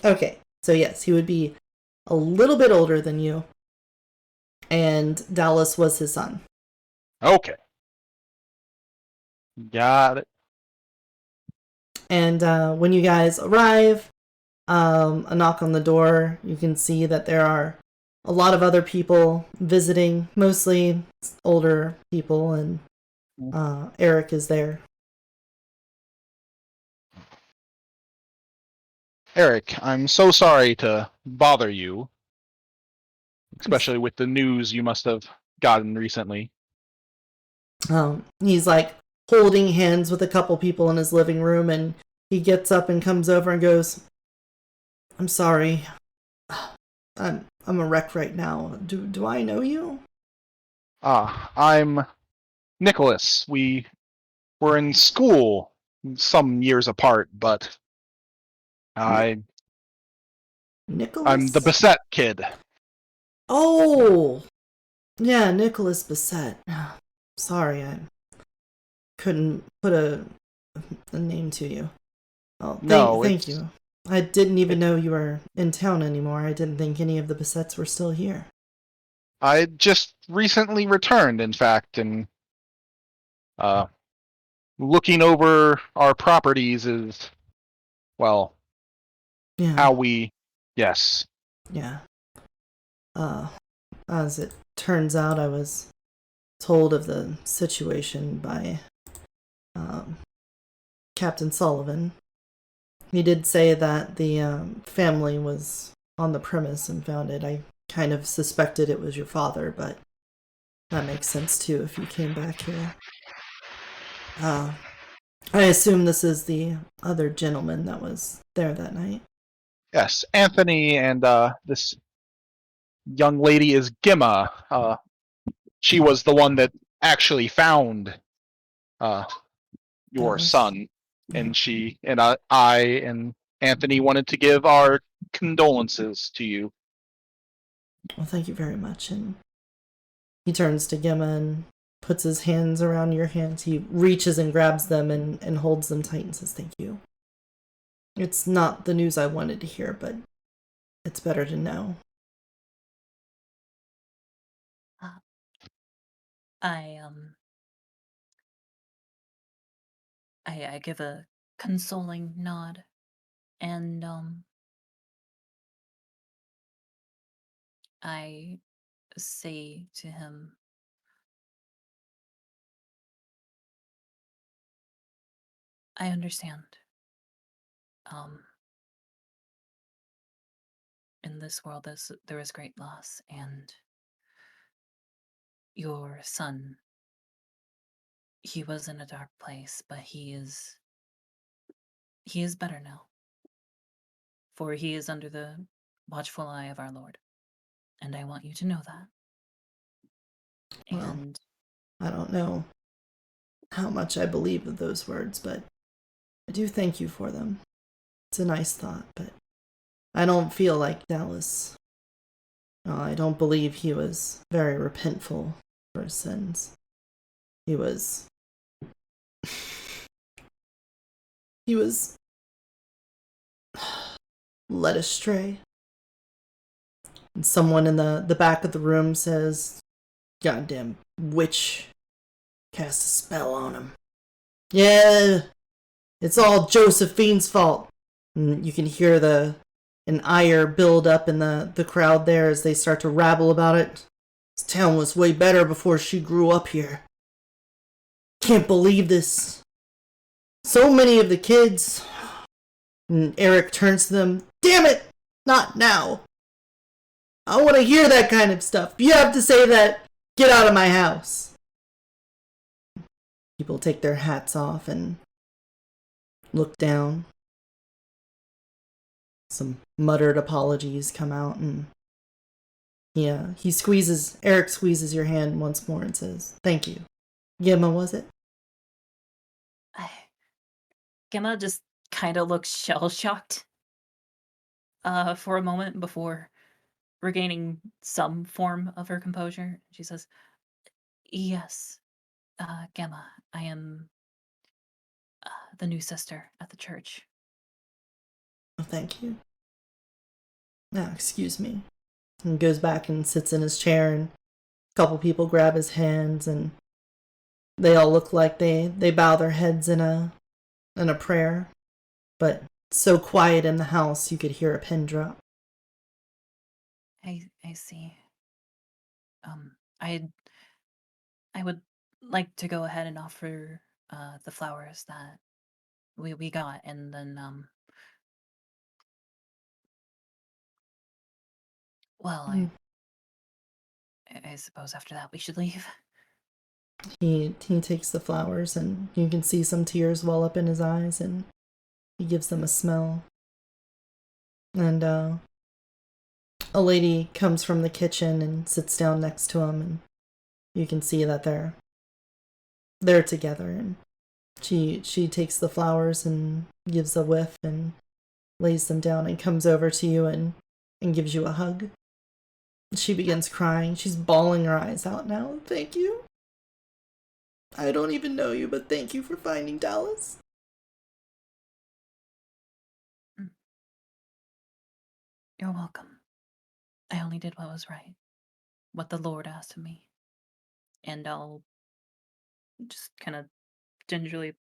A: Okay, so yes, he would be a little bit older than you, and Dallas was his son.
C: Okay. Got it.
A: And when you guys arrive, a knock on the door, you can see that there are a lot of other people visiting, mostly older people, and Eric is there.
C: Eric, I'm so sorry to bother you, especially with the news you must have gotten recently.
A: He's like holding hands with a couple people in his living room, and he gets up and comes over and goes, "I'm sorry. I'm a wreck right now. Do I know you?"
C: I'm Nicholas. We were in school some years apart, but I'm the
A: Nicholas?
C: Bissett kid.
A: Oh, yeah, Nicholas Bissett. Sorry, I couldn't put a name to you. Oh,
C: No,
A: thank you. I didn't even know you were in town anymore. I didn't think any of the Bissetts were still here.
C: I just recently returned, in fact, and uh, looking over our properties is, well,
A: Yeah,
C: how we, yes.
A: yeah. Uh, as it turns out, I was told of the situation by um, Captain Sullivan. He did say that the family was on the premise and found it. I kind of suspected it was your father, but that makes sense too if you came back here. I assume this is the other gentleman that was there that night.
C: Yes, Anthony and this young lady is Gemma. She was the one that actually found uh, your
A: Dallas.
C: son,
A: Yeah.
C: and she and I and Anthony wanted to give our condolences to you.
A: Well, thank you very much. And he turns to Gemma and puts his hands around your hands. He reaches and grabs them and holds them tight and says, "Thank you." It's not the news I wanted to hear, but it's better to know.
B: I I give a consoling nod, and I say to him, I understand. Um, in this world, there is great loss, and your son, he was in a dark place, but he is better now, for he is under the watchful eye of our Lord, and I want you to know that.
A: Well,
B: And
A: I don't know how much I believe of those words, but I do thank you for them. It's a nice thought, but I don't feel like Dallas. I don't believe he was very repentful for his sins. He was. He was led astray. And someone in the back of the room says, "Goddamn witch cast a spell on him." Yeah, it's all Josephine's fault. And you can hear an ire build up in the crowd there as they start to rabble about it. This town was way better before she grew up here. Can't believe this. So many of the kids. And Eric turns to them. Damn it! Not now. I want to hear that kind of stuff. If you have to say that, get out of my house. People take their hats off and look down. Some muttered apologies come out, and Eric squeezes your hand once more and says, "Thank you." Gemma, was it?
B: Gemma just kind of looks shell-shocked for a moment before regaining some form of her composure. She says, "Yes, Gemma, I am the new sister at the church."
A: Oh, thank you. Ah, excuse me. And goes back and sits in his chair, and a couple people grab his hands, and they all look like they bow their heads in a prayer, but so quiet in the house you could hear a pin drop.
B: I see. I would like to go ahead and offer the flowers that we got, and then well,
A: Mm.
B: I suppose after that we should leave.
A: He takes the flowers, and you can see some tears well up in his eyes, and he gives them a smell. And a lady comes from the kitchen and sits down next to him, and you can see that they're together. And she takes the flowers and gives a whiff and lays them down and comes over to you and gives you a hug. She begins crying. She's bawling her eyes out now. Thank you. I don't even know you, but thank you for finding Dallas.
B: You're welcome. I only did what was right, what the Lord asked of me. And I'll just kind of gingerly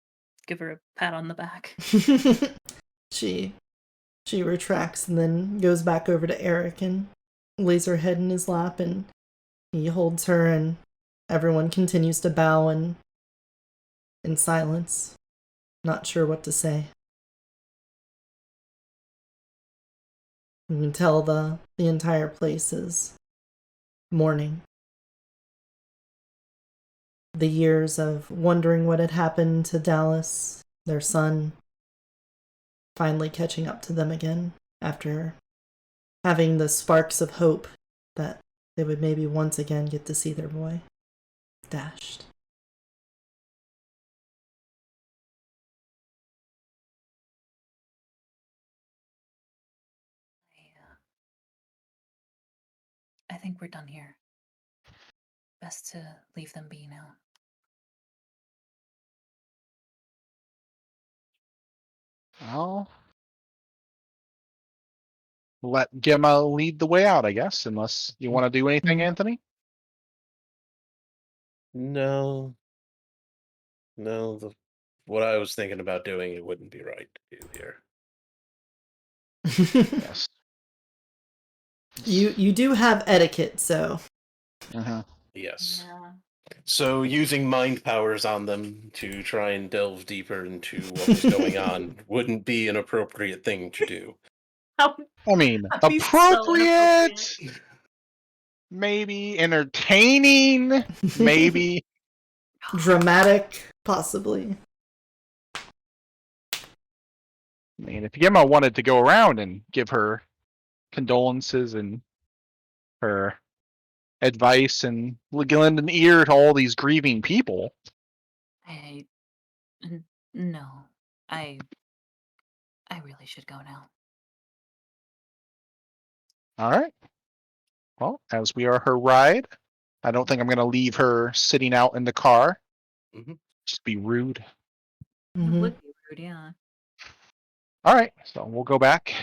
B: give her a pat on the back.
A: She retracts and then goes back over to Eric and lays her head in his lap, and he holds her, and everyone continues to bow in silence, not sure what to say. You can tell the entire place is mourning. The years of wondering what had happened to Dallas, their son, finally catching up to them again after having the sparks of hope that they would maybe once again get to see their boy dashed.
B: I think we're done here. Best to leave them be now.
C: Well, let Gemma lead the way out, I guess, unless you want to do anything, Anthony.
D: No. What I was thinking about doing, it wouldn't be right to do here.
C: Yes.
A: You do have etiquette, so.
D: Yes.
B: Yeah.
D: So using mind powers on them to try and delve deeper into what was going on wouldn't be an appropriate thing to do.
B: How
C: I mean,
B: that'd be so
C: appropriate,
B: inappropriate.
C: maybe entertaining, maybe.
A: Dramatic, possibly.
C: I mean, if Gemma wanted to go around and give her condolences and her advice and lend an ear to all these grieving people.
B: No. I really should go now.
C: All right. Well, as we are her ride, I don't think I'm going to leave her sitting out in the car.
D: Mhm.
C: Just be rude.
B: It
A: Mhm.
B: would be rude, yeah.
C: All right. So we'll go back.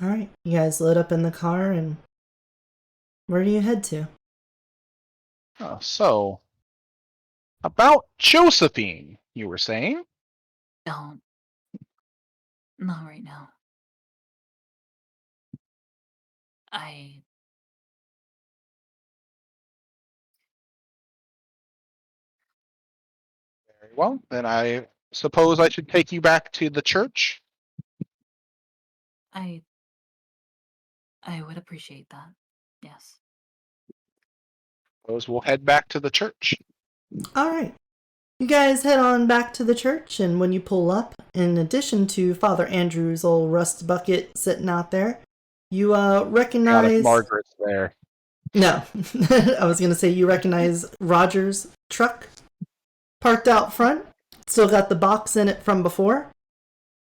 A: All right, you guys load up in the car, and where do you head to?
C: So, about Josephine, you were saying?
B: Don't. Not right now. I
C: Very well. Then I suppose I should take you back to the church.
B: I would appreciate that. Yes.
C: Suppose we'll head back to the church.
A: All right. You guys head on back to the church, and when you pull up, in addition to Father Andrew's old rust bucket sitting out there, you recognize...
C: Margaret's there.
A: No. I was going to say you recognize Roger's truck parked out front. Still got the box in it from before.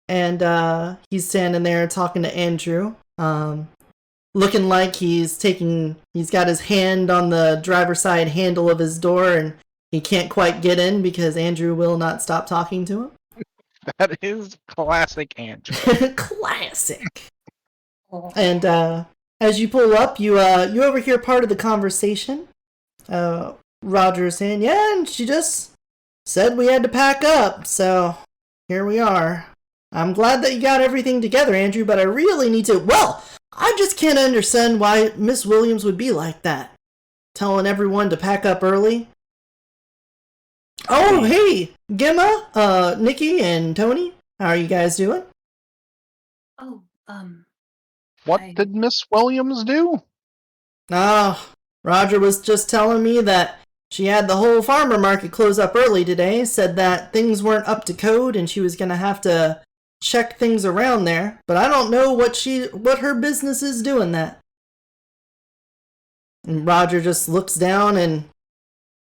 A: And he's standing there talking to Andrew. Looking like he's got his hand on the driver's side handle of his door, and he can't quite get in because Andrew will not stop talking to him.
C: That is classic Andrew.
A: Classic. And as you pull up, you overhear part of the conversation. Roger saying, "Yeah, and she just said we had to pack up, so here we are. I'm glad that you got everything together, Andrew, but I really need to... Well, I just can't understand why Miss Williams would be like that. Telling everyone to pack up early. Oh, hey, Gemma, Nikki, and Tony. How are you guys doing?"
B: Oh,
C: What did Miss Williams do?
A: Roger was just telling me that she had the whole farmer market close up early today, said that things weren't up to code and she was going to have to check things around there, but I don't know what her business is doing that. And Roger just looks down and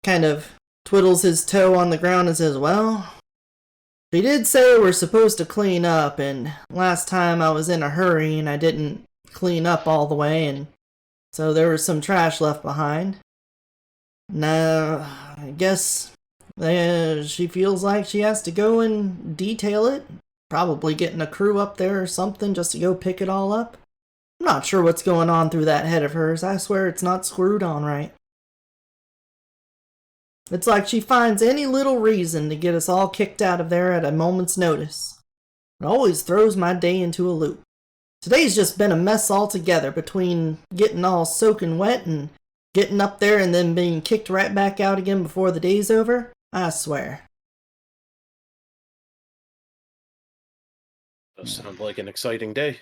A: kind of twiddles his toe on the ground and says, "Well, she did say we're supposed to clean up, and last time I was in a hurry and I didn't clean up all the way, and so there was some trash left behind. Now, I guess she feels like she has to go and detail it. Probably getting a crew up there or something just to go pick it all up. I'm not sure what's going on through that head of hers. I swear it's not screwed on right. It's like she finds any little reason to get us all kicked out of there at a moment's notice. It always throws my day into a loop. Today's just been a mess altogether between getting all soaking wet and getting up there and then being kicked right back out again before the day's over. I swear."
D: Does sound like an exciting day.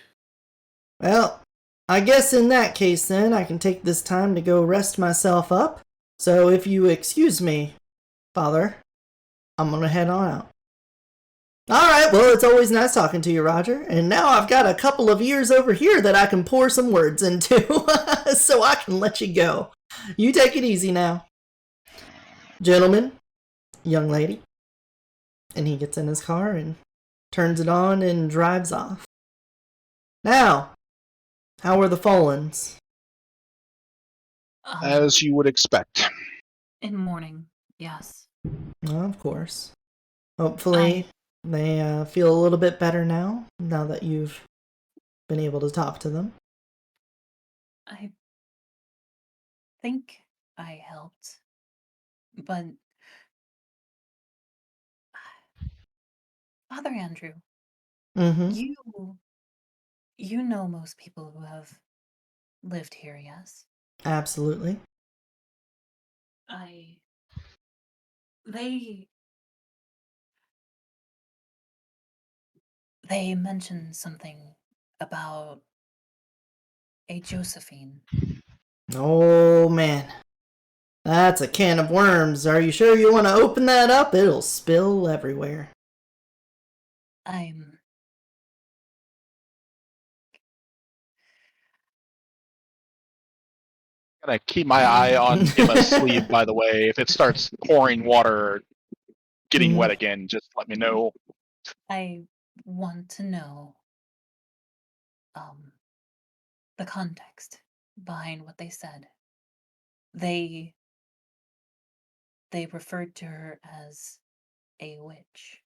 A: Well, I guess in that case then, I can take this time to go rest myself up. So if you excuse me, Father, I'm gonna head on out. Alright, well, it's always nice talking to you, Roger. And now I've got a couple of ears over here that I can pour some words into, so I can let you go. You take it easy now. Gentlemen, young lady. And he gets in his car and turns it on and drives off. Now, how are the Fallens?
C: As you would expect.
B: in mourning, yes.
A: Well, of course. Hopefully, they feel a little bit better now that you've been able to talk to them.
B: I think I helped, but Father Andrew,
A: Mm-hmm.
B: you know most people who have lived here, yes?
A: Absolutely.
B: They they mentioned something about a Josephine.
A: Oh, man. That's a can of worms. Are you sure you want to open that up? It'll spill everywhere.
B: I'm
C: Gonna keep my eye on Emma's sleeve, by the way. If it starts pouring water or getting wet again, just let me know.
B: I want to know the context behind what they said. They referred to her as a witch.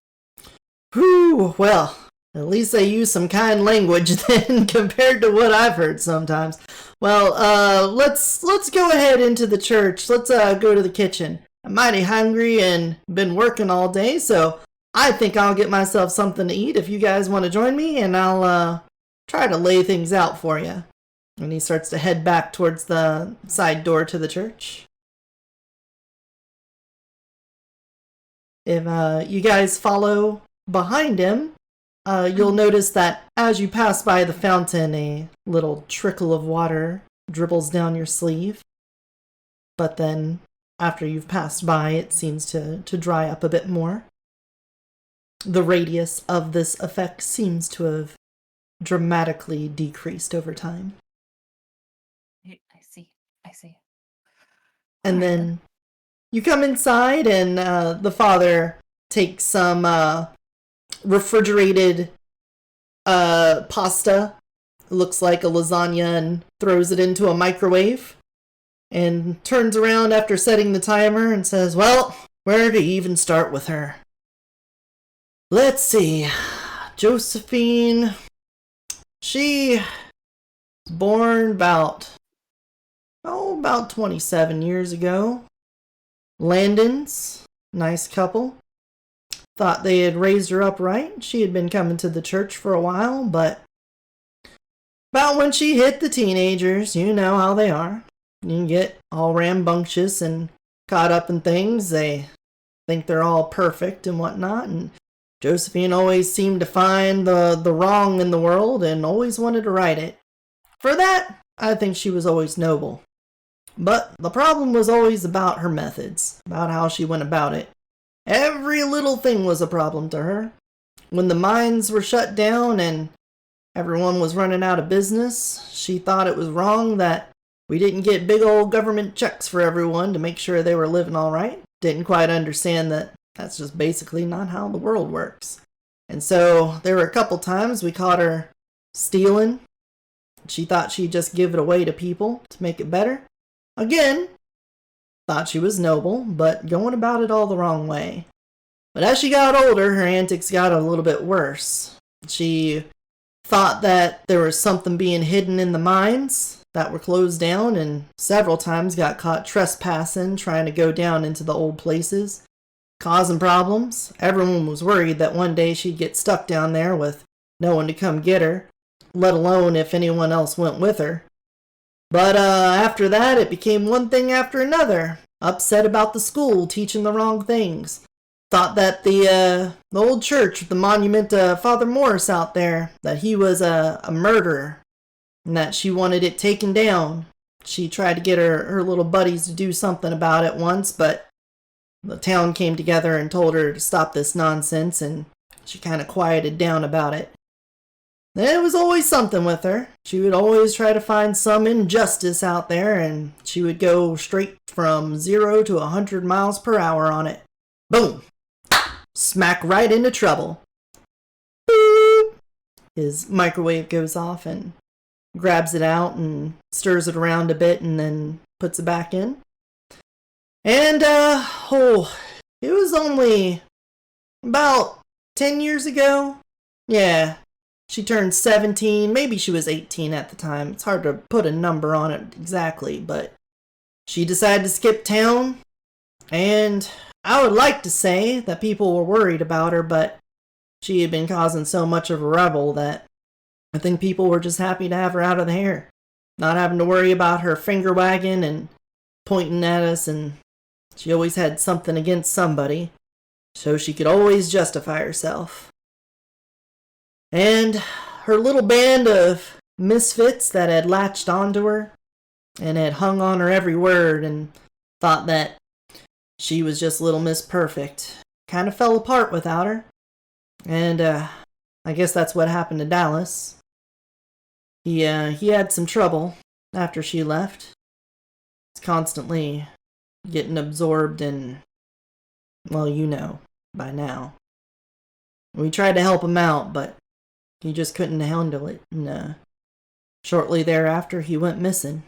A: Whew, well, at least they use some kind language then compared to what I've heard sometimes. Well, let's go ahead into the church. Let's go to the kitchen. I'm mighty hungry and been working all day, so I think I'll get myself something to eat if you guys want to join me, and I'll try to lay things out for you. And he starts to head back towards the side door to the church. If you guys follow behind him, you'll notice that as you pass by the fountain, a little trickle of water dribbles down your sleeve. But then, after you've passed by, it seems to dry up a bit more. The radius of this effect seems to have dramatically decreased over time.
B: I see.
A: And
B: All right,
A: then you come inside, and the father takes some refrigerated pasta. It looks like a lasagna, and throws it into a microwave. And turns around after setting the timer and says, well, where to even start with her? Let's see. Josephine. She was born about 27 years ago. Landon's, nice couple. Thought they had raised her up right. She had been coming to the church for a while, but about when she hit the teenagers, you know how they are. You get all rambunctious and caught up in things. They think they're all perfect and whatnot, and Josephine always seemed to find the wrong in the world and always wanted to right it. For that, I think she was always noble. But the problem was always about her methods, about how she went about it. Every little thing was a problem to her. When the mines were shut down and everyone was running out of business, she thought it was wrong that we didn't get big old government checks for everyone to make sure they were living all right. Didn't quite understand that that's just basically not how the world works. And so there were a couple times we caught her stealing. She thought she'd just give it away to people to make it better. Again, thought she was noble, but going about it all the wrong way. But as she got older, her antics got a little bit worse. She thought that there was something being hidden in the mines that were closed down, and several times got caught trespassing, trying to go down into the old places, causing problems. Everyone was worried that one day she'd get stuck down there with no one to come get her, let alone if anyone else went with her. But after that, it became one thing after another. Upset about the school teaching the wrong things. Thought that the old church with the monument to Father Morris out there, that he was a murderer, and that she wanted it taken down. She tried to get her little buddies to do something about it once, but the town came together and told her to stop this nonsense, and she kind of quieted down about it. There was always something with her. She would always try to find some injustice out there, and she would go straight from 0 to 100 miles per hour on it. Boom! Smack right into trouble. Boop! His microwave goes off and grabs it out and stirs it around a bit and then puts it back in. And, it was only about 10 years ago. Yeah, She turned 17, maybe she was 18 at the time. It's hard to put a number on it exactly, but she decided to skip town, and I would like to say that people were worried about her, but she had been causing so much of a rebel that I think people were just happy to have her out of the hair. Not having to worry about her finger wagging and pointing at us, and she always had something against somebody, so she could always justify herself. And her little band of misfits that had latched onto her and had hung on her every word and thought that she was just Little Miss Perfect kind of fell apart without her. And I guess that's what happened to Dallas. He had some trouble after she left. He's constantly getting absorbed in, well, you know, by now. We tried to help him out, but he just couldn't handle it, and shortly thereafter he went missing.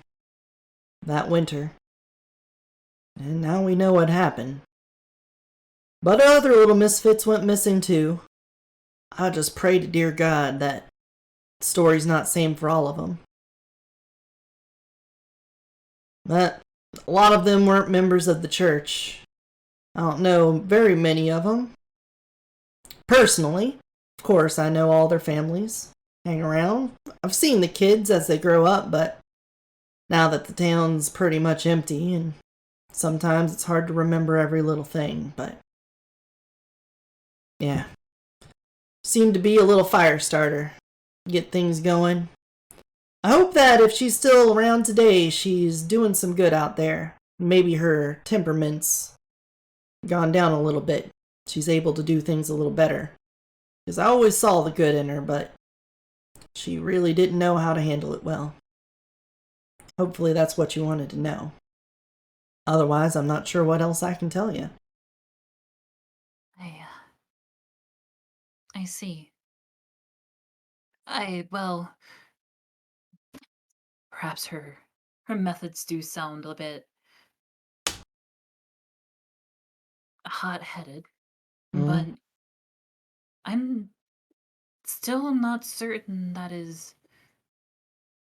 A: That winter. And now we know what happened. But other little misfits went missing too. I just pray to dear God that the story's not same for all of them. But a lot of them weren't members of the church. I don't know very many of them. Personally, of course, I know all their families hang around. I've seen the kids as they grow up, but now that the town's pretty much empty, and sometimes it's hard to remember every little thing, but yeah. Seemed to be a little fire starter. Get things going. I hope that if she's still around today, she's doing some good out there. Maybe her temperament's gone down a little bit. She's able to do things a little better. Because I always saw the good in her, but she really didn't know how to handle it well. Hopefully that's what you wanted to know. Otherwise, I'm not sure what else I can tell you.
B: I see. Well, perhaps her methods do sound a bit hot-headed, but I'm still not certain that is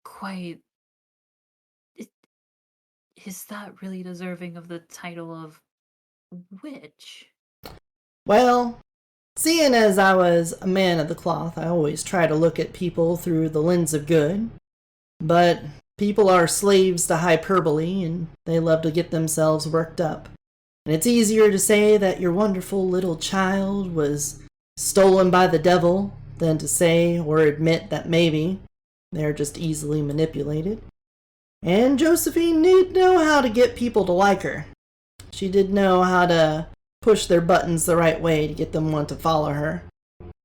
B: quite. i- Is that really deserving of the title of witch?
A: Well, seeing as I was a man of the cloth, I always try to look at people through the lens of good. But people are slaves to hyperbole, and they love to get themselves worked up. And it's easier to say that your wonderful little child was stolen by the devil than to say or admit that maybe they're just easily manipulated. And Josephine did know how to get people to like her. She did know how to push their buttons the right way to get them want to follow her.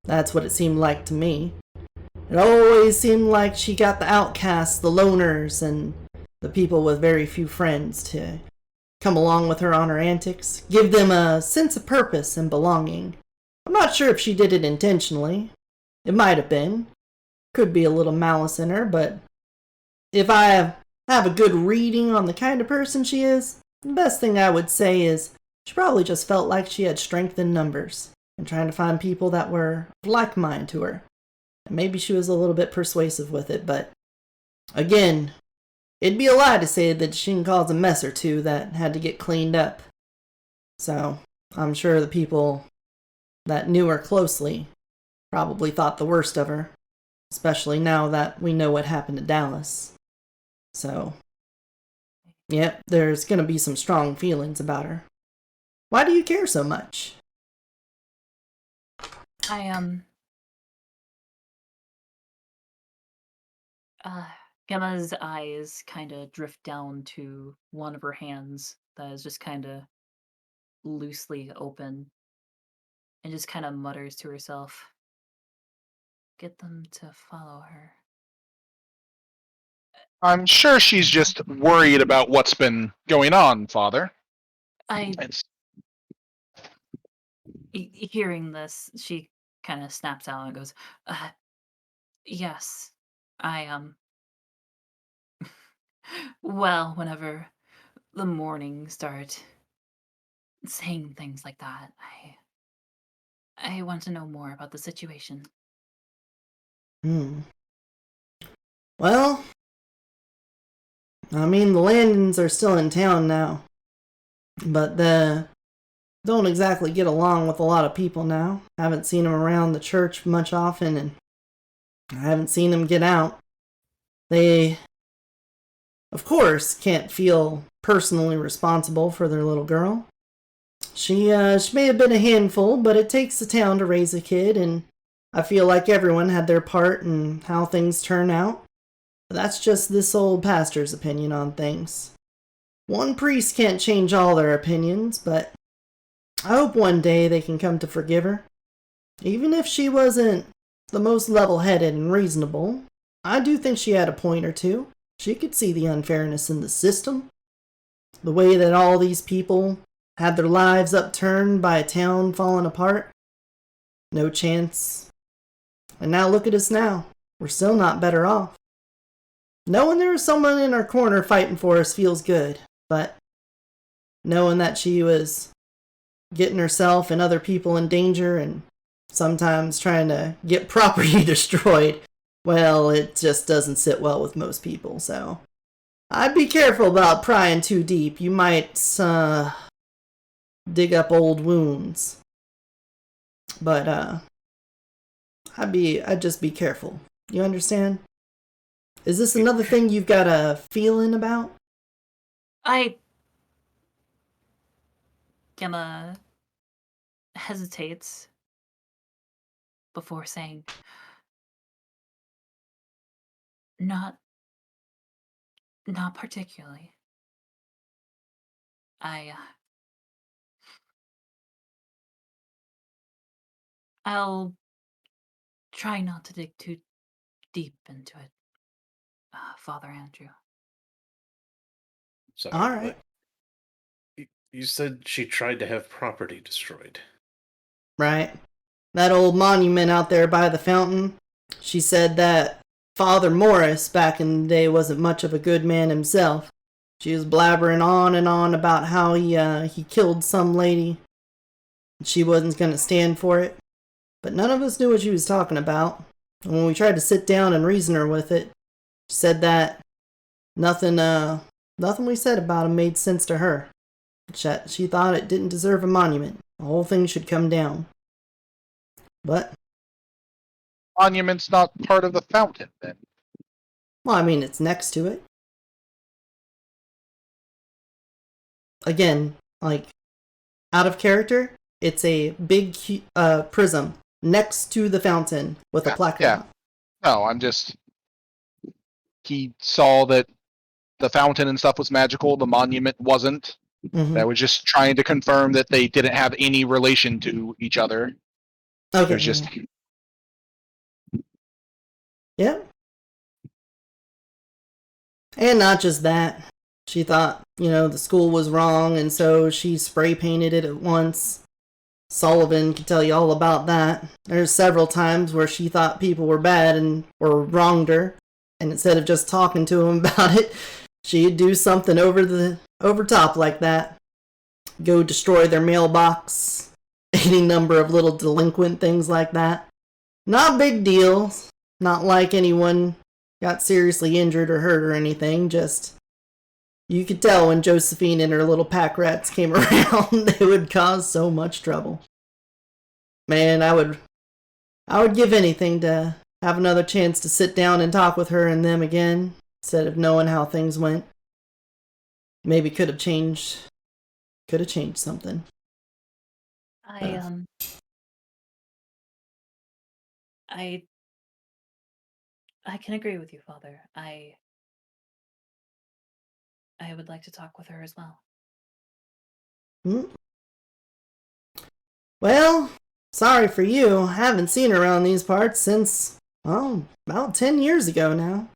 A: That's what it seemed like to me. It always seemed like she got the outcasts, the loners, and the people with very few friends to come along with her on her antics, give them a sense of purpose and belonging. I'm not sure if she did it intentionally. It might have been. Could be a little malice in her, but if I have a good reading on the kind of person she is, the best thing I would say is she probably just felt like she had strength in numbers and trying to find people that were of like mind to her. And maybe she was a little bit persuasive with it, but again, it'd be a lie to say that she didn't cause a mess or two that had to get cleaned up. So I'm sure the people that knew her closely probably thought the worst of her, especially now that we know what happened to Dallas. So, yep, there's going to be some strong feelings about her. Why do you care so much?
B: Gemma's eyes kind of drift down to one of her hands that is just kind of loosely open and just kind of mutters to herself, "Get them to follow her."
C: I'm sure she's just worried about what's been going on, Father.
B: I,
C: It's
B: hearing this, she kind of snaps out and goes, yes, I, well, whenever the morning start saying things like that, I want to know more about the situation.
A: Hmm. Well, I mean, the Landons are still in town now, but they don't exactly get along with a lot of people now. Haven't seen them around the church much often, and I haven't seen them get out. They, of course, can't feel personally responsible for their little girl. She may have been a handful, but it takes a town to raise a kid, and I feel like everyone had their part in how things turn out. That's just this old pastor's opinion on things. One priest can't change all their opinions, but I hope one day they can come to forgive her. Even if she wasn't the most level-headed and reasonable, I do think she had a point or two. She could see the unfairness in the system. The way that all these people had their lives upturned by a town falling apart. No chance. And now look at us now. We're still not better off. Knowing there was someone in our corner fighting for us feels good, but knowing that she was getting herself and other people in danger and sometimes trying to get property destroyed, well, it just doesn't sit well with most people, so I'd be careful about prying too deep. You might dig up old wounds. But I'd just be careful. You understand? Is this another thing you've got a feeling about?
B: Gemma hesitates before saying, Not particularly. I'll try not to dig too deep into it, Father Andrew.
D: Sorry.
A: All right.
D: You said she tried to have property destroyed.
A: Right. That old monument out there by the fountain. She said that Father Morris back in the day wasn't much of a good man himself. She was blabbering on and on about how he killed some lady. She wasn't going to stand for it. But none of us knew what she was talking about. And when we tried to sit down and reason her with it, she said that nothing we said about him made sense to her. She thought it didn't deserve a monument. The whole thing should come down. But
C: Monument's not part of the fountain, then.
A: well, I mean, it's next to it. Again, like, out of character, it's a big prism next to the fountain with a plaque on it.
C: No, I'm just... He saw that the fountain and stuff was magical, the monument wasn't.
A: Mm-hmm.
C: I was just trying to confirm that they didn't have any relation to each other.
A: Okay.
C: It was just...
A: Yeah. And not just that. She thought, the school was wrong, and so she spray painted it at once. Sullivan could tell you all about that. There's several times where she thought people were bad and or wronged her, and instead of just talking to them about it, she'd do something over top like that. Go destroy their mailbox, any number of little delinquent things like that. Not big deals. Not like anyone got seriously injured or hurt or anything, just you could tell when Josephine and her little pack rats came around, they would cause so much trouble. Man, I would give anything to have another chance to sit down and talk with her and them again, instead of knowing how things went. Maybe could have changed something.
B: I can agree with you, Father. I would like to talk with her as well.
A: Well, sorry for you. I haven't seen her around these parts since, about 10 years ago now.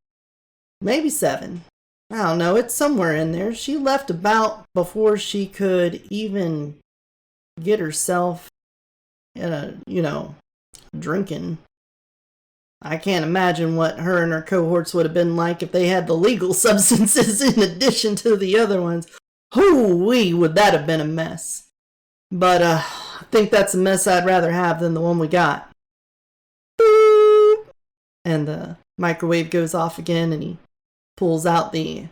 A: Maybe 7. I don't know, it's somewhere in there. She left about before she could even get herself, drinking. I can't imagine what her and her cohorts would have been like if they had the legal substances in addition to the other ones. Hoo-wee, would that have been a mess. But, I think that's a mess I'd rather have than the one we got. Boop! And the microwave goes off again, and he pulls out the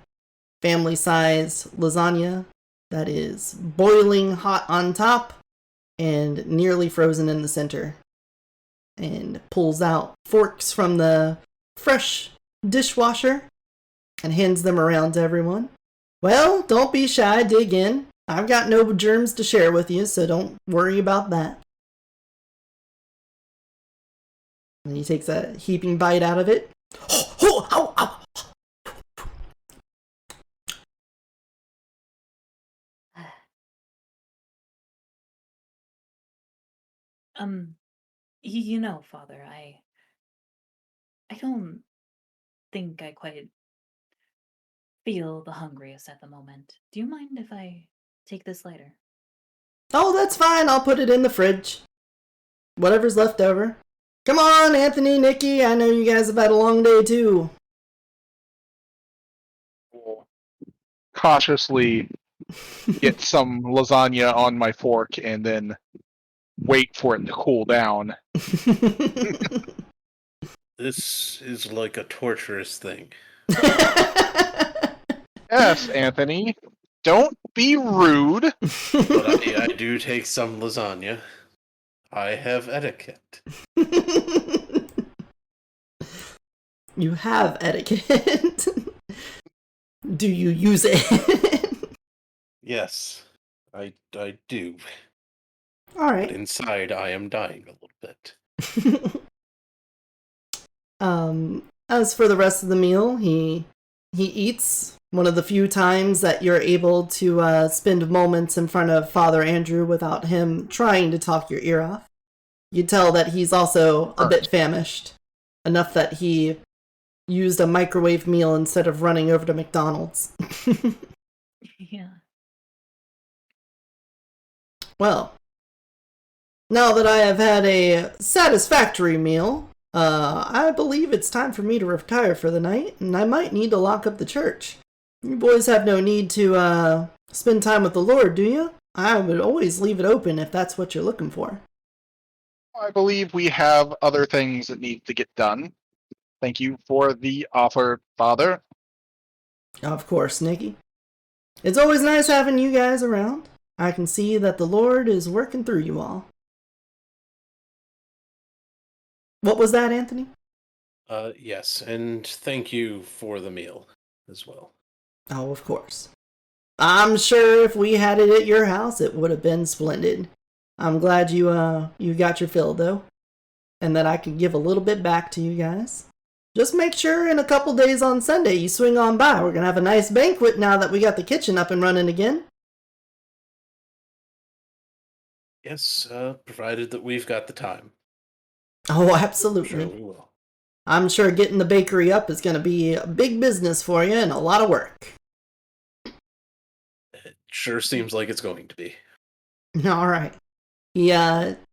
A: family-sized lasagna that is boiling hot on top and nearly frozen in the center. And pulls out forks from the fresh dishwasher and hands them around to everyone. Well, don't be shy, dig in. I've got no germs to share with you, so don't worry about that. And he takes a heaping bite out of it.
B: You know, Father, I don't think I quite feel the hungriest at the moment. Do you mind if I take this later?
A: Oh, that's fine. I'll put it in the fridge. Whatever's left over. Come on, Anthony, Nikki. I know you guys have had a long day, too.
C: Cautiously get some lasagna on my fork and then wait for it to cool down.
D: This is like a torturous thing.
C: Yes, Anthony. Don't be rude.
D: But I do take some lasagna. I have etiquette.
A: You have etiquette. Do you use it?
D: Yes, I do.
A: All right.
D: But inside, I am dying a little bit.
A: As for the rest of the meal, he eats. One of the few times that you're able to spend moments in front of Father Andrew without him trying to talk your ear off. You tell that he's also a bit famished, enough that he used a microwave meal instead of running over to McDonald's.
B: Yeah.
A: Well, now that I have had a satisfactory meal, I believe it's time for me to retire for the night, and I might need to lock up the church. You boys have no need to spend time with the Lord, do you? I would always leave it open if that's what you're looking for.
C: I believe we have other things that need to get done. Thank you for the offer, Father.
A: Of course, Nikki. It's always nice having you guys around. I can see that the Lord is working through you all. What was that, Anthony?
D: Yes, and thank you for the meal as well.
A: Oh, of course. I'm sure if we had it at your house, it would have been splendid. I'm glad you got your fill, though, and that I could give a little bit back to you guys. Just make sure in a couple days on Sunday you swing on by. We're gonna have a nice banquet now that we got the kitchen up and running again.
D: Yes, provided that we've got the time.
A: Oh, absolutely.
D: Sure we will.
A: I'm sure getting the bakery up is gonna be a big business for you and a lot of work.
D: It sure seems like it's going to be.
A: All right. He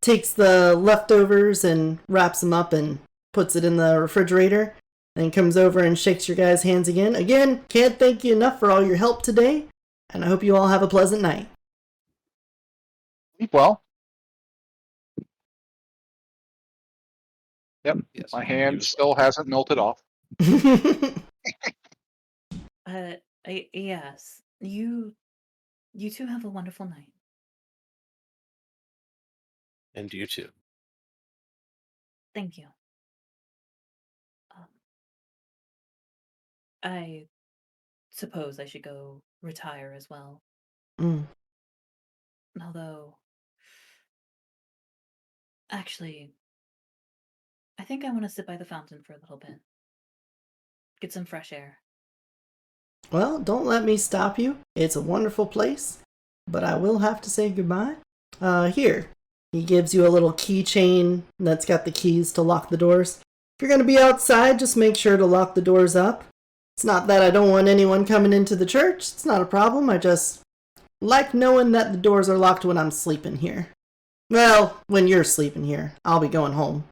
A: takes the leftovers and wraps them up and puts it in the refrigerator. Then comes over and shakes your guys' hands again. Again, can't thank you enough for all your help today, and I hope you all have a pleasant night.
C: Sleep well. Yep,
D: Yes,
C: my
D: you
C: hand
D: as
C: still hasn't melted off.
B: Yes. You two have a wonderful night.
D: And you too.
B: Thank you. I suppose I should go retire as well.
A: Mm.
B: Although, actually, I think I want to sit by the fountain for a little bit. Get some fresh air.
A: Well, don't let me stop you. It's a wonderful place, but I will have to say goodbye. Here. He gives you a little keychain that's got the keys to lock the doors. If you're going to be outside, just make sure to lock the doors up. It's not that I don't want anyone coming into the church. It's not a problem. I just like knowing that the doors are locked when I'm sleeping here. Well, when you're sleeping here. I'll be going home.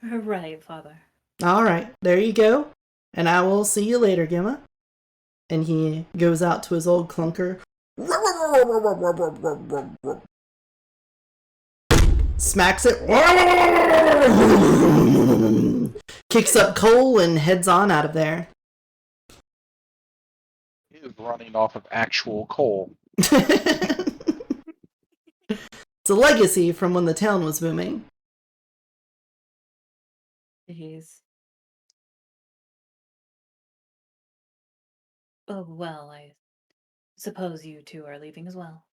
B: Right, Father.
A: All right, there you go. And I will see you later, Gemma. And he goes out to his old clunker. smacks it, kicks up coal, and heads on out of there.
C: He is running off of actual coal.
A: It's a legacy from when the town was booming.
B: Jeez. Oh, well, I suppose you two are leaving as well.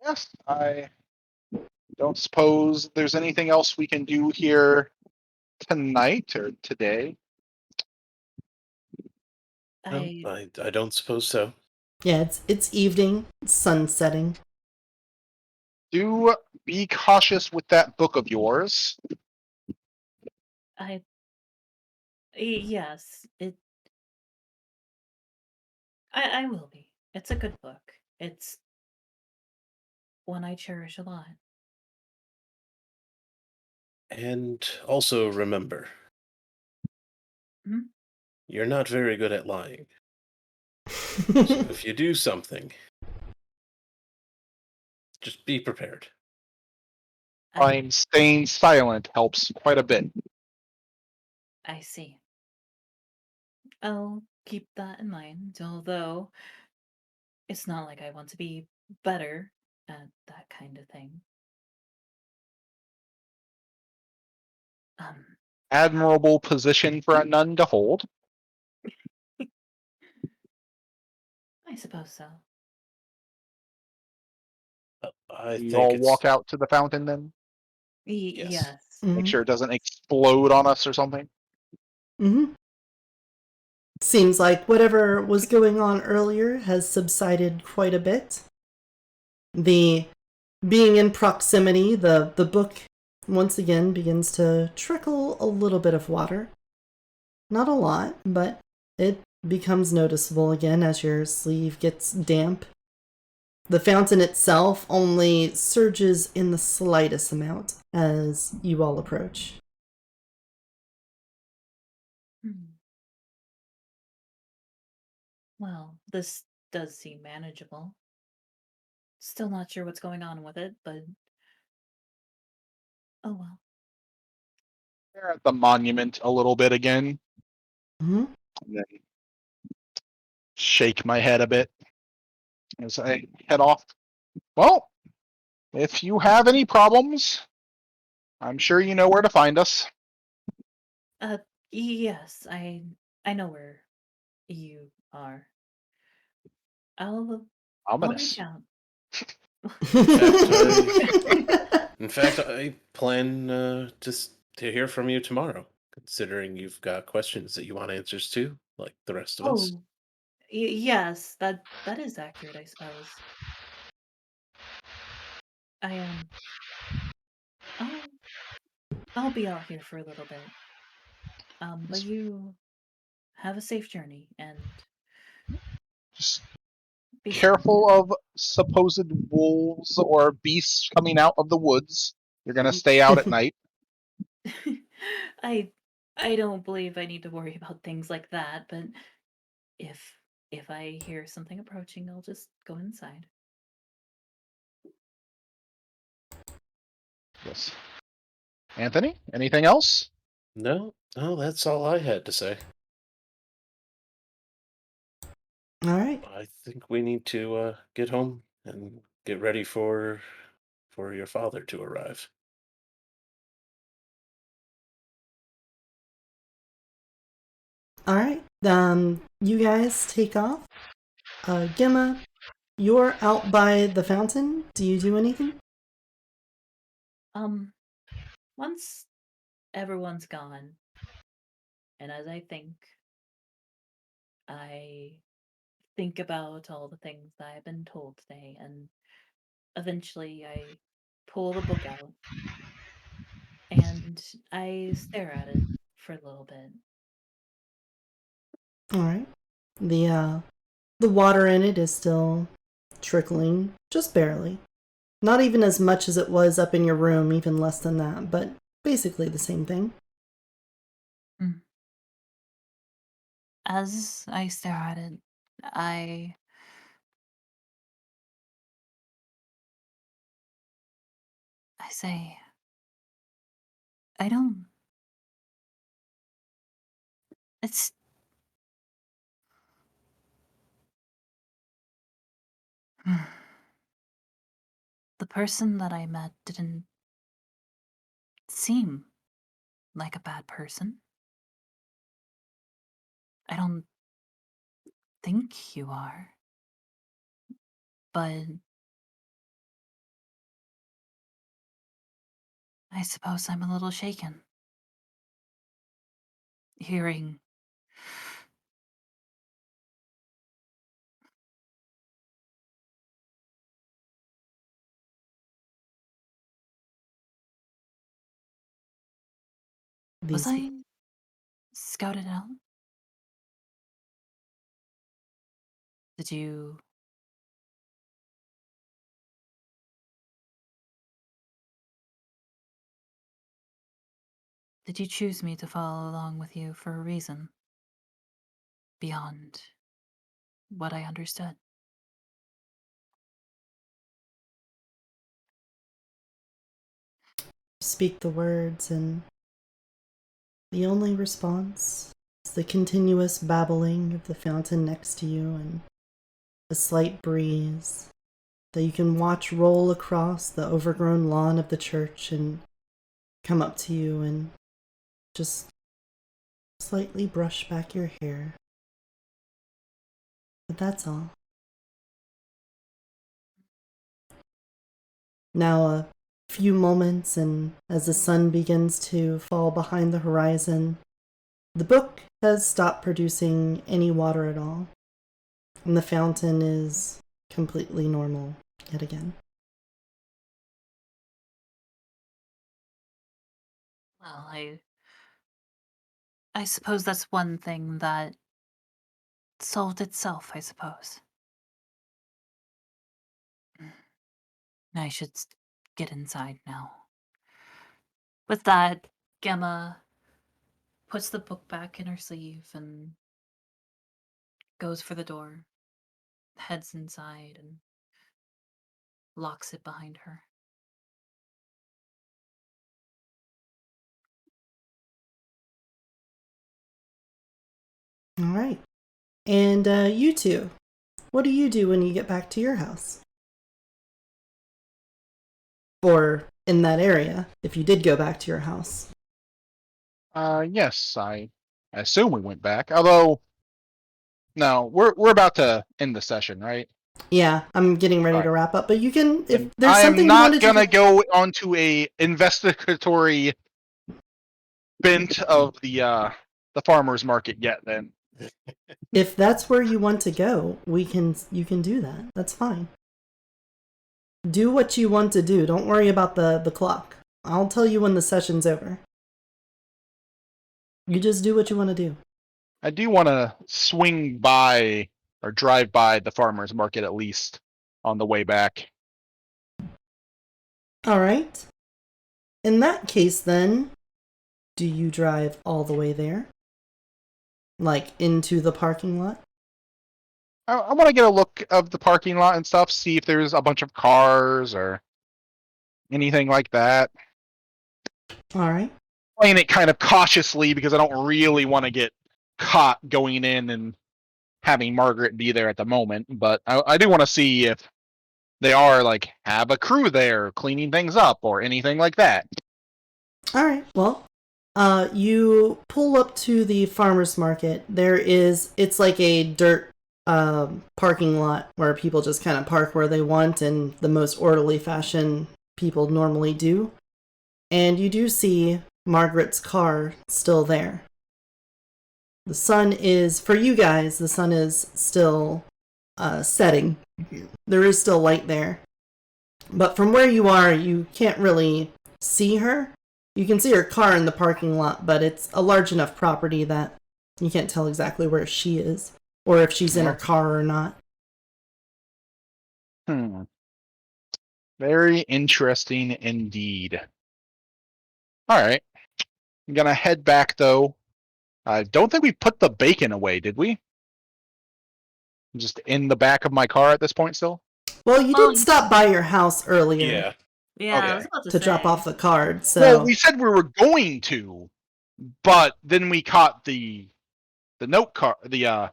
C: Yes, I don't suppose there's anything else we can do here tonight or today.
D: No, I don't suppose so.
A: Yeah, it's evening, it's sun setting.
C: Do be cautious with that book of yours.
B: Yes, I will be. It's a good book. It's one I cherish a lot.
D: And also remember,
B: Hmm?
D: you're not very good at lying. So if you do something, just be prepared.
C: Find staying silent helps quite a bit.
B: I see. I'll keep that in mind, although it's not like I want to be better at that kind of thing. Um,
C: Admirable position for a nun to hold.
B: I suppose so.
D: I
C: We
D: think
C: all
D: it's
C: walk out to the fountain then.
D: yes.
B: Yes.
C: Make sure it doesn't explode on us or something.
A: Mm-hmm. Seems like whatever was going on earlier has subsided quite a bit. The being in proximity, the book once again begins to trickle a little bit of water. Not a lot, but it becomes noticeable again as your sleeve gets damp. The fountain itself only surges in the slightest amount as you all approach.
B: Hmm. Well, this does seem manageable. Still not sure what's going on with it, but oh well.
C: Stare at the monument a little bit again.
A: Mm-hmm.
C: And then shake my head a bit as I head off. Well, if you have any problems, I'm sure you know where to find us.
B: Uh, yes, I know where you are. I'll I'll reach
C: Ominous.
B: out.
D: In fact, I plan to hear from you tomorrow, considering you've got questions that you want answers to, like the rest of us.
B: Oh, yes, that is accurate, I suppose. I I'll I'll be out here for a little bit. But you have a safe journey and
C: Just
B: be safe.
C: careful of supposed wolves or beasts coming out of the woods. You're gonna stay out at night.
B: I I don't believe I need to worry about things like that, but if if I hear something approaching, I'll just go inside.
C: Yes. Anthony, anything else?
D: No, no, that's all I had to say.
A: All right.
D: I think we need to get home and get ready for your father to arrive.
A: All right. You guys take off. Gemma, you're out by the fountain. Do you do anything?
B: Um, once everyone's gone, and as I think about all the things that I've been told today, and eventually I pull the book out and I stare at it for a little bit.
A: All right. The water in it is still trickling, just barely. Not even as much as it was up in your room, even less than that, but basically the same thing.
B: Mm. As I stare at it, I say, I don't. It's. The person that I met didn't seem like a bad person. I don't think you are. But I suppose I'm a little shaken. Hearing was
A: These
B: I scouted out? Did you choose me to follow along with you for a reason beyond what I understood?
A: speak the words, and the only response is the continuous babbling of the fountain next to you and a slight breeze that you can watch roll across the overgrown lawn of the church and come up to you and just slightly brush back your hair. But that's all. Now a few moments, and as the sun begins to fall behind the horizon, the brook has stopped producing any water at all, and the fountain is completely normal yet again.
B: Well, I suppose that's one thing that solved itself, I suppose. I should get inside now. With that, Gemma puts the book back in her sleeve and goes for the door, heads inside, and locks it behind her.
A: All right. And you two, what do you do when you get back to your house? Or in that area, if you did go back to your house.
C: Yes, I assume we went back. Although, no, we're about to end the session, right?
A: Yeah, I'm getting ready to
C: Right.
A: wrap up, but you can, if there's
C: I am
A: something you
C: not
A: wanted
C: gonna
A: to
C: go onto a investigatory bent of the farmers market yet. Then
A: if that's where you want to go, you can do that. That's fine. Do what you want to do. Don't worry about the clock. I'll tell you when the session's over. You just do what you want to do.
C: I do want to swing by or drive by the farmers market at least on the way back.
A: All right. In that case, then, do you drive all the way there? Like into the parking lot?
C: I want to get a look of the parking lot and stuff, see if there's a bunch of cars or anything like that.
A: All right.
C: Playing it kind of cautiously because I don't really want to get caught going in and having Margaret be there at the moment. But I do want to see if they are like have a crew there cleaning things up or anything like that.
A: All right. Well, you pull up to the farmer's market. It's like a dirt parking lot where people just kind of park where they want in the most orderly fashion people normally do. And you do see Margaret's car still there. The sun is, for you guys, the sun is still setting. There is still light there. But from where you are, you can't really see her. You can see her car in the parking lot, but it's a large enough property that you can't tell exactly where she is, or if she's in her car or not.
C: Very interesting indeed. All right. I'm going to head back, though. I don't think we put the bacon away, did we? Just in the back of my car at this point still?
A: Well, you did stop by your house earlier.
D: Yeah.
B: Yeah, I
C: Okay.
B: was about to
A: to drop
B: say.
A: off the card. So
C: Well, we said we were going to, but then we caught the note card, the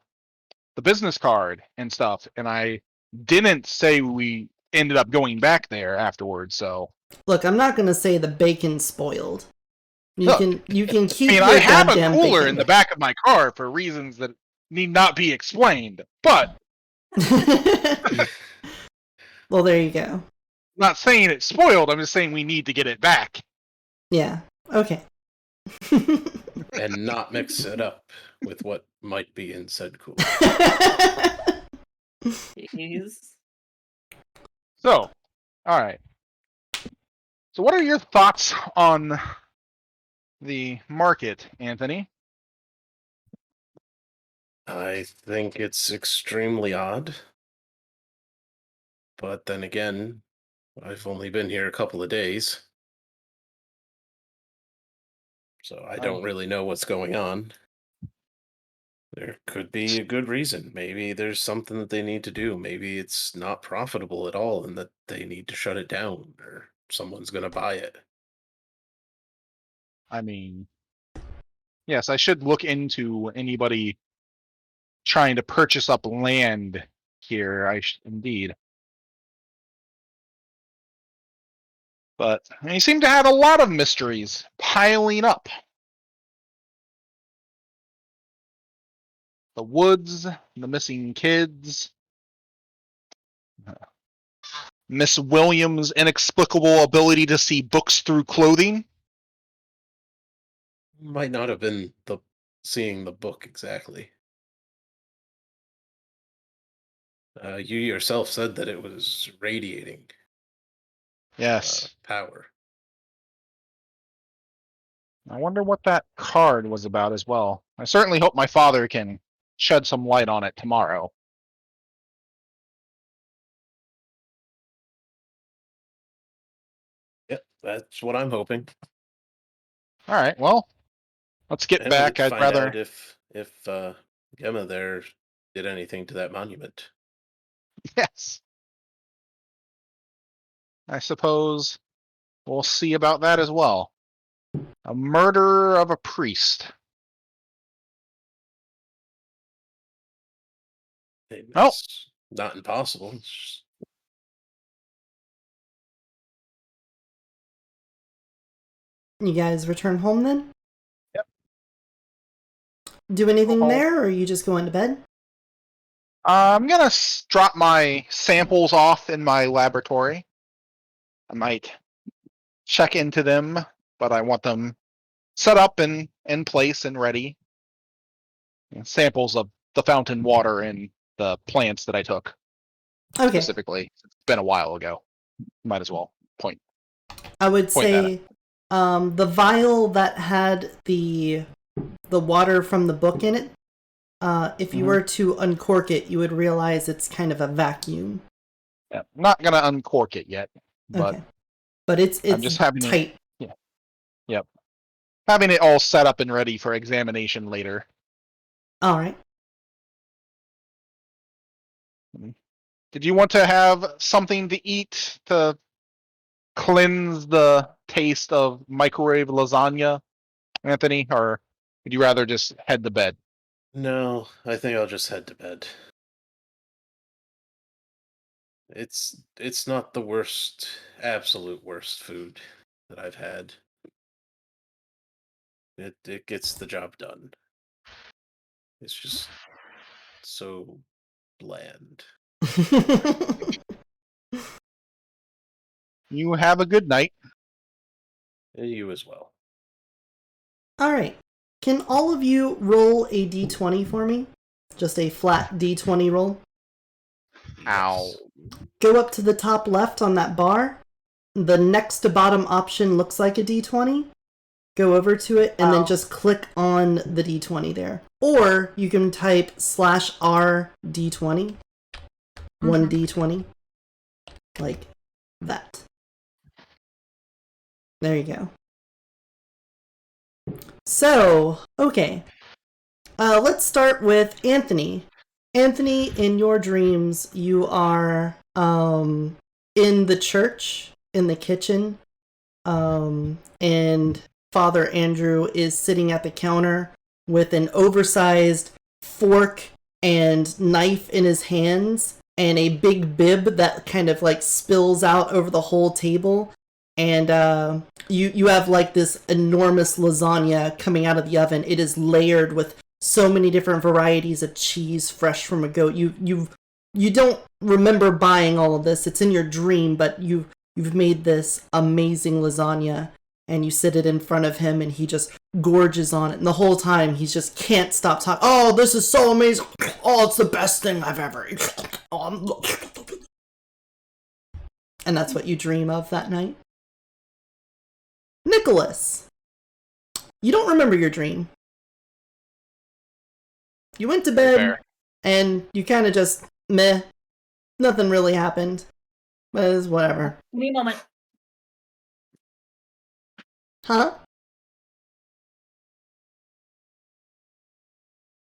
C: business card and stuff, and I didn't say we ended up going back there afterwards. So
A: look, I'm not gonna say the bacon's spoiled.
C: look,
A: You can
C: I
A: keep
C: mean, I
A: your
C: have a
A: goddamn
C: cooler in
A: bacon.
C: the back of my car for reasons that need not be explained. But
A: Well, there you go.
C: I'm not saying it's spoiled. I'm just saying we need to get it back.
A: Yeah. Okay.
D: And not mix it up with what might be in said cooler.
B: Jeez.
C: So, all right. So, what are your thoughts on the market, Anthony?
D: I think it's extremely odd. But then again, I've only been here a couple of days. So I don't really know what's going on. There could be a good reason. Maybe there's something that they need to do. Maybe it's not profitable at all and that they need to shut it down or someone's going to buy it.
C: I mean, yes, I should look into anybody trying to purchase up land here. Indeed. But you seem to have a lot of mysteries piling up. The woods, the missing kids, Miss Williams' inexplicable ability to see books through clothing.
D: Might not have been the seeing the book exactly. You yourself said that it was radiating
C: Yes.
D: power.
C: I wonder what that card was about as well. I certainly hope my father can shed some light on it tomorrow.
D: Yep, that's what I'm hoping.
C: All right, well, let's get
D: And
C: back. I'd
D: find
C: rather.
D: out if Gemma there did anything to that monument.
C: Yes. I suppose we'll see about that as well. A murder of a priest. Oh,
D: It's not impossible. It's just,
A: You guys return home then?
C: Yep.
A: Do anything
C: home.
A: there, or are you just going to bed?
C: I'm gonna drop my samples off in my laboratory. I might check into them, but I want them set up and in place and ready. Samples of the fountain water and the plants that I took
A: Okay.
C: specifically. It's been a while ago. Might as well point.
A: I would
C: Point that
A: say the vial that had the water from the book in it, if you were to uncork it, you would realize it's kind of a vacuum.
C: Yeah, I'm not gonna uncork it yet, but
A: Okay. But it's
C: I'm just having
A: tight.
C: Yeah. Yep. Having it all set up and ready for examination later.
A: All right.
C: Did you want to have something to eat to cleanse the taste of microwave lasagna, Anthony, or would you rather just head to bed?
D: no, I think I'll just head to bed. It's not the worst, absolute worst food that I've had. It gets the job done. It's just so bland.
C: You have a good night.
D: You as well.
A: All right. Can all of you roll a d20 for me? Just a flat d20 roll.
C: Ow.
D: Yes.
A: Go up to the top left on that bar. The next to bottom option looks like a d20. Go over to it and then just click on the d20 there. Or you can type /r d20. 1d20. Like that. There you go. So, okay. Let's start with Anthony. Anthony, in your dreams, you are in the church in the kitchen, and Father Andrew is sitting at the counter with an oversized fork and knife in his hands and a big bib that kind of like spills out over the whole table. And you have like this enormous lasagna coming out of the oven. It is layered with so many different varieties of cheese fresh from a goat. You don't remember buying all of this. It's in your dream, but you've made this amazing lasagna and you sit it in front of him and he just gorges on it. And the whole time he just can't stop talking. Oh, this is so amazing. Oh, it's the best thing I've ever eaten. And that's what you dream of that night. Nicholas, you don't remember your dream. You went to bed
C: Fair.
A: and you kind of just meh. Nothing really happened. But it's whatever.
B: Give me a moment.
A: Huh?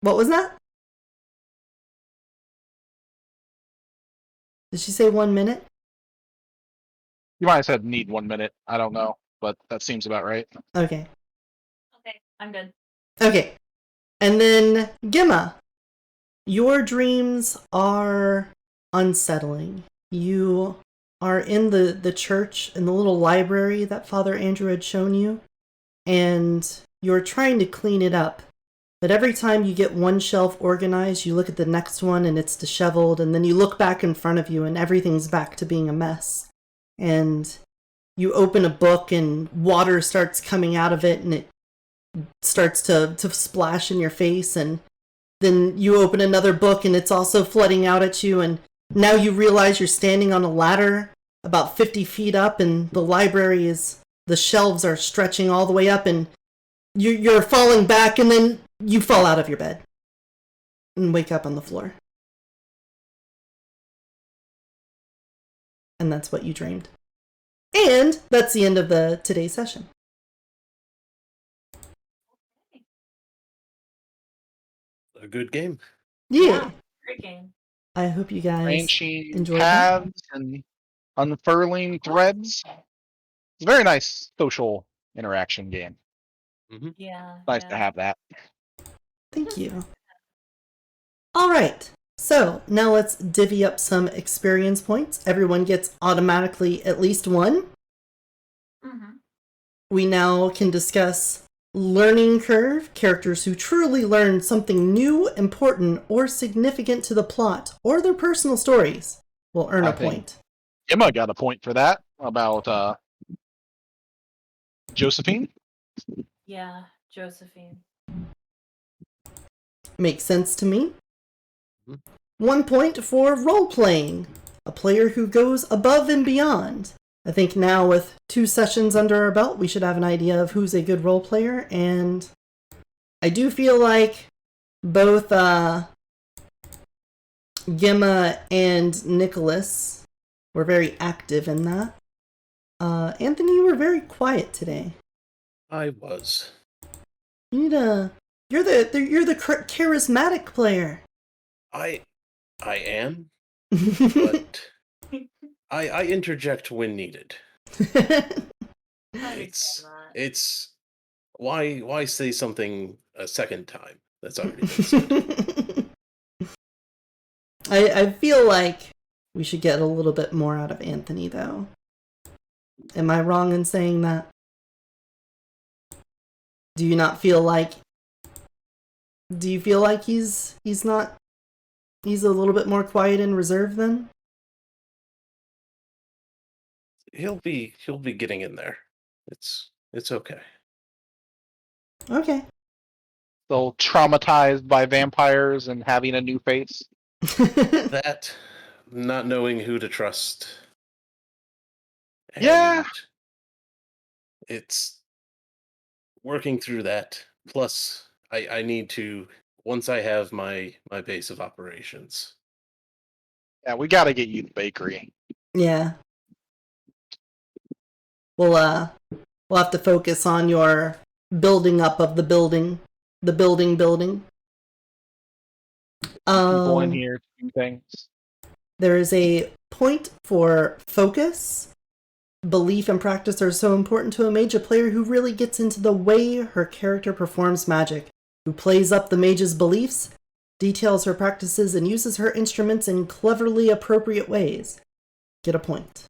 A: What was that? Did she say 1 minute?
C: You might have said need 1 minute. I don't know, but that seems about right.
A: Okay.
B: Okay, I'm good.
A: Okay. And then, Gemma, your dreams are unsettling. You are in the church, in the little library that Father Andrew had shown you, and you're trying to clean it up. But every time you get one shelf organized, you look at the next one and it's disheveled, and then you look back in front of you and everything's back to being a mess. And you open a book and water starts coming out of it and it starts to splash in your face, and then you open another book and it's also flooding out at you, and now you realize you're standing on a ladder about 50 feet up and the shelves are stretching all the way up and you're falling back, and then you fall out of your bed and wake up on the floor. And that's what you dreamed. And that's the end of today's session.
D: A good game.
A: Yeah.
B: Great game.
A: I hope you guys
C: Branching
A: enjoyed that.
C: paths and unfurling threads. It's a very nice social interaction game.
B: Yeah.
C: Nice to have that.
A: Thank you. All right. So now let's divvy up some experience points. Everyone gets automatically at least one.
B: Mm-hmm.
A: We now can discuss learning curve, characters who truly learn something new, important, or significant to the plot or their personal stories will earn
C: I
A: a
C: think-
A: point.
C: Emma got a point for that about Josephine.
B: Yeah, Josephine.
A: Makes sense to me.
D: Mhm.
A: 1 point for role playing, a player who goes above and beyond. I think now with 2 sessions under our belt, we should have an idea of who's a good role player, and I do feel like both Gemma and Nicholas were very active in that. Anthony, you were very quiet today.
D: I was.
A: You need you're the charismatic player.
D: I am, but I interject when needed. It's why say something a second time that's already been said.
A: I feel like we should get a little bit more out of Anthony, though. Am I wrong in saying that? Do you not feel like? Do you feel like he's not? He's a little bit more quiet and reserved then?
D: He'll be getting in there. It's okay.
A: Okay.
C: So traumatized by vampires and having a new face.
D: That, not knowing who to trust.
C: Yeah.
D: And it's working through that. Plus, I need to, once I have my base of operations.
C: Yeah, we got to get you the bakery.
A: Yeah. We'll have to focus on your building up of the building. The building.
C: People in here to do things.
A: There is a point for focus belief and practice are so important to a mage, a player who really gets into the way her character performs magic, who plays up the mage's beliefs, details her practices, and uses her instruments in cleverly appropriate ways. Get a point.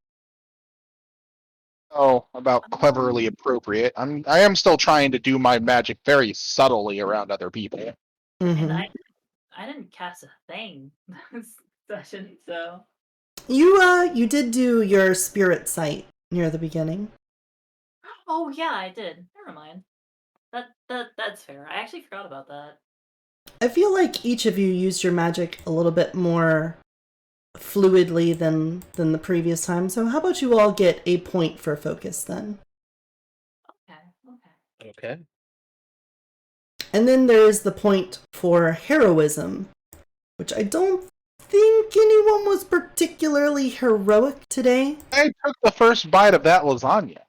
C: Oh, about cleverly appropriate. I am still trying to do my magic very subtly around other people.
B: And
A: Mhm.
B: I didn't cast a thing this session, so
A: You did do your spirit sight near the beginning.
B: oh yeah, I did. Never mind. That's fair. I actually forgot about that.
A: I feel like each of you used your magic a little bit more fluidly than the previous time. So how about you all get a point for focus then?
B: Okay.
D: Okay.
A: And then there is the point for heroism, which I don't think anyone was particularly heroic today.
C: I took the first bite of that lasagna.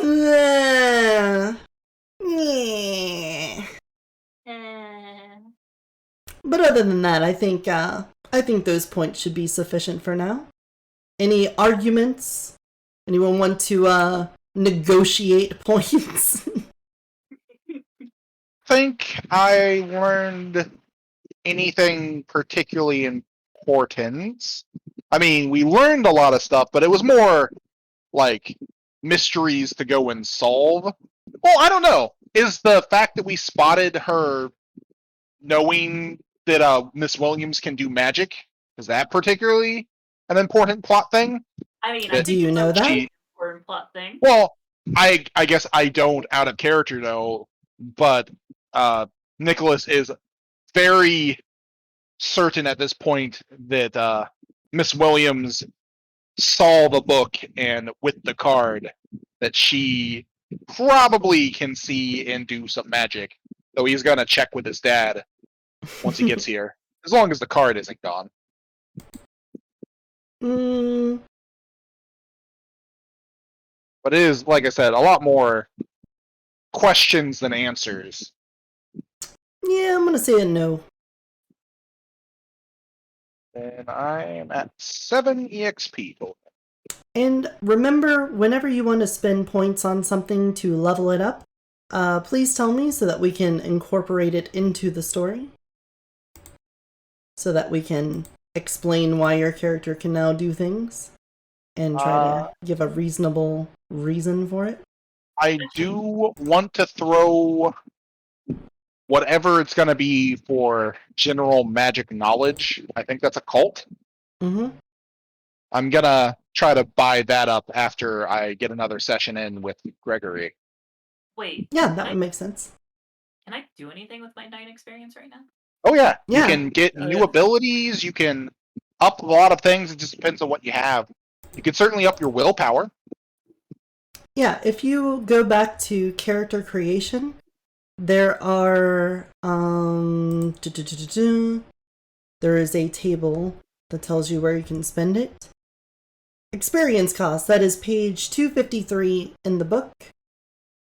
A: Yeah.
B: Eh.
A: But other than that, I think those points should be sufficient for now. Any arguments? Anyone want to negotiate points?
C: Think I learned anything particularly important. I mean, we learned a lot of stuff, but it was more like mysteries to go and solve. Well, I don't know. Is the fact that we spotted her knowing that Miss Williams can do magic, is that particularly an important plot thing?
B: I mean, I
C: That
A: Do
B: think
A: you
B: it's
A: know
B: a
A: that?
B: really important plot thing.
C: Well, I guess I don't out of character know, but Nicholas is very certain at this point that Miss Williams saw the book and with the card that she probably can see and do some magic. Though he's gonna check with his dad once he gets here, as long as the card isn't gone.
A: Mm,
C: But it is, like I said, a lot more questions than answers.
A: yeah, I'm gonna say a no.
C: And I am at 7 EXP total.
A: And remember, whenever you want to spend points on something to level it up, please tell me so that we can incorporate it into the story. So that we can explain why your character can now do things and try to give a reasonable reason for it.
C: I do want to throw whatever it's going to be for general magic knowledge. I think that's a cult.
A: Mm-hmm.
C: I'm going to try to buy that up after I get another session in with Gregory.
B: Wait.
A: Yeah, that would make sense.
B: Can I do anything with my 9 experience right now?
C: Oh, yeah.
A: Yeah.
C: You can get new abilities. You can up a lot of things. It just depends on what you have. You can certainly up your willpower.
A: Yeah, if you go back to character creation, there are there is a table that tells you where you can spend it. Experience cost, that is page 253 in the book.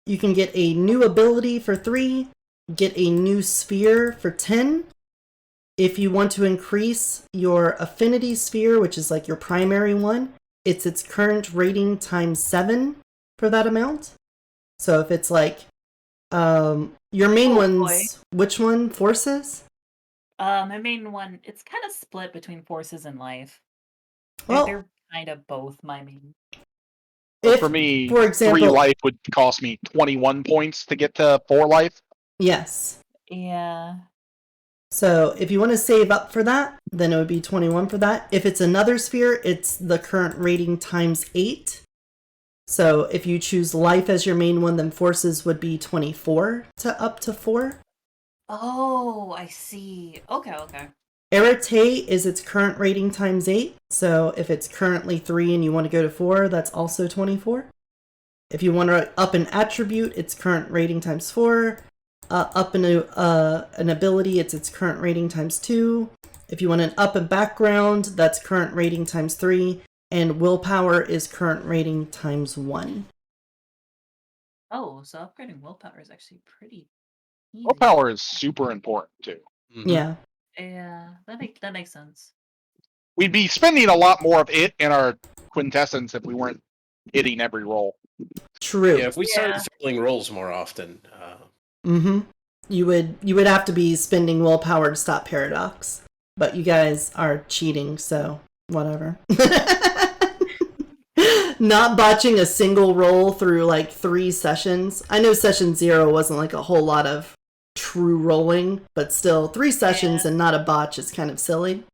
A: You can get a new ability for 3, get a new sphere for 10. If you want to increase your affinity sphere, which is like your primary one, it's its current rating times 7 for that amount. So if it's like your main ones, which one? Forces?
B: My main one, it's kind of split between forces and life.
A: Well,
B: they're kind of both my main.
C: If, for me,
A: for example,
C: 3 life would cost me 21 points to get to 4 life.
A: Yes.
B: Yeah.
A: So if you want to save up for that, then it would be 21 for that. If it's another sphere, it's the current rating times 8. So if you choose life as your main one, then forces would be 24 to up to 4.
B: Oh, I see. Okay.
A: Arete is its current rating times 8. So if it's currently 3 and you want to go to 4, that's also 24. If you want to up an attribute, its current rating times 4. Up an ability, it's its current rating times 2. If you want an up a background, that's current rating times 3. And willpower is current rating times 1.
B: Oh, so upgrading willpower is actually pretty easy.
C: Willpower is super important too.
A: Mm-hmm. Yeah.
B: Yeah, that makes sense.
C: we'd be spending a lot more of it in our quintessence if we weren't hitting every roll.
A: True.
D: Yeah, if we started
B: Yeah.
D: failing rolls more often,
A: Mm-hmm. You would have to be spending willpower to stop paradox. But you guys are cheating, so whatever. Not botching a single roll through like 3 sessions. I know session 0 wasn't like a whole lot of true rolling, but still 3 sessions and not a botch is kind of silly.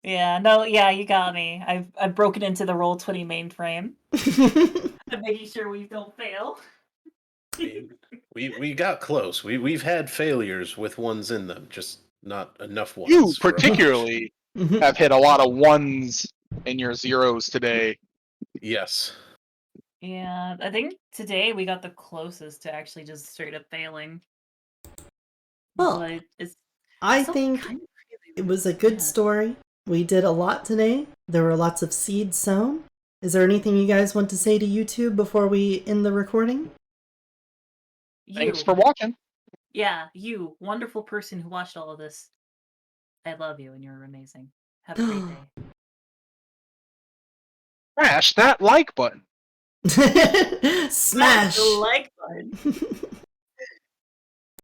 B: Yeah, no, yeah, you got me. I've broken into the Roll20 mainframe. I'm making sure we don't fail.
D: I mean, we got close. We've had failures with ones in them, just not enough ones.
C: You
D: for a botch.
C: particularly have hit a lot of 1s in your 0s today.
D: Yes.
B: Yeah, I think today we got the closest to actually just straight up failing.
A: Well,
B: But it's
A: I
B: still
A: think
B: kind of
A: it was a good story. We did a lot today. There were lots of seeds sown. Is there anything you guys want to say to YouTube before we end the recording?
C: Thanks
B: You.
C: for watching.
B: Yeah, you, wonderful person who watched all of this. I love you and you're amazing. Have a great day.
C: Smash that like button.
A: Smash!
B: the like button.